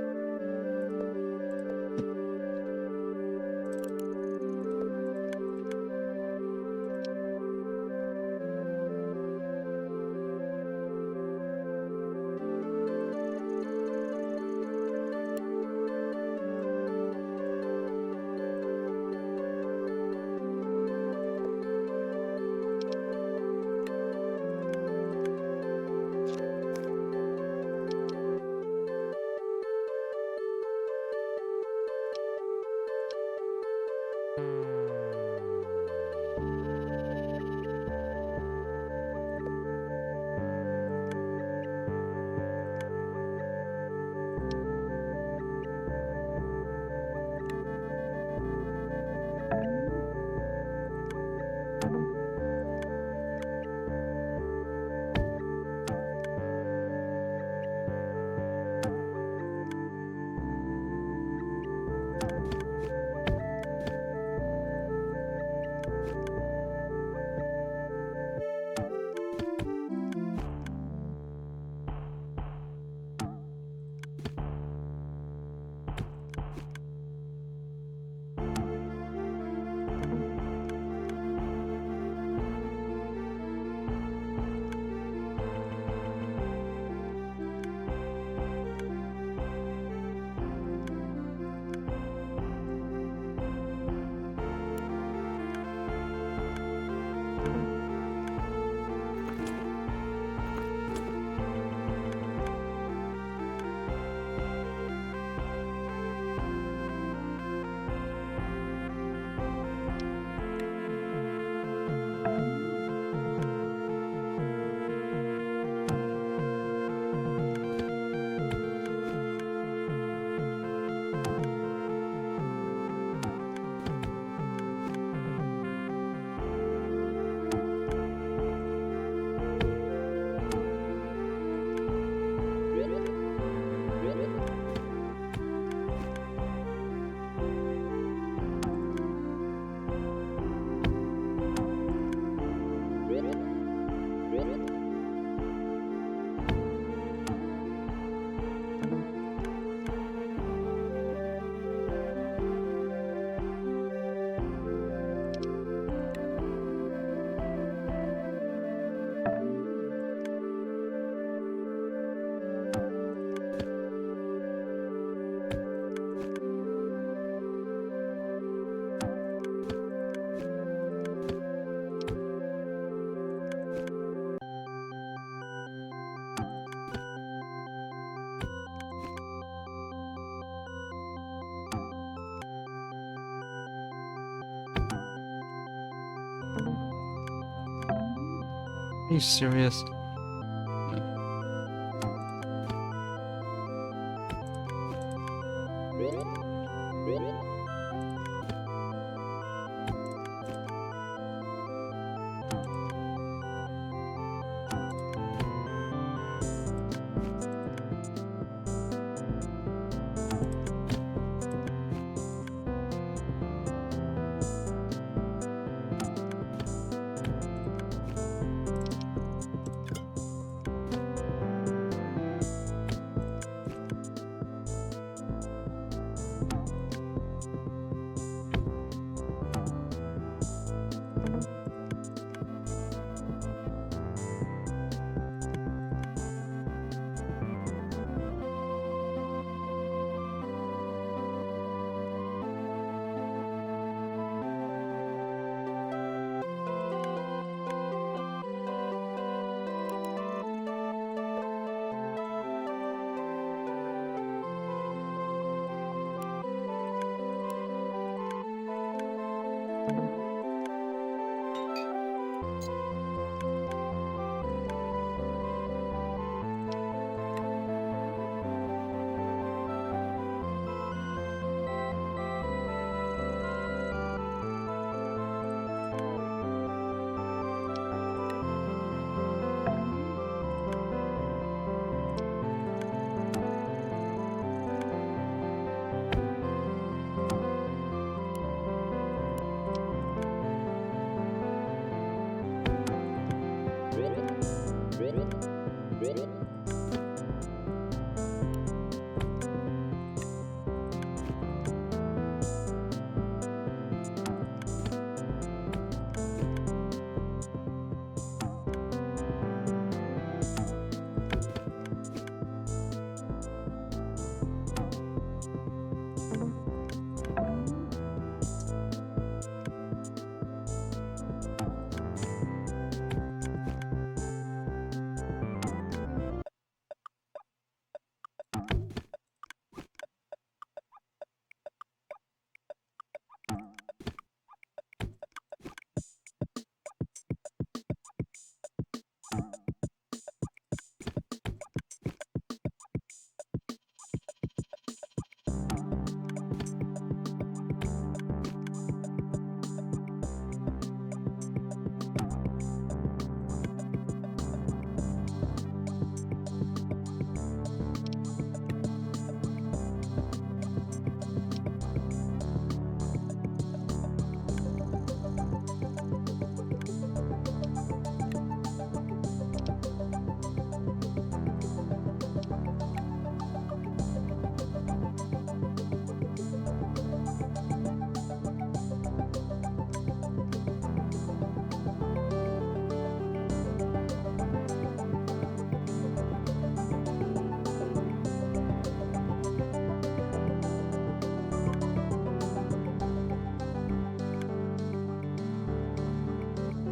Are you serious?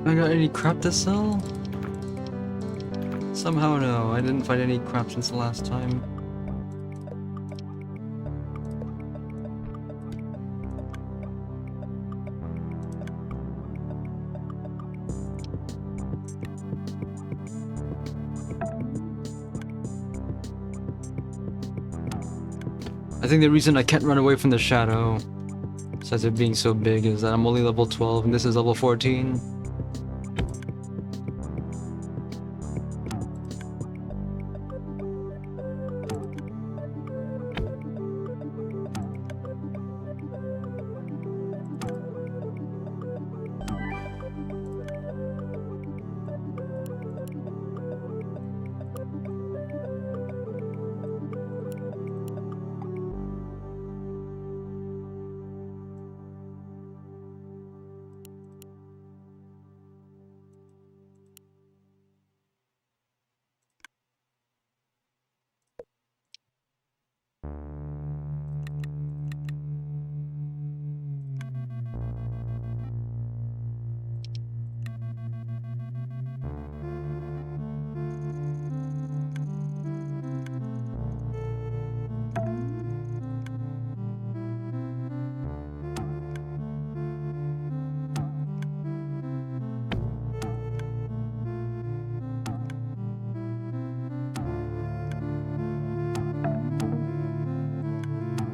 I got any crap to sell? Somehow no, I didn't find any crap since the last time. I think the reason I can't run away from the shadow, besides it being so big, is that I'm only level 12 and this is level 14.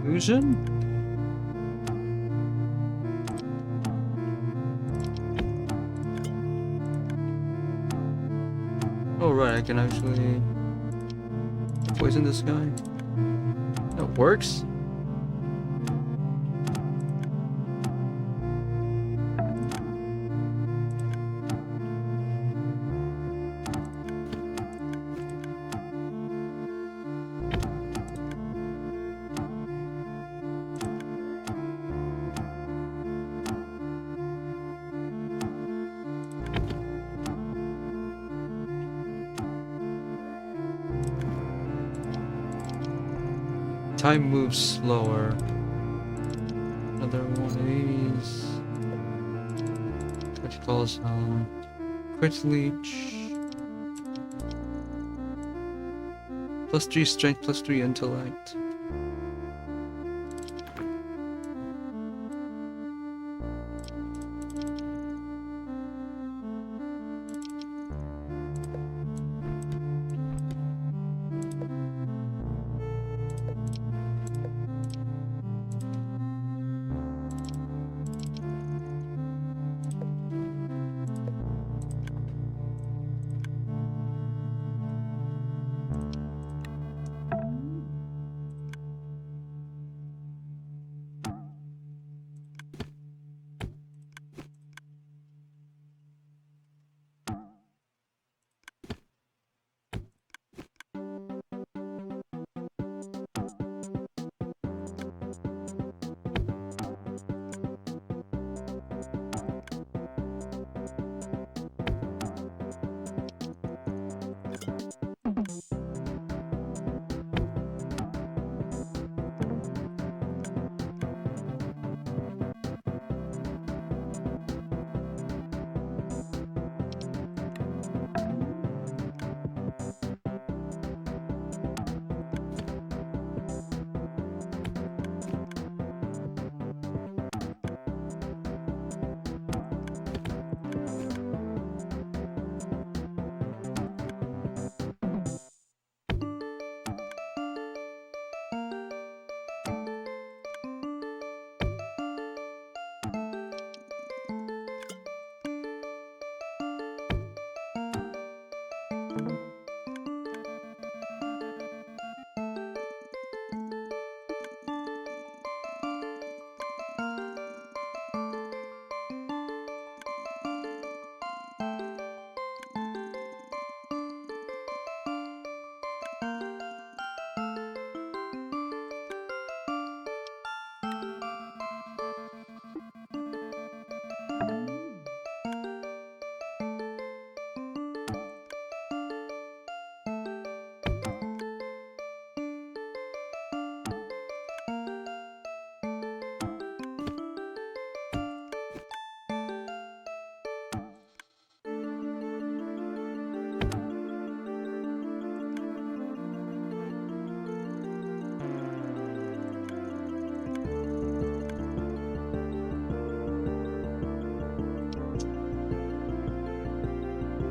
Illusion? Oh right, I can actually poison this guy. That works? Time moves slower. Another one of these. Critical sound. Crit leech. +3 strength, +3 intellect.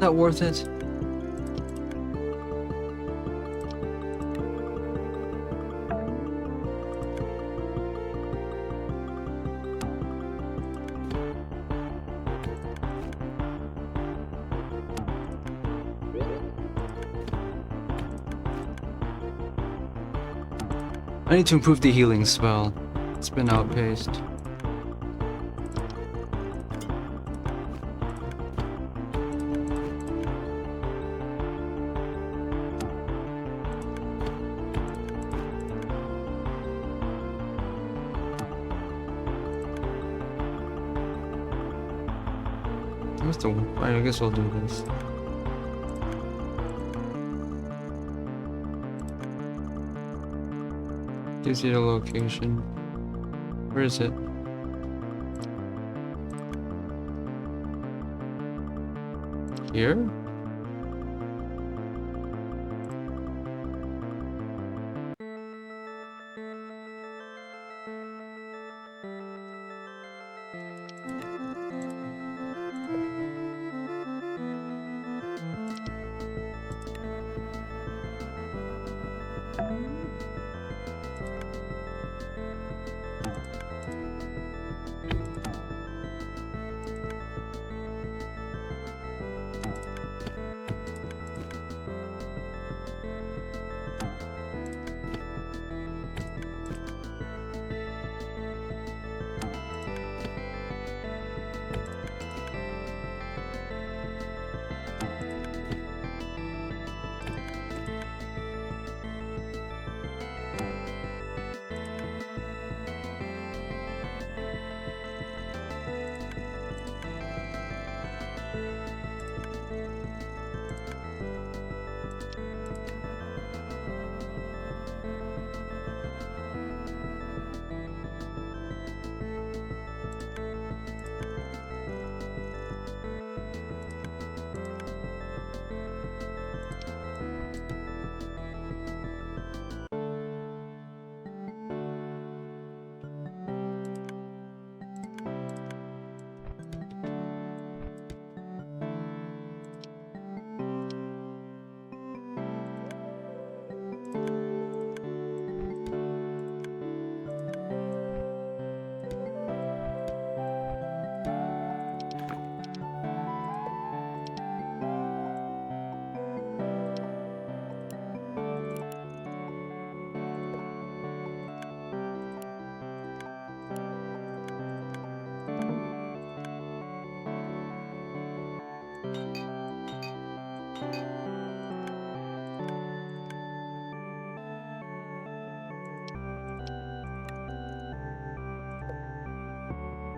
that worth it? I need to improve the healing spell. It's been outpaced. I guess I'll do this. Gives you the location. Where is it? Here?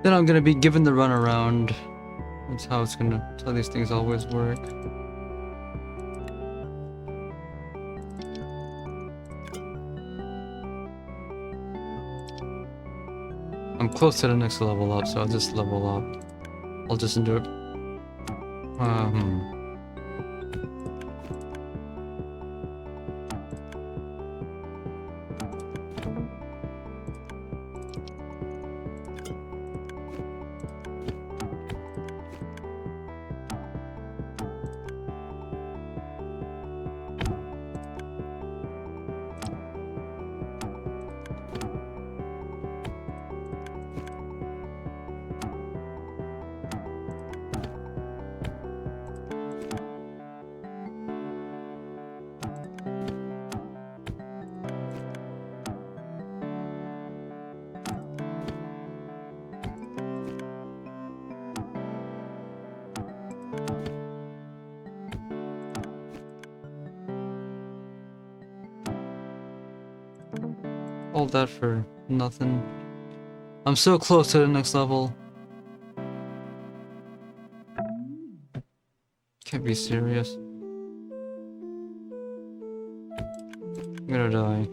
Then I'm gonna be given the runaround. That's how that's how these things always work. I'm close to the next level up, so I'll just level up. I'll just do it. All that for nothing. I'm so close to the next level. Can't be serious. I'm gonna die.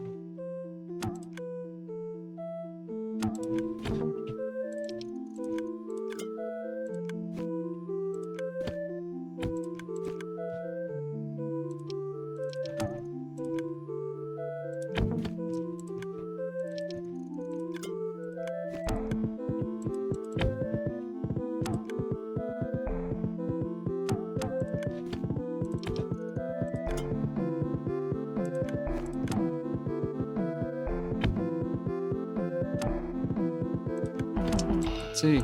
Let's see.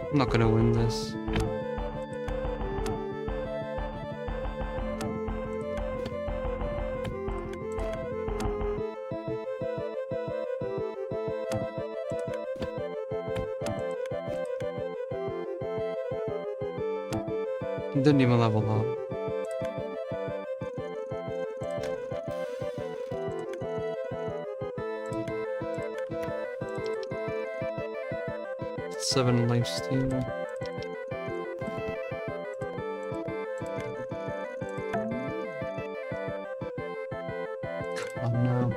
I'm not gonna win this. Didn't even level up. Seven lifesteal. Come on now.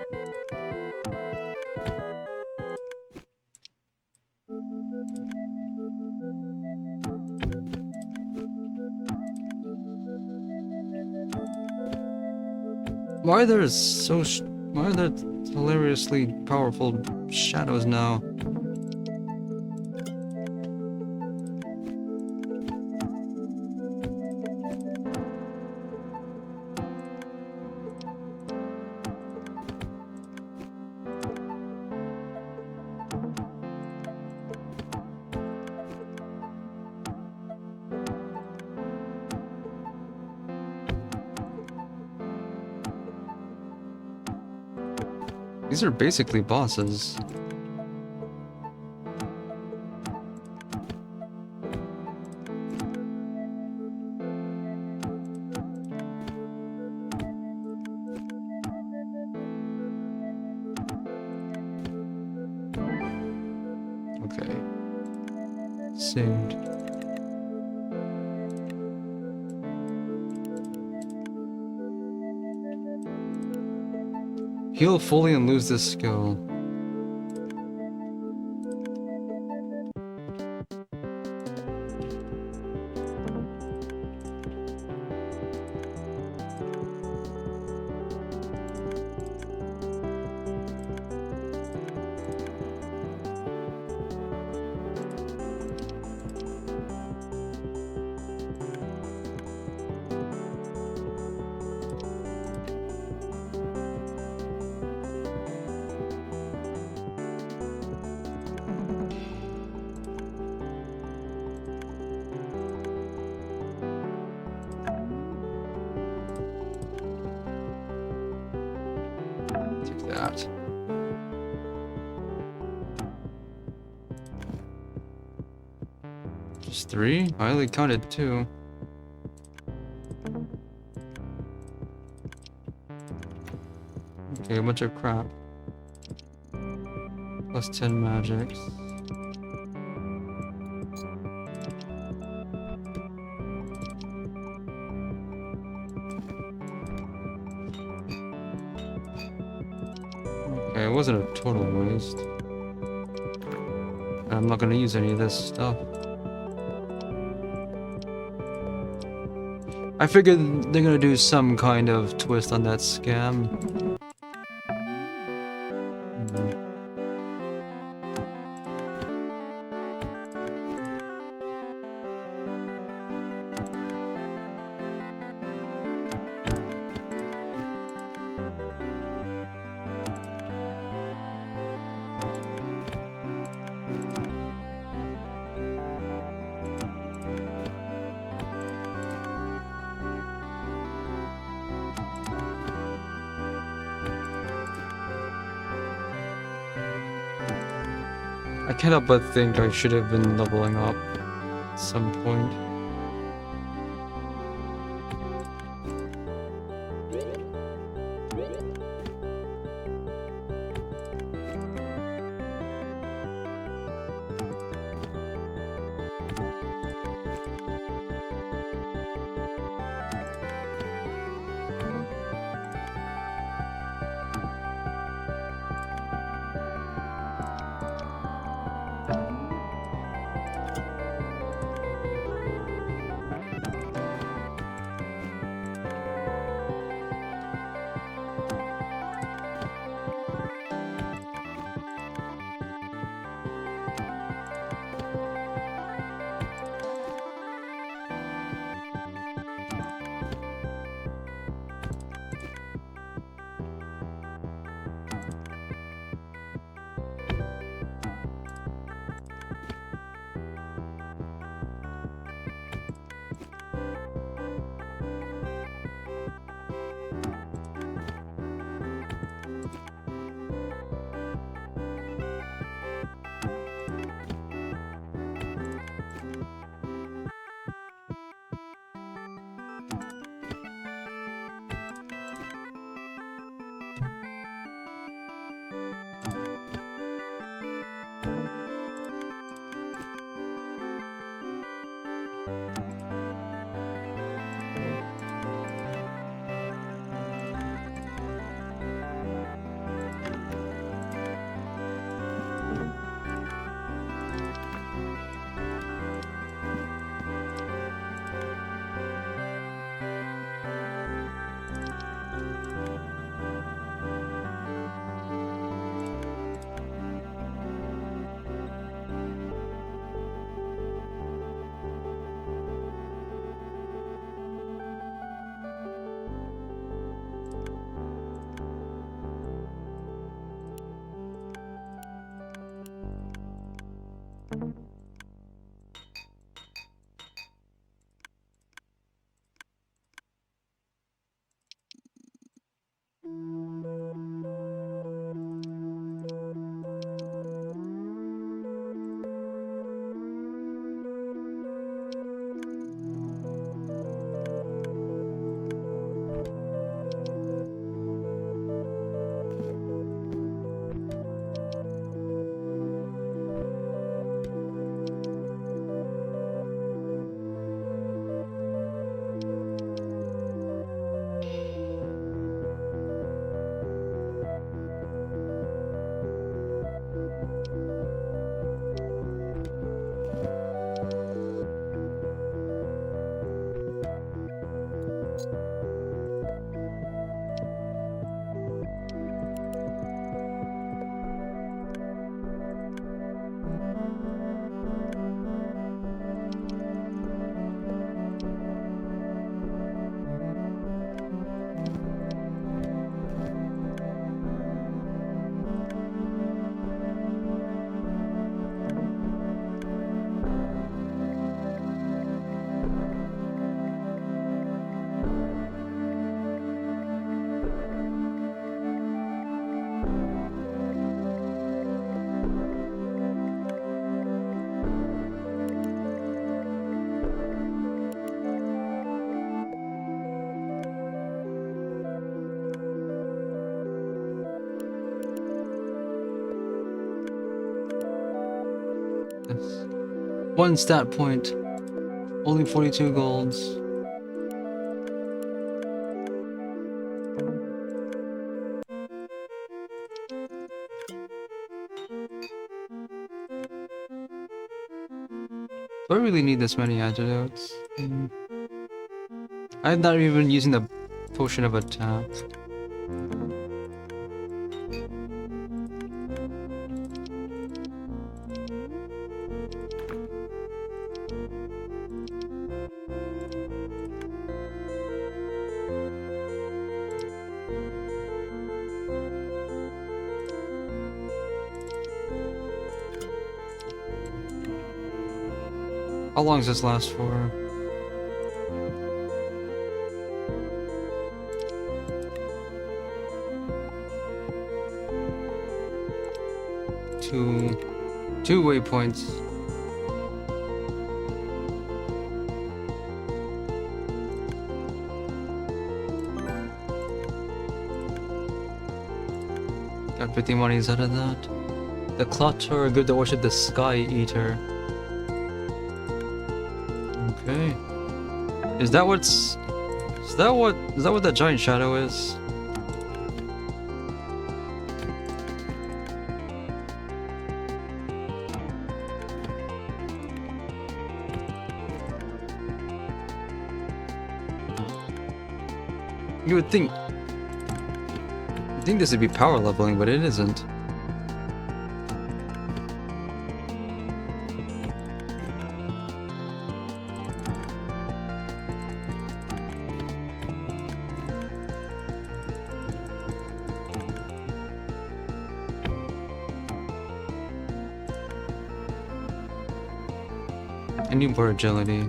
Why are there hilariously powerful shadows now? These are basically bosses. Okay. Saved. Heal fully and lose this skill. That. Just 3? I only counted 2. Okay, a bunch of crap. Plus 10 magics. Okay, it wasn't a total waste. I'm not gonna use any of this stuff. I figured they're gonna do some kind of twist on that scam. I can't help but think I should have been leveling up at some point. Yes. One stat point. Only 42 golds. Do I really need this many antidotes? I'm not even using the potion of attack. How long does this last for? Two waypoints. Got 50 monies out of that. The Clutter are good to worship the Sky Eater. Okay. Is that what that giant shadow is? You would think this would be power leveling, but it isn't. I need more agility.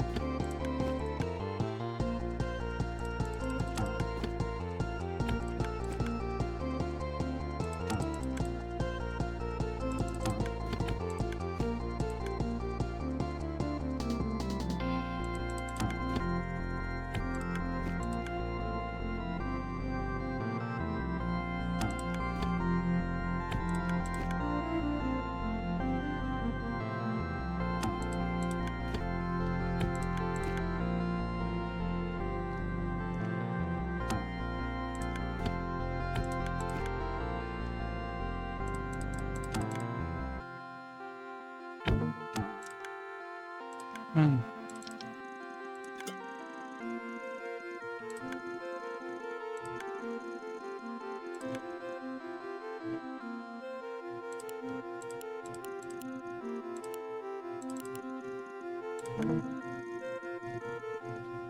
Hmm.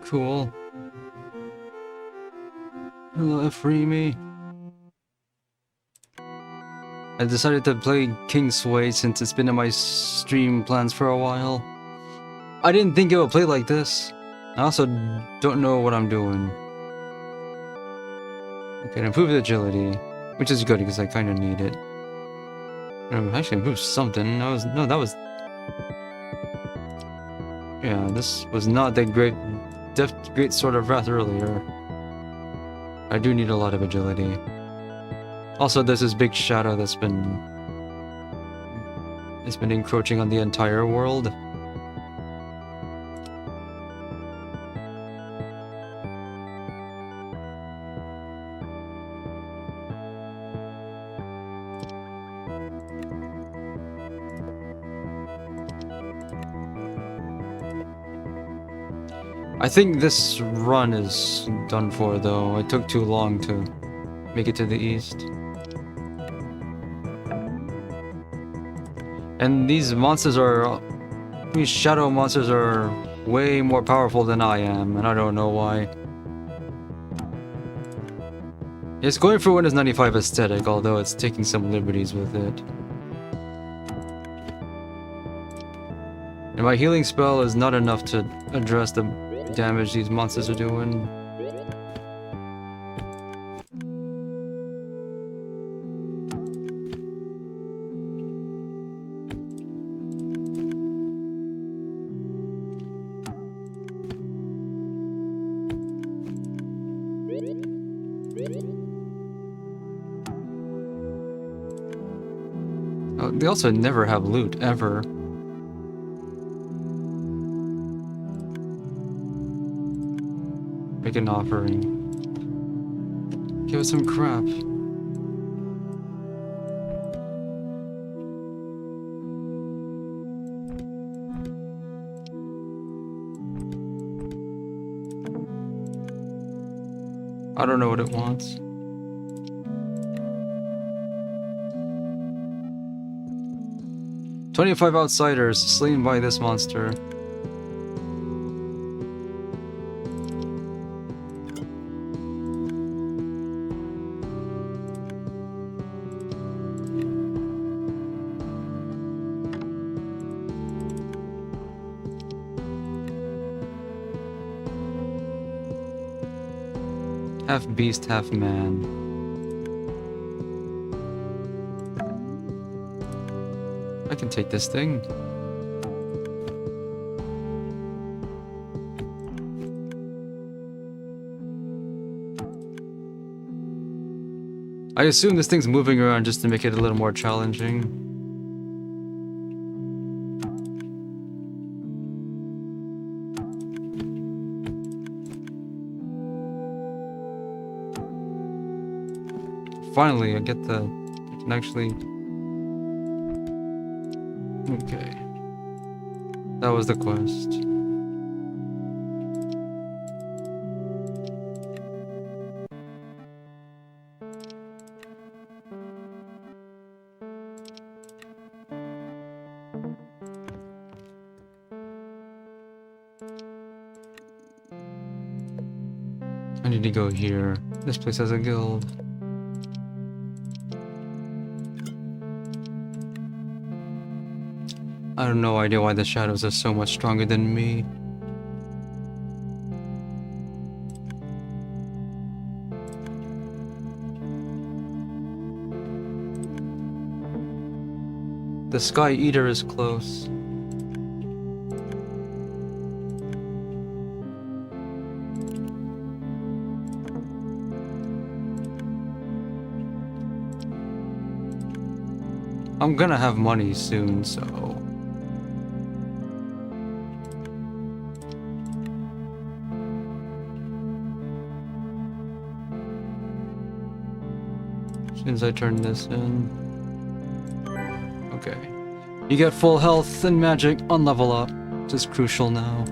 Cool. Hello, free me. I decided to play Kingsway since it's been in my stream plans for a while. I didn't think it would play like this. I also don't know what I'm doing. Okay, improved agility, which is good because I kind of need it. Actually, improved something. That was. Yeah, this was not the great Sword of Wrath earlier. I do need a lot of agility. Also, there's this big shadow that's been encroaching on the entire world. I think this run is done for though. It took too long to make it to the east. And these shadow monsters are way more powerful than I am, and I don't know why. It's going for Windows 95 aesthetic, although it's taking some liberties with it. And my healing spell is not enough to address the damage these monsters are doing. Oh, they also never have loot, ever. Make an offering. Give us some crap. I don't know what it wants. "25 outsiders slain by this monster." Half beast, half man. I can take this thing. I assume this thing's moving around just to make it a little more challenging. Finally, I can actually... Okay. That was the quest. I need to go here. This place has a guild. I have no idea why the shadows are so much stronger than me. The Sky Eater is close. I'm gonna have money soon, so... as soon as I turn this in. Okay. You get full health and magic on level up, which is crucial now.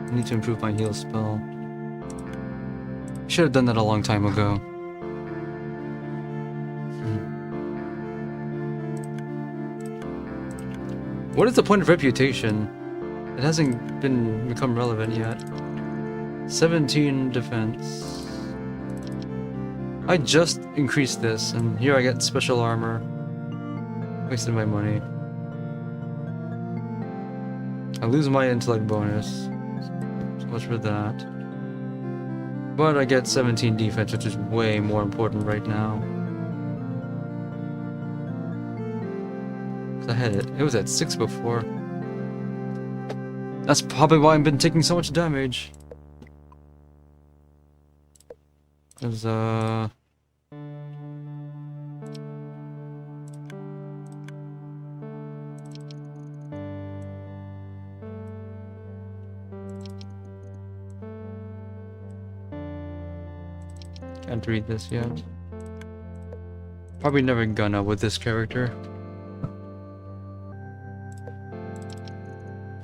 I need to improve my heal spell. Should have done that a long time ago. What is the point of reputation? It hasn't become relevant yet. 17 defense. I just increased this, and here I get special armor. Wasted my money. I lose my intellect bonus. So much for that. But I get 17 defense, which is way more important right now. 'Cause I had it. It was at 6 before. That's probably why I've been taking so much damage. 'Cause, can't read this yet. Probably never gonna with this character.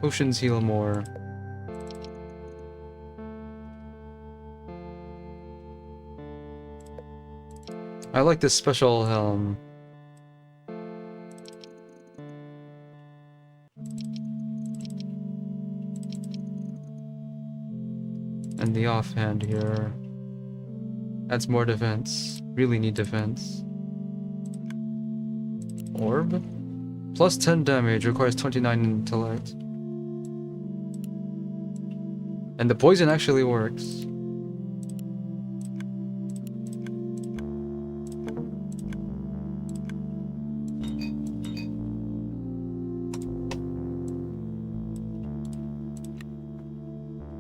Potions heal more. I like this special helm. And the offhand here. That's more defense. Really need defense. Orb? Plus 10 damage, requires 29 intellect. And the poison actually works.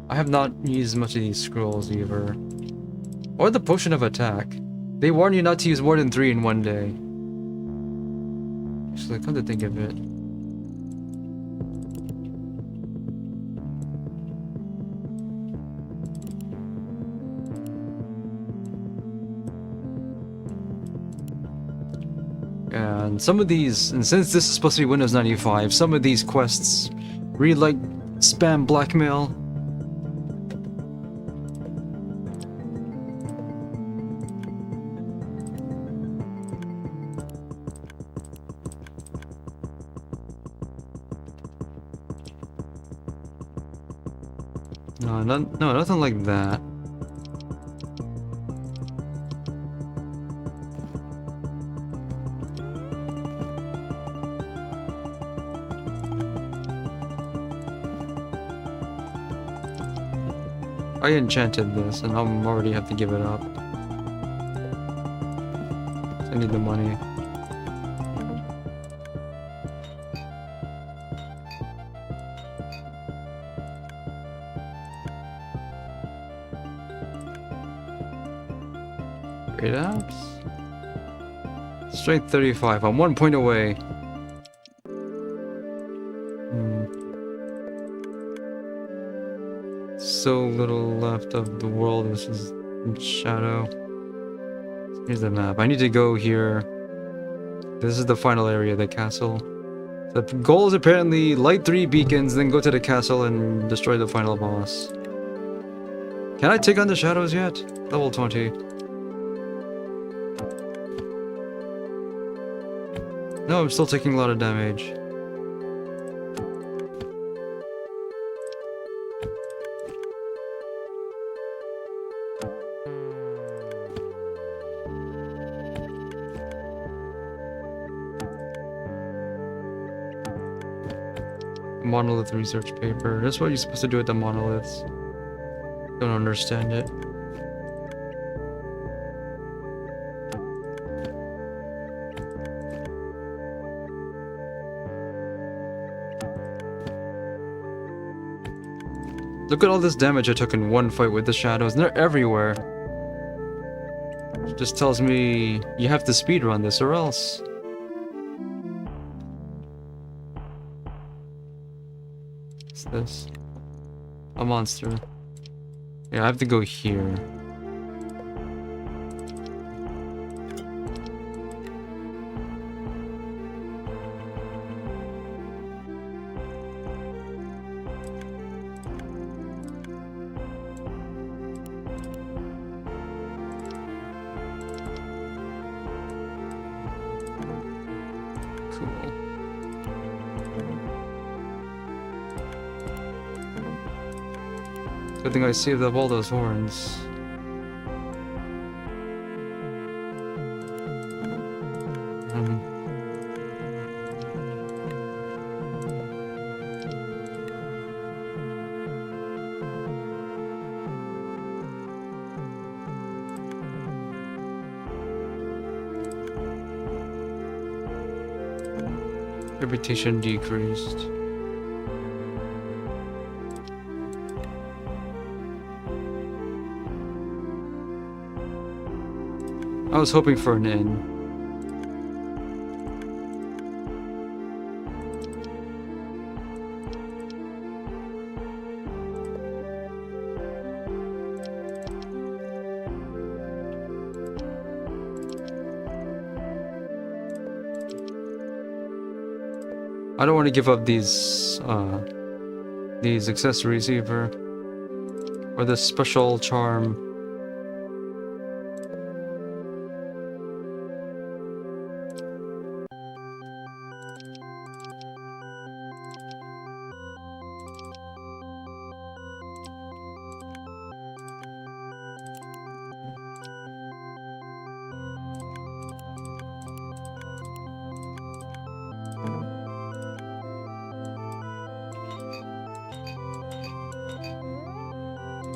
I have not used much of these scrolls either. Or the potion of attack. They warn you not to use more than 3 in one day. Actually, come to think of it. And some of these, and since this is supposed to be Windows 95, some of these quests read like spam blackmail. No, nothing like that. I enchanted this, and I'm already have to give it up. I need the money. Great apps. Strength 35. I'm 1 point away. So little left of the world. This is in shadow. Here's the map. I need to go here. This is the final area of the castle. The goal is apparently light 3 beacons, then go to the castle and destroy the final boss. Can I take on the shadows yet? Level 20. No, I'm still taking a lot of damage. Monolith research paper. That's what you're supposed to do with the monoliths. Don't understand it. Look at all this damage I took in one fight with the shadows, and they're everywhere. It just tells me you have to speedrun this or else. What's this? A monster. Yeah, I have to go here. Good thing I saved up all those horns. Reputation decreased. I was hoping for an inn. I don't want to give up these accessories either, or this special charm.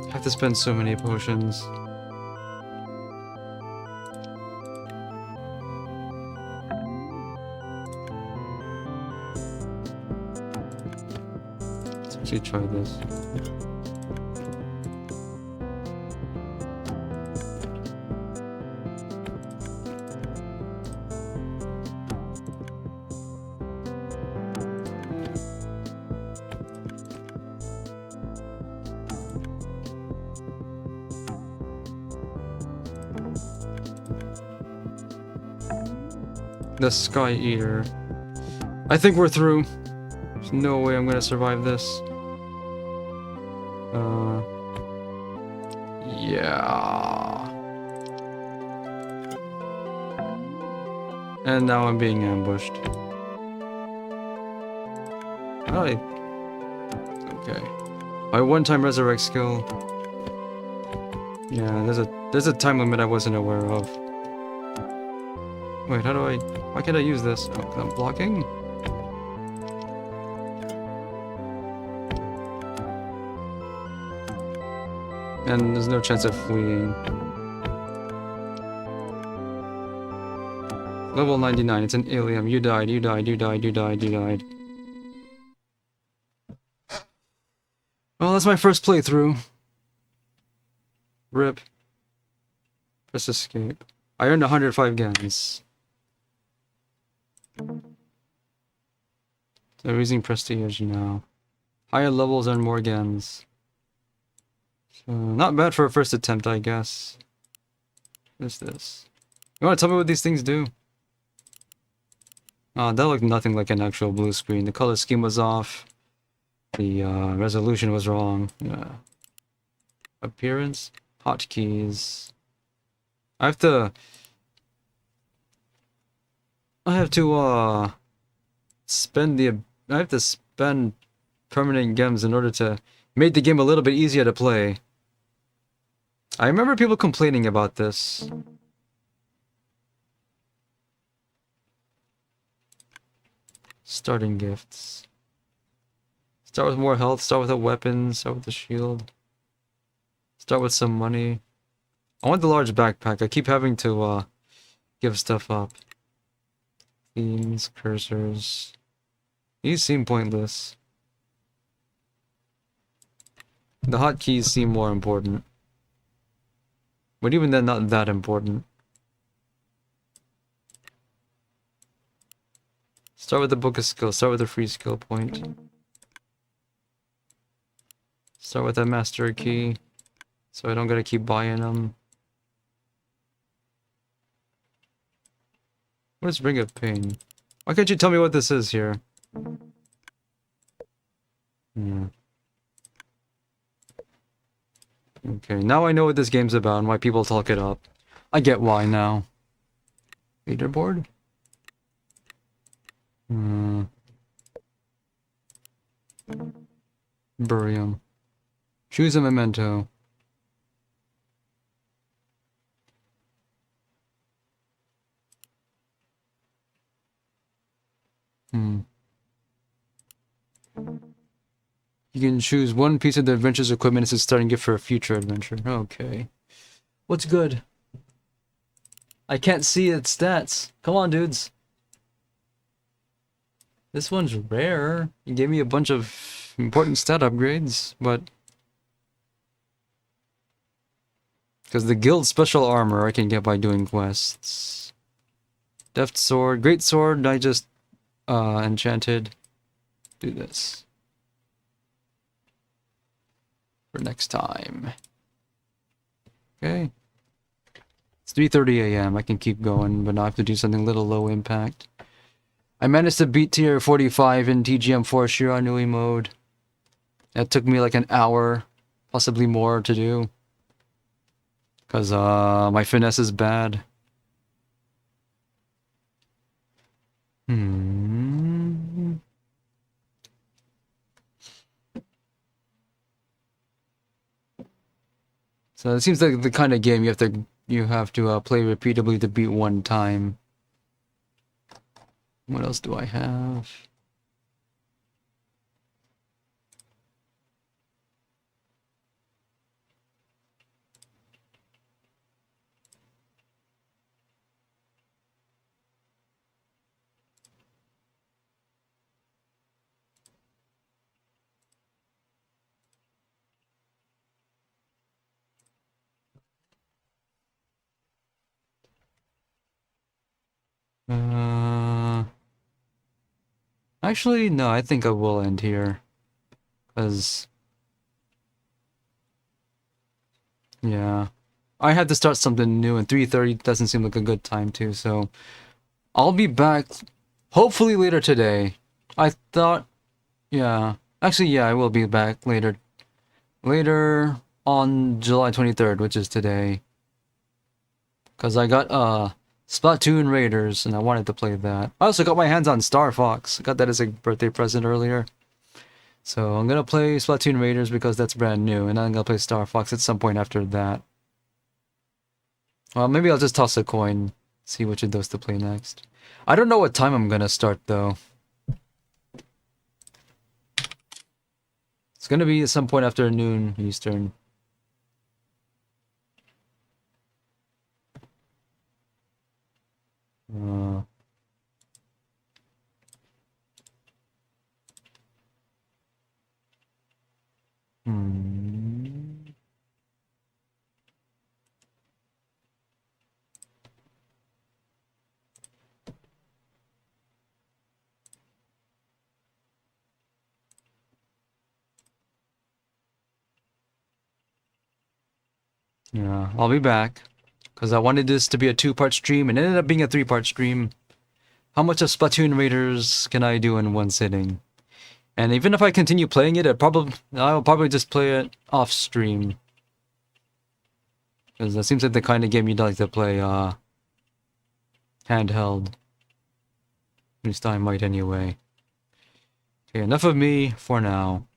I have to spend so many potions. Let's actually try this. The Sky Eater. I think we're through. There's no way I'm gonna survive this. Yeah. And now I'm being ambushed. Hi. Okay. My one-time resurrect skill. Yeah, there's a time limit I wasn't aware of. Wait, how do I... Why can't I use this? Oh, I'm blocking? And there's no chance of fleeing. Level 99, it's an alien. You died, you died, you died, you died, you died. Well, that's my first playthrough. RIP. Press escape. I earned 105 gens. So we're using prestige now. Higher levels earn more gens. So not bad for a first attempt, I guess. What is this? You wanna tell me what these things do? That looked nothing like an actual blue screen. The color scheme was off. The resolution was wrong. Appearance? Hotkeys. I have to spend permanent gems in order to make the game a little bit easier to play. I remember people complaining about this. Starting gifts. Start with more health, start with a weapon, start with a shield. Start with some money. I want the large backpack. I keep having to give stuff up. Themes, cursors. These seem pointless. The hotkeys seem more important. But even then, not that important. Start with the book of skills. Start with a free skill point. Start with a master key. So I don't gotta keep buying them. What is Ring of Pain? Why can't you tell me what this is here? Okay, now I know what this game's about and why people talk it up. I get why now. Leaderboard? Burium. Choose a memento. Hmm. You can choose one piece of the adventure's equipment as a starting gift for a future adventure. Okay. What's good? I can't see its stats. Come on, dudes. This one's rare. You gave me a bunch of important stat upgrades, but... Because the guild special armor I can get by doing quests. Deft sword, great sword, I just enchanted. Do this. For next time. Okay. It's 3:30 a.m. I can keep going, but now I have to do something a little low impact. I managed to beat tier 45 in TGM4 Shiranui mode. That took me like an hour, possibly more to do. Because my finesse is bad. So it seems like the kind of game you have to play repeatedly to beat one time. What else do I have? Actually, no, I think I will end here. Because... yeah. I had to start something new, and 3:30 doesn't seem like a good time too, so... I'll be back, hopefully later today. I thought... yeah. Actually, yeah, I will be back later. Later on July 23rd, which is today. Because I got, Splatoon Raiders, and I wanted to play that. I also got my hands on Star Fox. I got that as a birthday present earlier. So I'm gonna play Splatoon Raiders because that's brand new, and then I'm gonna play Star Fox at some point after that. Well, maybe I'll just toss a coin, see which of those to play next. I don't know what time I'm gonna start, though. It's gonna be at some point after noon Eastern. Yeah, I'll be back. Because I wanted this to be a 2-part stream, and it ended up being a 3-part stream. How much of Splatoon Raiders can I do in one sitting? And even if I continue playing it, I'll probably just play it off stream. Because that seems like the kind of game you'd like to play handheld. At least I might anyway. Okay, enough of me for now.